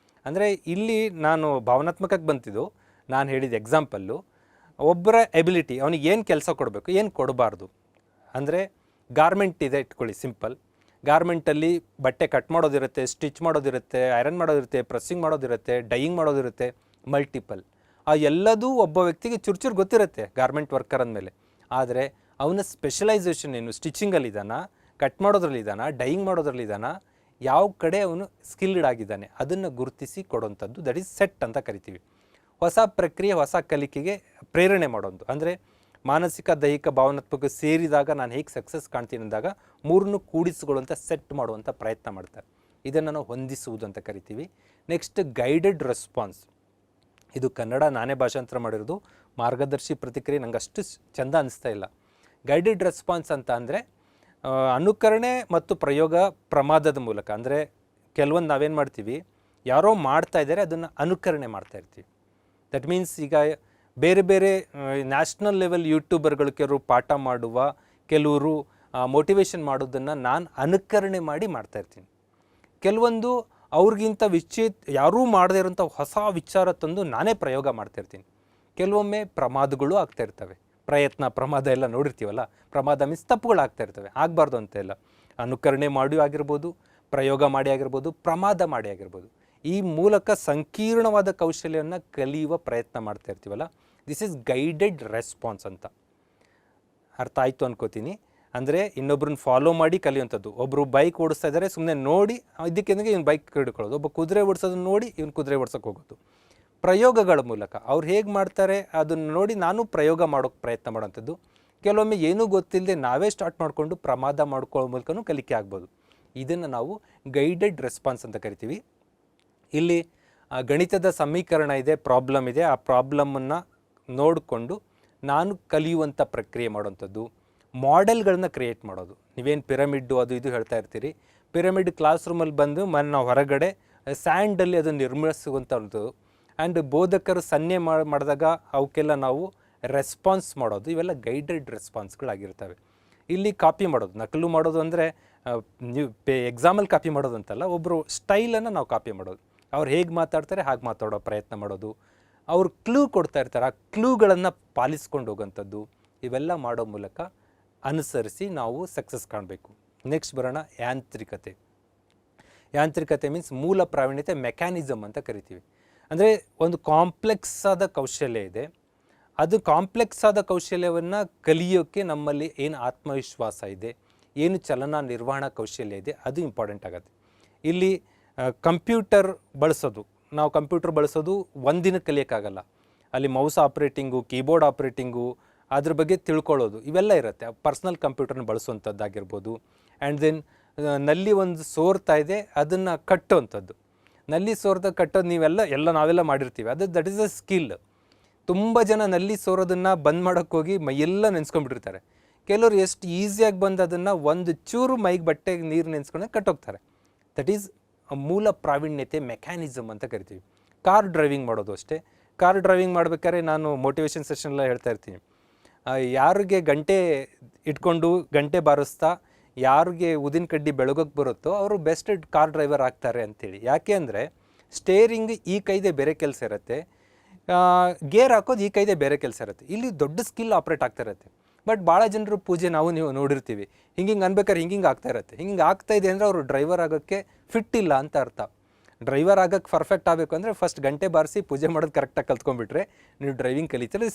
ಅಂದರೆ ಇಲ್ಲಿ ನಾನು ಭಾವನಾತ್ಮಕಕ್ಕೆ ಬಂತಿದ್ದು, ನಾನು ಹೇಳಿದ ಎಕ್ಸಾಂಪಲ್ಲು ಒಬ್ಬರ ಎಬಿಲಿಟಿ, ಅವನಿಗೆ ಏನು ಕೆಲಸ ಕೊಡಬೇಕು, ಏನು ಕೊಡಬಾರ್ದು. ಅಂದರೆ ಗಾರ್ಮೆಂಟ್ ಇದೆ ಇಟ್ಕೊಳ್ಳಿ, ಸಿಂಪಲ್. ಗಾರ್ಮೆಂಟಲ್ಲಿ ಬಟ್ಟೆ ಕಟ್ ಮಾಡೋದಿರುತ್ತೆ, ಸ್ಟಿಚ್ ಮಾಡೋದಿರುತ್ತೆ, ಐರನ್ ಮಾಡೋದಿರುತ್ತೆ, ಪ್ರೆಸ್ಸಿಂಗ್ ಮಾಡೋದಿರುತ್ತೆ, ಡೈಯಿಂಗ್ ಮಾಡೋದಿರುತ್ತೆ, ಮಲ್ಟಿಪಲ್. ಆ ಎಲ್ಲದೂ ಒಬ್ಬ ವ್ಯಕ್ತಿಗೆ ಚೂರು ಗೊತ್ತಿರುತ್ತೆ ಗಾರ್ಮೆಂಟ್ ವರ್ಕರ್ ಅಂದಮೇಲೆ. ಆದರೆ ಅವನ ಸ್ಪೆಷಲೈಸೇಷನ್ ಏನು, ಸ್ಟಿಚಿಂಗಲ್ಲಿದ್ದಾನ, ಕಟ್ ಮಾಡೋದ್ರಲ್ಲಿದ್ದಾನ, ಡೈಯಿಂಗ್ ಮಾಡೋದ್ರಲ್ಲಿದ್ದಾನ, ಯಾವ ಕಡೆ ಅವನು ಸ್ಕಿಲ್ಡ್ ಆಗಿದ್ದಾನೆ ಅದನ್ನು ಗುರುತಿಸಿ ಕೊಡೋವಂಥದ್ದು, ದಟ್ ಈಸ್ ಸೆಟ್ ಅಂತ ಕರಿತೀವಿ. ಹೊಸ ಪ್ರಕ್ರಿಯೆ, ಹೊಸ ಕಲಿಕೆಗೆ ಪ್ರೇರಣೆ ಮಾಡೋದು. ಅಂದರೆ ಮಾನಸಿಕ, ದೈಹಿಕ, ಭಾವನಾತ್ಮಕ ಸೇರಿದಾಗ ನಾನು ಹೇಗೆ ಸಕ್ಸಸ್ ಕಾಣ್ತೀನಿ ಅಂದಾಗ 3 ಕೂಡಿಸಿಕೊಳ್ಳುವಂಥ ಸೆಟ್ ಮಾಡುವಂಥ ಪ್ರಯತ್ನ ಮಾಡ್ತಾರೆ. ಇದನ್ನು ನಾವು ಹೊಂದಿಸುವುದು ಅಂತ ಕರಿತೀವಿ. Next guided response. ಇದು ಕನ್ನಡ ನಾನೇ ಭಾಷಾಂತರ ಮಾಡಿರೋದು, ಮಾರ್ಗದರ್ಶಿ ಪ್ರತಿಕ್ರಿಯೆ ನಂಗೆ ಅಷ್ಟು ಚೆಂದ ಅನಿಸ್ತಾ ಇಲ್ಲ. ಗೈಡೆಡ್ ರೆಸ್ಪಾನ್ಸ್ ಅಂತ ಅಂದರೆ ಅನುಕರಣೆ ಮತ್ತು ಪ್ರಯೋಗ ಪ್ರಮಾದದ ಮೂಲಕ. ಅಂದರೆ ಕೆಲವೊಂದು ನಾವೇನು ಮಾಡ್ತೀವಿ, ಯಾರೋ ಮಾಡ್ತಾ ಇದ್ದಾರೆ ಅದನ್ನು ಅನುಕರಣೆ ಮಾಡ್ತಾ ಇರ್ತೀವಿ. ದಟ್ ಮೀನ್ಸ್ ಈಗ ಬೇರೆ ಬೇರೆ ನ್ಯಾಷನಲ್ ಲೆವೆಲ್ ಯೂಟ್ಯೂಬರ್ಗಳು ಕೆಲವರು ಪಾಠ ಮಾಡುವ, ಕೆಲವರು ಮೋಟಿವೇಶನ್ ಮಾಡೋದನ್ನು ನಾನು ಅನುಕರಣೆ ಮಾಡಿ ಮಾಡ್ತಾಯಿರ್ತೀನಿ. ಕೆಲವೊಂದು ಅವ್ರಿಗಿಂತ ಯಾರೂ ಮಾಡದೇ ಇರೋಂಥ ಹೊಸ ವಿಚಾರ ತಂದು ನಾನೇ ಪ್ರಯೋಗ ಮಾಡ್ತಾಯಿರ್ತೀನಿ. ಕೆಲವೊಮ್ಮೆ ಪ್ರಮಾದಗಳು ಆಗ್ತಾಯಿರ್ತವೆ. ಪ್ರಮಾದ ಎಲ್ಲ ನೋಡಿರ್ತೀವಲ್ಲ, ಪ್ರಮಾದ ಮೀನ್ಸ್ ತಪ್ಪುಗಳಾಗ್ತಾ ಇರ್ತವೆ, ಆಗಬಾರ್ದು ಅಂತ ಎಲ್ಲ. ಅನುಕರಣೆ ಮಾಡಿ ಆಗಿರ್ಬೋದು, ಪ್ರಯೋಗ ಮಾಡಿ ಆಗಿರ್ಬೋದು, ಪ್ರಮಾದ ಮಾಡಿ ಆಗಿರ್ಬೋದು. ಈ ಮೂಲಕ ಸಂಕೀರ್ಣವಾದ ಕೌಶಲ್ಯವನ್ನು ಕಲಿಯುವ ಪ್ರಯತ್ನ ಮಾಡ್ತಾ ಇರ್ತೀವಲ್ಲ, ದಿಸ್ ಈಸ್ ಗೈಡೆಡ್ ರೆಸ್ಪಾನ್ಸ್ ಅಂತ. ಅರ್ಥ ಆಯಿತು ಅನ್ಕೋತೀನಿ. ಅಂದರೆ ಇನ್ನೊಬ್ರನ್ನ ಫಾಲೋ ಮಾಡಿ ಕಲಿಯುವಂಥದ್ದು. ಒಬ್ಬರು ಬೈಕ್ ಓಡಿಸ್ತಾ ಇದ್ದಾರೆ, ಸುಮ್ಮನೆ ನೋಡಿ ಇದಕ್ಕೆಂದ್ರೆ ಇವ್ನು ಬೈಕ್ ಹಿಡ್ಕೊಳ್ಳೋದು. ಒಬ್ಬ ಕುದುರೆ ಓಡಿಸೋದನ್ನು ನೋಡಿ ಇವ್ನು ಕುದುರೆ ಓಡಿಸೋಕೆ ಹೋಗೋದು. ಪ್ರಯೋಗಗಳ ಮೂಲಕ ಅವ್ರು ಹೇಗೆ ಮಾಡ್ತಾರೆ ಅದನ್ನು ನೋಡಿ ನಾನು ಪ್ರಯೋಗ ಮಾಡೋಕ್ಕೆ ಪ್ರಯತ್ನ ಮಾಡೋವಂಥದ್ದು. ಕೆಲವೊಮ್ಮೆ ಏನೂ ಗೊತ್ತಿಲ್ಲದೆ ನಾವೇ ಸ್ಟಾರ್ಟ್ ಮಾಡಿಕೊಂಡು ಪ್ರಮಾದ ಮಾಡ್ಕೊಳ್ಳೋ ಮೂಲಕನೂ ಕಲಿಕೆ ಆಗ್ಬೋದು. ಇದನ್ನು ನಾವು ಗೈಡೆಡ್ ರೆಸ್ಪಾನ್ಸ್ ಅಂತ ಕರಿತೀವಿ. ಇಲ್ಲಿ ಗಣಿತದ ಸಮೀಕರಣ ಇದೆ, ಪ್ರಾಬ್ಲಮ್ ಇದೆ, ಆ ಪ್ರಾಬ್ಲಮನ್ನು ನೋಡಿಕೊಂಡು ನಾನು ಕಲಿಯುವಂಥ ಪ್ರಕ್ರಿಯೆ ಮಾಡುವಂಥದ್ದು. ಮಾಡೆಲ್ಗಳನ್ನ ಕ್ರಿಯೇಟ್ ಮಾಡೋದು. ನೀವೇನು ಪಿರಮಿಡ್ಡು ಅದು ಇದು ಹೇಳ್ತಾ ಇರ್ತೀರಿ, ಪಿರಮಿಡ್ ಕ್ಲಾಸ್ ರೂಮಲ್ಲಿ ಬಂದು ನಾವು ಹೊರಗಡೆ ಸ್ಯಾಂಡಲ್ಲಿ ಅದನ್ನು ನಿರ್ಮಿಸುವಂಥದ್ದು. ಆ್ಯಂಡ್ ಬೋಧಕರು ಸನ್ನೆ ಮಾಡಿದಾಗ ಅವಕ್ಕೆಲ್ಲ ನಾವು ರೆಸ್ಪಾನ್ಸ್ ಮಾಡೋದು. ಇವೆಲ್ಲ ಗೈಡೆಡ್ ರೆಸ್ಪಾನ್ಸ್ಗಳಾಗಿರ್ತವೆ. ಇಲ್ಲಿ ಕಾಪಿ ಮಾಡೋದು, ನಕಲು ಮಾಡೋದು ಅಂದರೆ ನೀವು ಎಕ್ಸಾಮಲ್ಲಿ ಕಾಪಿ ಮಾಡೋದು ಅಂತಲ್ಲ, ಒಬ್ಬರು ಸ್ಟೈಲನ್ನು ನಾವು ಕಾಪಿ ಮಾಡೋದು. ಅವ್ರು ಹೇಗೆ ಮಾತಾಡ್ತಾರೆ ಹಾಗೆ ಮಾತಾಡೋ ಪ್ರಯತ್ನ ಮಾಡೋದು. ಅವ್ರು ಕ್ಲೂ ಕೊಡ್ತಾ ಇರ್ತಾರೆ, ಆ ಕ್ಲೂಗಳನ್ನು ಪಾಲಿಸ್ಕೊಂಡು ಹೋಗೋಂಥದ್ದು. ಇವೆಲ್ಲ ಮಾಡೋ ಮೂಲಕ ಅನುಸರಿಸಿ ನಾವು ಸಕ್ಸಸ್ ಕಾಣಬೇಕು. ನೆಕ್ಸ್ಟ್ ಬರೋಣ ಯಾಂತ್ರಿಕತೆ. ಯಾಂತ್ರಿಕತೆ ಮೀನ್ಸ್ ಮೂಲ ಪ್ರಾವೀಣ್ಯತೆ, ಮೆಕ್ಯಾನಿಸಮ್ ಅಂತ ಕರಿತೀವಿ. ಅಂದರೆ ಒಂದು ಕಾಂಪ್ಲೆಕ್ಸ್ ಆದ ಕೌಶಲ್ಯ ಇದೆ, ಅದು ಕಾಂಪ್ಲೆಕ್ಸ್ ಆದ ಕೌಶಲ್ಯವನ್ನು ಕಲಿಯೋಕ್ಕೆ ನಮ್ಮಲ್ಲಿ ಏನು ಆತ್ಮವಿಶ್ವಾಸ ಇದೆ, ಏನು ಚಲನಾ ನಿರ್ವಹಣಾ ಕೌಶಲ್ಯ ಇದೆ, ಅದು ಇಂಪಾರ್ಟೆಂಟ್ ಆಗುತ್ತೆ. ಇಲ್ಲಿ ಕಂಪ್ಯೂಟರ್ ಬಳಸೋದು, ನಾವು ಕಂಪ್ಯೂಟರ್ ಬಳಸೋದು ಒಂದಿನ ಕಲಿಯೋಕ್ಕಾಗಲ್ಲ. ಅಲ್ಲಿ ಮೌಸ್ ಆಪ್ರೇಟಿಂಗು, ಕೀಬೋರ್ಡ್ ಆಪ್ರೇಟಿಂಗು, ಅದ್ರ ಬಗ್ಗೆ ತಿಳ್ಕೊಳ್ಳೋದು ಇವೆಲ್ಲ ಇರುತ್ತೆ. ಪರ್ಸ್ನಲ್ ಕಂಪ್ಯೂಟರ್ನ ಬಳಸುವಂಥದ್ದಾಗಿರ್ಬೋದು. ಆ್ಯಂಡ್ ದೆನ್ ನಲ್ಲಿ ಒಂದು ಸೋರ್ತಾ ಇದೆ, ಅದನ್ನು ಕಟ್ಟುವಂಥದ್ದು. ನಲ್ಲಿ ಸೋರ್ದ ಕಟ್ಟೋದು ನಾವೆಲ್ಲ ಮಾಡಿರ್ತೀವಿ. That is a skill. ತುಂಬ ಜನ ನಲ್ಲಿ ಸೋರೋದನ್ನು ಬಂದ್ ಮಾಡೋಕ್ಕೆ ಹೋಗಿ ಮೈಯೆಲ್ಲ ನೆನೆಸ್ಕೊಂಡ್ಬಿಟ್ಟಿರ್ತಾರೆ. ಕೆಲವರು ಎಷ್ಟು ಈಸಿಯಾಗಿ ಬಂದು ಅದನ್ನು ಒಂದು ಚೂರು ಮೈಗೆ ಬಟ್ಟೆಗೆ ನೀರು ನೆನೆಸ್ಕೊಂಡು ಕಟ್ಟೋಗ್ತಾರೆ. ದಟ್ ಈಸ್ ಮೂಲ ಪ್ರಾವೀಣ್ಯತೆ, ಮೆಕ್ಯಾನಿಸಮ್ ಅಂತ ಕರಿತೀವಿ. ಕಾರ್ ಡ್ರೈವಿಂಗ್ ಮಾಡೋದು ಅಷ್ಟೇ. ಕಾರ್ ಡ್ರೈವಿಂಗ್ ಮಾಡ್ಬೇಕಾದ್ರೆ ನಾನು ಮೋಟಿವೇಶನ್ ಸೆಷನ್ಲ್ಲ ಹೇಳ್ತಾ ಇರ್ತೀನಿ, ಯಾರಿಗೆ ಗಂಟೆ ಇಟ್ಕೊಂಡು ಗಂಟೆ ಬಾರಿಸ್ತಾ ಯಾರಿಗೆ ಉದಿನ ಕಡ್ಡಿ ಬೆಳಗೋಕ್ಕೆ ಬರುತ್ತೋ ಅವರು ಬೆಸ್ಟ್ ಕಾರ್ ಡ್ರೈವರ್ ಆಗ್ತಾರೆ ಅಂತೇಳಿ. ಯಾಕೆ ಅಂದರೆ ಸ್ಟೇರಿಂಗ್ ಈ ಕೈದೇ ಬೇರೆ ಕೆಲಸ ಇರುತ್ತೆ, ಗೇರ್ ಹಾಕೋದು ಈ ಕೈದೇ ಬೇರೆ ಕೆಲಸ ಇರುತ್ತೆ. ಇಲ್ಲಿ ದೊಡ್ಡ ಸ್ಕಿಲ್ ಆಪ್ರೇಟ್ ಆಗ್ತಾ ಇರುತ್ತೆ. ಬಟ್ ಭಾಳ ಜನರು ಪೂಜೆ ನೀವು ನೋಡಿರ್ತೀವಿ, ಹಿಂಗೆ ಅನ್ಬೇಕಾದ್ರೆ ಹಿಂಗೆ ಆಗ್ತಾ ಇರುತ್ತೆ. ಹಿಂಗೆ ಆಗ್ತಾ ಇದೆ ಅಂದರೆ ಅವರು ಡ್ರೈವರ್ ಆಗೋಕ್ಕೆ ಫಿಟ್ ಇಲ್ಲ ಅಂತ ಅರ್ಥ. ಡ್ರೈವರ್ ಆಗೋಕ್ಕೆ ಪರ್ಫೆಕ್ಟ್ ಆಗಬೇಕು ಅಂದರೆ ಫಸ್ಟ್ ಗಂಟೆ ಬಾರಿಸಿ ಪೂಜೆ ಮಾಡೋದು ಕರೆಕ್ಟಾಗಿ ಕಲ್ತ್ಕೊಂಡ್ಬಿಟ್ರೆ ನೀವು ಡ್ರೈವಿಂಗ್ ಕಲಿತೀರ.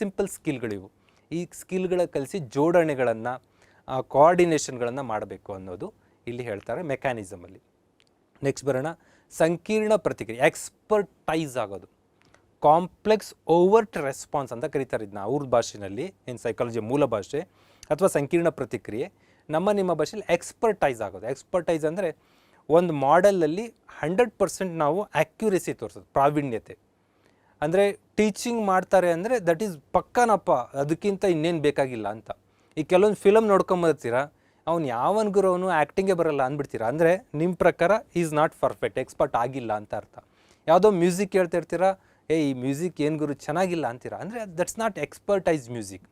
ಸಿಂಪಲ್ ಸ್ಕಿಲ್ಗಳಿವು. ಈ ಸ್ಕಿಲ್ಗಳ ಕಲಿಸಿ ಜೋಡಣೆಗಳನ್ನು ಕೋಆರ್ಡಿನೇಷನ್ಗಳನ್ನು ಮಾಡಬೇಕು ಅನ್ನೋದು ಇಲ್ಲಿ ಹೇಳ್ತಾರೆ ಮೆಕ್ಯಾನಿಸಮಲ್ಲಿ. ನೆಕ್ಸ್ಟ್ ಬರೋಣ ಸಂಕೀರ್ಣ ಪ್ರತಿಕ್ರಿಯೆ, ಎಕ್ಸ್ಪರ್ಟೈಸ್ ಆಗೋದು. ಕಾಂಪ್ಲೆಕ್ಸ್ ಓವರ್ಟ್ ರೆಸ್ಪಾನ್ಸ್ ಅಂತ ಕರೀತಾರೆ ಇದನ್ನ ಅವ್ರ ಭಾಷೆಯಲ್ಲಿ, ಇನ್ ಸೈಕಾಲಜಿ ಮೂಲ ಭಾಷೆ, ಅಥವಾ ಸಂಕೀರ್ಣ ಪ್ರತಿಕ್ರಿಯೆ. ನಿಮ್ಮ ಭಾಷೆಯಲ್ಲಿ ಎಕ್ಸ್ಪರ್ಟೈಸ್ ಆಗೋದು. ಎಕ್ಸ್ಪರ್ಟೈಸ್ ಅಂದರೆ ಒಂದು ಮಾಡೆಲಲ್ಲಿ 100% ನಾವು ಆ್ಯಕ್ಯುರೇಸಿ ತೋರಿಸೋದು, ಪ್ರಾವೀಣ್ಯತೆ. ಅಂದರೆ ಟೀಚಿಂಗ್ ಮಾಡ್ತಾರೆ ಅಂದರೆ ದಟ್ ಈಸ್ ಪಕ್ಕನಪ್ಪ, ಅದಕ್ಕಿಂತ ಇನ್ನೇನು ಬೇಕಾಗಿಲ್ಲ ಅಂತ. ಈ ಕೆಲವೊಂದು ಫಿಲಮ್ ನೋಡ್ಕೊಂಬರ್ತೀರಾ, ಅವ್ನು ಯಾವನ್ ಗುರು ಅವನು ಆ್ಯಕ್ಟಿಂಗೇ ಬರಲ್ಲ ಅಂದ್ಬಿಡ್ತೀರಾ. ಅಂದರೆ ನಿಮ್ಮ ಪ್ರಕಾರ ಈಸ್ ನಾಟ್ ಪರ್ಫೆಕ್ಟ್, ಎಕ್ಸ್ಪರ್ಟ್ ಆಗಿಲ್ಲ ಅಂತ ಅರ್ಥ. ಯಾವುದೋ ಮ್ಯೂಸಿಕ್ ಹೇಳ್ತಾ ಇರ್ತೀರಾ, ಈ ಮ್ಯೂಸಿಕ್ ಏನು ಗುರು ಚೆನ್ನಾಗಿಲ್ಲ ಅಂತೀರಾ, ಅಂದರೆ ದಟ್ಸ್ ನಾಟ್ ಎಕ್ಸ್ಪರ್ಟೈಸ್ ಮ್ಯೂಸಿಕ್.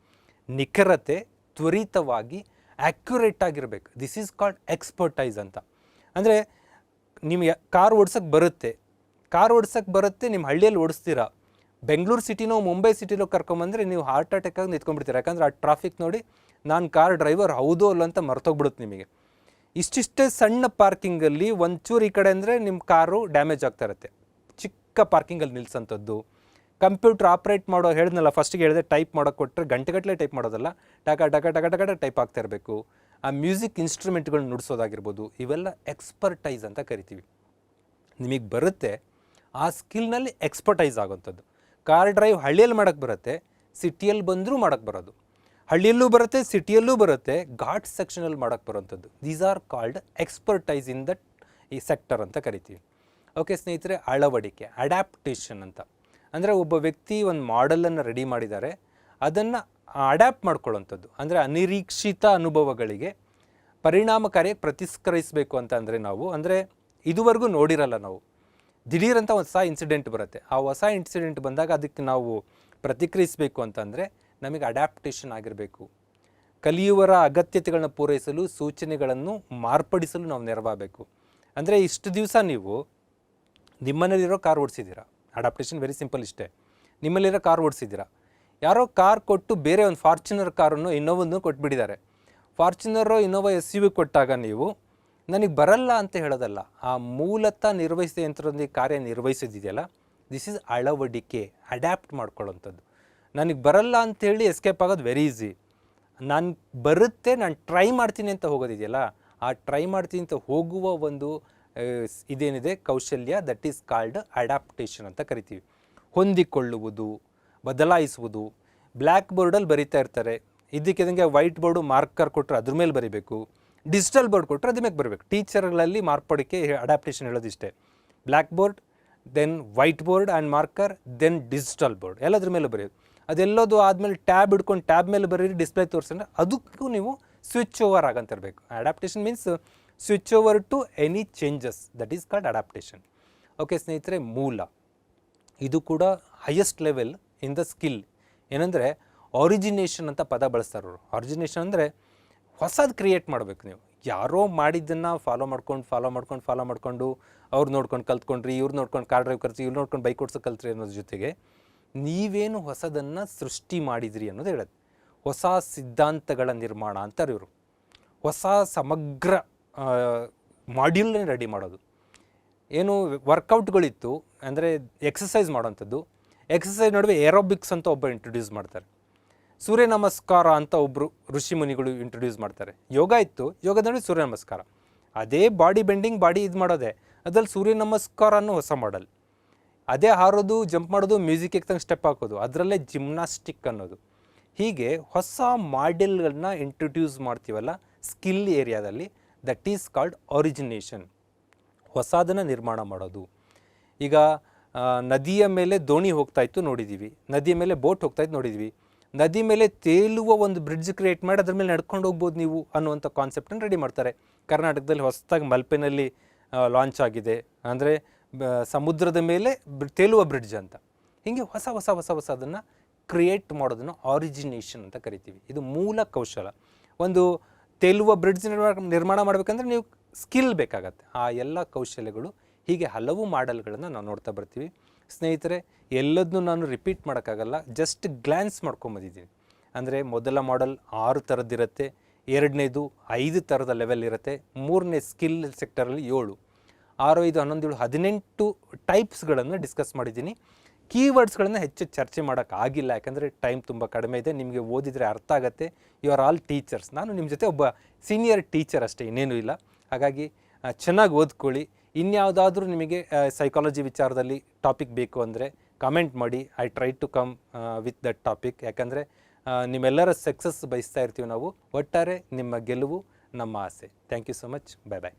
ನಿಖರತೆ, ತ್ವರಿತವಾಗಿ ಆ್ಯಕ್ಯುರೇಟ್ ಆಗಿರಬೇಕು, ದಿಸ್ ಈಸ್ ಕಾಲ್ಡ್ ಎಕ್ಸ್ಪರ್ಟೈಸ್ ಅಂತ. ಅಂದರೆ ನಿಮಗೆ ಕಾರ್ ಓಡ್ಸೋಕ್ಕೆ ಬರುತ್ತೆ, ನಿಮ್ಮ ಹಳ್ಳಿಯಲ್ಲಿ ಓಡಿಸ್ತೀರಾ. ಬೆಂಗಳೂರು ಸಿಟಿನೋ ಮುಂಬೈ ಸಿಟಿನೋ ಕರ್ಕೊಂಬಂದರೆ ನೀವು ಹಾರ್ಟ್ ಅಟ್ಯಾಕಾಗಿ ನಿಂತ್ಕೊಂಡ್ಬಿಡ್ತೀರ. ಯಾಕಂದರೆ ಆ ಟ್ರಾಫಿಕ್ ನೋಡಿ ನಾನು ಕಾರ್ ಡ್ರೈವರ್ ಹೌದೋ ಅಲ್ಲ ಅಂತ ಮರ್ತೋಗ್ಬಿಡುತ್ತೆ ನಿಮಗೆ. ಇಷ್ಟಿಷ್ಟೇ ಸಣ್ಣ ಪಾರ್ಕಿಂಗಲ್ಲಿ ಒಂಚೂರು ಈ ಕಡೆ ಅಂದರೆ ನಿಮ್ಮ ಕಾರು ಡ್ಯಾಮೇಜ್ ಆಗ್ತಾ ಇರುತ್ತೆ. ಚಿಕ್ಕ ಪಾರ್ಕಿಂಗಲ್ಲಿ ನಿಲ್ಸೋಂಥದ್ದು. ಕಂಪ್ಯೂಟರ್ ಆಪ್ರೇಟ್ ಮಾಡೋ ಹೇಳಿದ್ನಲ್ಲ, ಫಸ್ಟಿಗೆ ಹೇಳಿದೆ ಟೈಪ್ ಮಾಡೋಕ್ಕೆ ಕೊಟ್ಟರೆ ಗಂಟೆಗಟ್ಟಲೆ ಟೈಪ್ ಮಾಡೋದಲ್ಲ, ಟಕ ಟೈಪ್ ಆಗ್ತಾ ಇರಬೇಕು. ಆ ಮ್ಯೂಸಿಕ್ ಇನ್ಸ್ಟ್ರೂಮೆಂಟ್ಗಳನ್ನ ನುಡಿಸೋದಾಗಿರ್ಬೋದು, ಇವೆಲ್ಲ ಎಕ್ಸ್ಪರ್ಟೈಸ್ ಅಂತ ಕರಿತೀವಿ. ನಿಮಗೆ ಬರುತ್ತೆ, ಆ ಸ್ಕಿಲ್ನಲ್ಲಿ ಎಕ್ಸ್ಪರ್ಟೈಸ್ ಆಗೋಂಥದ್ದು. ಕಾರ್ ಡ್ರೈವ್ ಹಳ್ಳಿಯಲ್ಲಿ ಮಾಡೋಕ್ಕೆ ಬರುತ್ತೆ, ಸಿಟಿಯಲ್ಲಿ ಬಂದರೂ ಮಾಡೋಕ್ಕೆ ಬರೋದು. ಹಳ್ಳಿಯಲ್ಲೂ ಬರುತ್ತೆ, ಸಿಟಿಯಲ್ಲೂ ಬರುತ್ತೆ, ಘಾಟ್ ಸೆಕ್ಷನಲ್ಲಿ ಮಾಡೋಕ್ಕೆ ಬರೋಂಥದ್ದು. These are called expertise in that ಈ ಸೆಕ್ಟರ್ ಅಂತ ಕರಿತೀವಿ. ಓಕೆ ಸ್ನೇಹಿತರೆ, ಅಳವಡಿಕೆ, ಅಡ್ಯಾಪ್ಟೇಷನ್ ಅಂತ. ಅಂದರೆ ಒಬ್ಬ ವ್ಯಕ್ತಿ ಒಂದು ಮಾಡೆಲನ್ನು ರೆಡಿ ಮಾಡಿದ್ದಾರೆ, ಅದನ್ನು ಅಡ್ಯಾಪ್ಟ್ ಮಾಡ್ಕೊಳ್ಳೋಂಥದ್ದು. ಅಂದರೆ ಅನಿರೀಕ್ಷಿತ ಅನುಭವಗಳಿಗೆ ಪರಿಣಾಮಕಾರಿಯಾಗಿ ಪ್ರತಿಸ್ಕರಿಸಬೇಕು ಅಂತ ಅಂದರೆ ನಾವು, ಅಂದರೆ ಇದುವರೆಗೂ ನೋಡಿರಲ್ಲ ನಾವು, ದಿಢೀರಂತ ಹೊಸ ಇನ್ಸಿಡೆಂಟ್ ಬರುತ್ತೆ. ಆ ಹೊಸ ಇನ್ಸಿಡೆಂಟ್ ಬಂದಾಗ ಅದಕ್ಕೆ ನಾವು ಪ್ರತಿಕ್ರಿಯಿಸಬೇಕು ಅಂತಂದರೆ ನಮಗೆ ಅಡ್ಯಾಪ್ಟೇಷನ್ ಆಗಿರಬೇಕು. ಕಲಿಯುವರ ಅಗತ್ಯತೆಗಳನ್ನ ಪೂರೈಸಲು, ಸೂಚನೆಗಳನ್ನು ಮಾರ್ಪಡಿಸಲು ನಾವು ನೆರವಾಗಬೇಕು. ಅಂದರೆ ಇಷ್ಟು ದಿವಸ ನೀವು ನಿಮ್ಮನೇಲಿರೋ ಕಾರ್ ಓಡಿಸಿದ್ದೀರಾ, ಅಡಾಪ್ಟೇಷನ್ ವೆರಿ ಸಿಂಪಲ್ ಇಷ್ಟೇ. ನಿಮ್ಮಲ್ಲಿರೋ ಕಾರ್ ಓಡಿಸಿದ್ದೀರಾ, ಯಾರೋ ಕಾರ್ ಕೊಟ್ಟು ಬೇರೆ ಒಂದು ಫಾರ್ಚುನರ್ ಕಾರನ್ನು ಇನ್ನೋವನ್ನು ಕೊಟ್ಬಿಟ್ಟಿದ್ದಾರೆ. ಫಾರ್ಚುನರು ಇನ್ನೋವಾ SUV ಕೊಟ್ಟಾಗ ನೀವು ನನಗೆ ಬರಲ್ಲ ಅಂತ ಹೇಳೋದಲ್ಲ, ಆ ಮೂಲತಃ ನಿರ್ವಹಿಸಿದ ಯಂತ್ರದೊಂದಿಗೆ ಕಾರ್ಯ ನಿರ್ವಹಿಸೋದಿದೆಯಲ್ಲ, ದಿಸ್ ಈಸ್ ಅಳವಡಿಕೆ, ಅಡ್ಯಾಪ್ಟ್ ಮಾಡ್ಕೊಳ್ಳೋಂಥದ್ದು. ನನಗೆ ಬರಲ್ಲ ಅಂಥೇಳಿ ಎಸ್ಕೇಪ್ ಆಗೋದು ವೆರಿ ಈಸಿ. ನಾನು ಬರುತ್ತೆ, ನಾನು ಟ್ರೈ ಮಾಡ್ತೀನಿ ಅಂತ ಹೋಗೋದಿದೆಯಲ್ಲ, ಆ ಟ್ರೈ ಮಾಡ್ತೀನಿ ಅಂತ ಹೋಗುವ ಒಂದು ಇದೇನಿದೆ ಕೌಶಲ್ಯ, ದಟ್ ಈಸ್ ಕಾಲ್ಡ್ ಅಡ್ಯಾಪ್ಟೇಷನ್ ಅಂತ ಕರಿತೀವಿ. ಹೊಂದಿಕೊಳ್ಳುವುದು, ಬದಲಾಯಿಸುವುದು. ಬ್ಲ್ಯಾಕ್ ಬೋರ್ಡಲ್ಲಿ ಬರಿತಾ ಇರ್ತಾರೆ, ಇದಕ್ಕಿದಂಗೆ ವೈಟ್ ಬೋರ್ಡು ಮಾರ್ಕರ್ ಕೊಟ್ಟರೆ ಅದ್ರ ಮೇಲೆ ಬರಿಬೇಕು, ಡಿಜಿಟಲ್ ಬೋರ್ಡ್ ಕೊಟ್ಟರೆ ಅದ್ರ ಮೇಲೆ ಬರಬೇಕು. ಟೀಚರ್ಗಳಲ್ಲಿ ಮಾರ್ಪಡಿಕೆ ಅಡ್ಯಾಪ್ಟೇಷನ್ ಹೇಳೋದಿಷ್ಟೇ. Black board, then white board and marker, then digital board, ಎಲ್ಲದ್ರ ಮೇಲೆ ಬರೆಯೋದು. ಅದೆಲ್ಲೋದು ಆದಮೇಲೆ ಟ್ಯಾಬ್ ಹಿಡ್ಕೊಂಡು ಟ್ಯಾಬ್ ಮೇಲೆ ಬರೀರಿ, ಡಿಸ್ಪ್ಲೇ ತೋರಿಸಿದ್ರೆ ಅದಕ್ಕೂ ನೀವು ಸ್ವಿಚ್ ಓವರ್ ಆಗಂತಿರಬೇಕು. Adaptation means switch over to any changes, that is called adaptation. Okay ಸ್ನೇಹಿತರೆ, ಮೂಲ ಇದು ಕೂಡ highest level in the skill. ಏನಂದರೆ ಆರಿಜಿನೇಷನ್ ಅಂತ ಪದ ಬಳಸ್ತಾರೆ ಅವರು. ಆರಿಜಿನೇಷನ್ ಅಂದರೆ ಹೊಸದು ಕ್ರಿಯೇಟ್ ಮಾಡಬೇಕು. ನೀವು ಯಾರೋ ಮಾಡಿದ್ದನ್ನು ಫಾಲೋ ಮಾಡ್ಕೊಂಡು ಅವ್ರು ನೋಡ್ಕೊಂಡು ಕಲ್ತ್ಕೊಂಡ್ರಿ, ಇವ್ರು ನೋಡ್ಕೊಂಡು ಕಾರ್ ಡ್ರೈವ್ ಕಲ್ತ್ರಿ, ಇವ್ರು ನೋಡ್ಕೊಂಡು ಬೈಕ್ ಓಡಿಸೋ ಕಲ್ತ್ರಿ ಅನ್ನೋದ್ರ ಜೊತೆಗೆ ನೀವೇನು ಹೊಸದನ್ನು ಸೃಷ್ಟಿ ಮಾಡಿದ್ರಿ ಅನ್ನೋದು ಹೇಳೋದು. ಹೊಸ ಸಿದ್ಧಾಂತಗಳ ನಿರ್ಮಾಣ ಅಂತಾರೆ ಇವರು. ಹೊಸ ಸಮಗ್ರ ಮಾಡ್ಯೂಲ್ನ ರೆಡಿ ಮಾಡೋದು. ಏನು ವರ್ಕೌಟ್ಗಳಿತ್ತು ಅಂದರೆ ಎಕ್ಸಸೈಸ್ ಮಾಡೋವಂಥದ್ದು. ಎಕ್ಸಸೈಸ್ ನಡುವೆ ಏರೋಬಿಕ್ಸ್ ಅಂತ ಒಬ್ಬ ಇಂಟ್ರೊಡ್ಯೂಸ್ ಮಾಡ್ತಾರೆ. ಸೂರ್ಯ ನಮಸ್ಕಾರ ಅಂತ ಒಬ್ಬರು ಋಷಿ ಮುನಿಗಳು ಇಂಟ್ರೊಡ್ಯೂಸ್ ಮಾಡ್ತಾರೆ. ಯೋಗ ಇತ್ತು, ಯೋಗದ ನಡುವೆ ಸೂರ್ಯ ನಮಸ್ಕಾರ. ಅದೇ ಬಾಡಿ ಬೆಂಡಿಂಗ್, ಬಾಡಿ ಇದು ಮಾಡೋದೆ, ಅದ್ರಲ್ಲಿ ಸೂರ್ಯ ನಮಸ್ಕಾರ ಅನ್ನೋ ಹೊಸ ಮಾಡಲ್. ಅದೇ ಹಾರೋದು, ಜಂಪ್ ಮಾಡೋದು, ಮ್ಯೂಸಿಕ್ ಎಕ್ತಂಗೆ ಸ್ಟೆಪ್ ಹಾಕೋದು, ಅದರಲ್ಲೇ ಜಿಮ್ನಾಸ್ಟಿಕ್ ಅನ್ನೋದು. ಹೀಗೆ ಹೊಸ ಮಾಡೆಲ್ಗಳನ್ನ ಇಂಟ್ರೊಡ್ಯೂಸ್ ಮಾಡ್ತೀವಲ್ಲ ಸ್ಕಿಲ್ ಏರಿಯಾದಲ್ಲಿ, ದಟ್ ಈಸ್ ಕಾಲ್ಡ್ ಆರಿಜಿನೇಷನ್. ಹೊಸದನ್ನು ನಿರ್ಮಾಣ ಮಾಡೋದು. ಈಗ ನದಿಯ ಮೇಲೆ ದೋಣಿ ಹೋಗ್ತಾಯಿತ್ತು ನೋಡಿದ್ದೀವಿ, ನದಿಯ ಮೇಲೆ ಬೋಟ್ ಹೋಗ್ತಾಯಿತ್ತು ನೋಡಿದ್ವಿ. ನದಿ ಮೇಲೆ ತೇಲುವ ಒಂದು ಬ್ರಿಡ್ಜ್ ಕ್ರಿಯೇಟ್ ಮಾಡಿ ಅದ್ರ ಮೇಲೆ ನಡ್ಕೊಂಡು ಹೋಗ್ಬೋದು ನೀವು ಅನ್ನುವಂಥ ಕಾನ್ಸೆಪ್ಟನ್ನು ರೆಡಿ ಮಾಡ್ತಾರೆ. ಕರ್ನಾಟಕದಲ್ಲಿ ಹೊಸದಾಗಿ ಮಲ್ಪೆನಲ್ಲಿ ಲಾಂಚ್ ಆಗಿದೆ, ಅಂದರೆ ಸಮುದ್ರದ ಮೇಲೆ ತೇಲುವ ಬ್ರಿಡ್ಜ್ ಅಂತ. ಹೀಗೆ ಹೊಸದನ್ನು ಕ್ರಿಯೇಟ್ ಮಾಡೋದನ್ನು ಆರಿಜಿನೇಷನ್ ಅಂತ ಕರಿತೀವಿ. ಇದು ಮೂಲ ಕೌಶಲ. ಒಂದು ತೇಲುವ ಬ್ರಿಡ್ಜ್ ನಿರ್ಮಾಣ ಮಾಡಬೇಕಂದ್ರೆ ನೀವು ಸ್ಕಿಲ್ ಬೇಕಾಗತ್ತೆ. ಆ ಎಲ್ಲ ಕೌಶಲ್ಯಗಳು ಹೀಗೆ ಹಲವು ಮಾಡೆಲ್ಗಳನ್ನು ನಾವು ನೋಡ್ತಾ ಬರ್ತೀವಿ. ಸ್ನೇಹಿತರೆ, ಎಲ್ಲದನ್ನೂ ನಾನು ರಿಪೀಟ್ ಮಾಡೋಕ್ಕಾಗಲ್ಲ, ಜಸ್ಟ್ ಗ್ಲ್ಯಾನ್ಸ್ ಮಾಡ್ಕೊಂಬಂದಿದ್ದೀನಿ. ಅಂದರೆ ಮೊದಲ ಮಾಡೆಲ್ 6 ಥರದ್ದಿರುತ್ತೆ, ಎರಡನೇದು 5 ಥರದ ಲೆವೆಲ್ ಇರುತ್ತೆ, ಮೂರನೇ ಸ್ಕಿಲ್ ಸೆಕ್ಟರಲ್ಲಿ 7, 6, 5, 11, 18 ಟೈಪ್ಸ್ಗಳನ್ನು ಡಿಸ್ಕಸ್ ಮಾಡಿದ್ದೀನಿ. ಕೀವರ್ಡ್ಸ್ಗಳನ್ನು ಹೆಚ್ಚು ಚರ್ಚೆ ಮಾಡೋಕ್ಕಾಗಿಲ್ಲ, ಯಾಕಂದರೆ ಟೈಮ್ ತುಂಬ ಕಡಿಮೆ ಇದೆ. ನಿಮಗೆ ಓದಿದರೆ ಅರ್ಥ ಆಗುತ್ತೆ. You are all teachers. ನಾನು ನಿಮ್ಮ ಜೊತೆ ಒಬ್ಬ ಸೀನಿಯರ್ ಟೀಚರ್ ಅಷ್ಟೇ, ಇನ್ನೇನೂ ಇಲ್ಲ. ಹಾಗಾಗಿ ಚೆನ್ನಾಗಿ ಓದ್ಕೊಳ್ಳಿ. ಇನ್ಯಾವುದಾದ್ರೂ ನಿಮಗೆ ಸೈಕಾಲಜಿ ವಿಚಾರದಲ್ಲಿ ಟಾಪಿಕ್ ಬೇಕು ಅಂದರೆ ಕಮೆಂಟ್ ಮಾಡಿ. I try to come with that topic. ಯಾಕಂದರೆ ನಿಮ್ಮೆಲ್ಲರ ಸಕ್ಸಸ್ ಬಯಸ್ತಾ ಇರ್ತೀವಿ ನಾವು. ಒಟ್ಟಾರೆ ನಿಮ್ಮ ಗೆಲುವು ನಮ್ಮ ಆಸೆ. Thank you so much. Bye bye.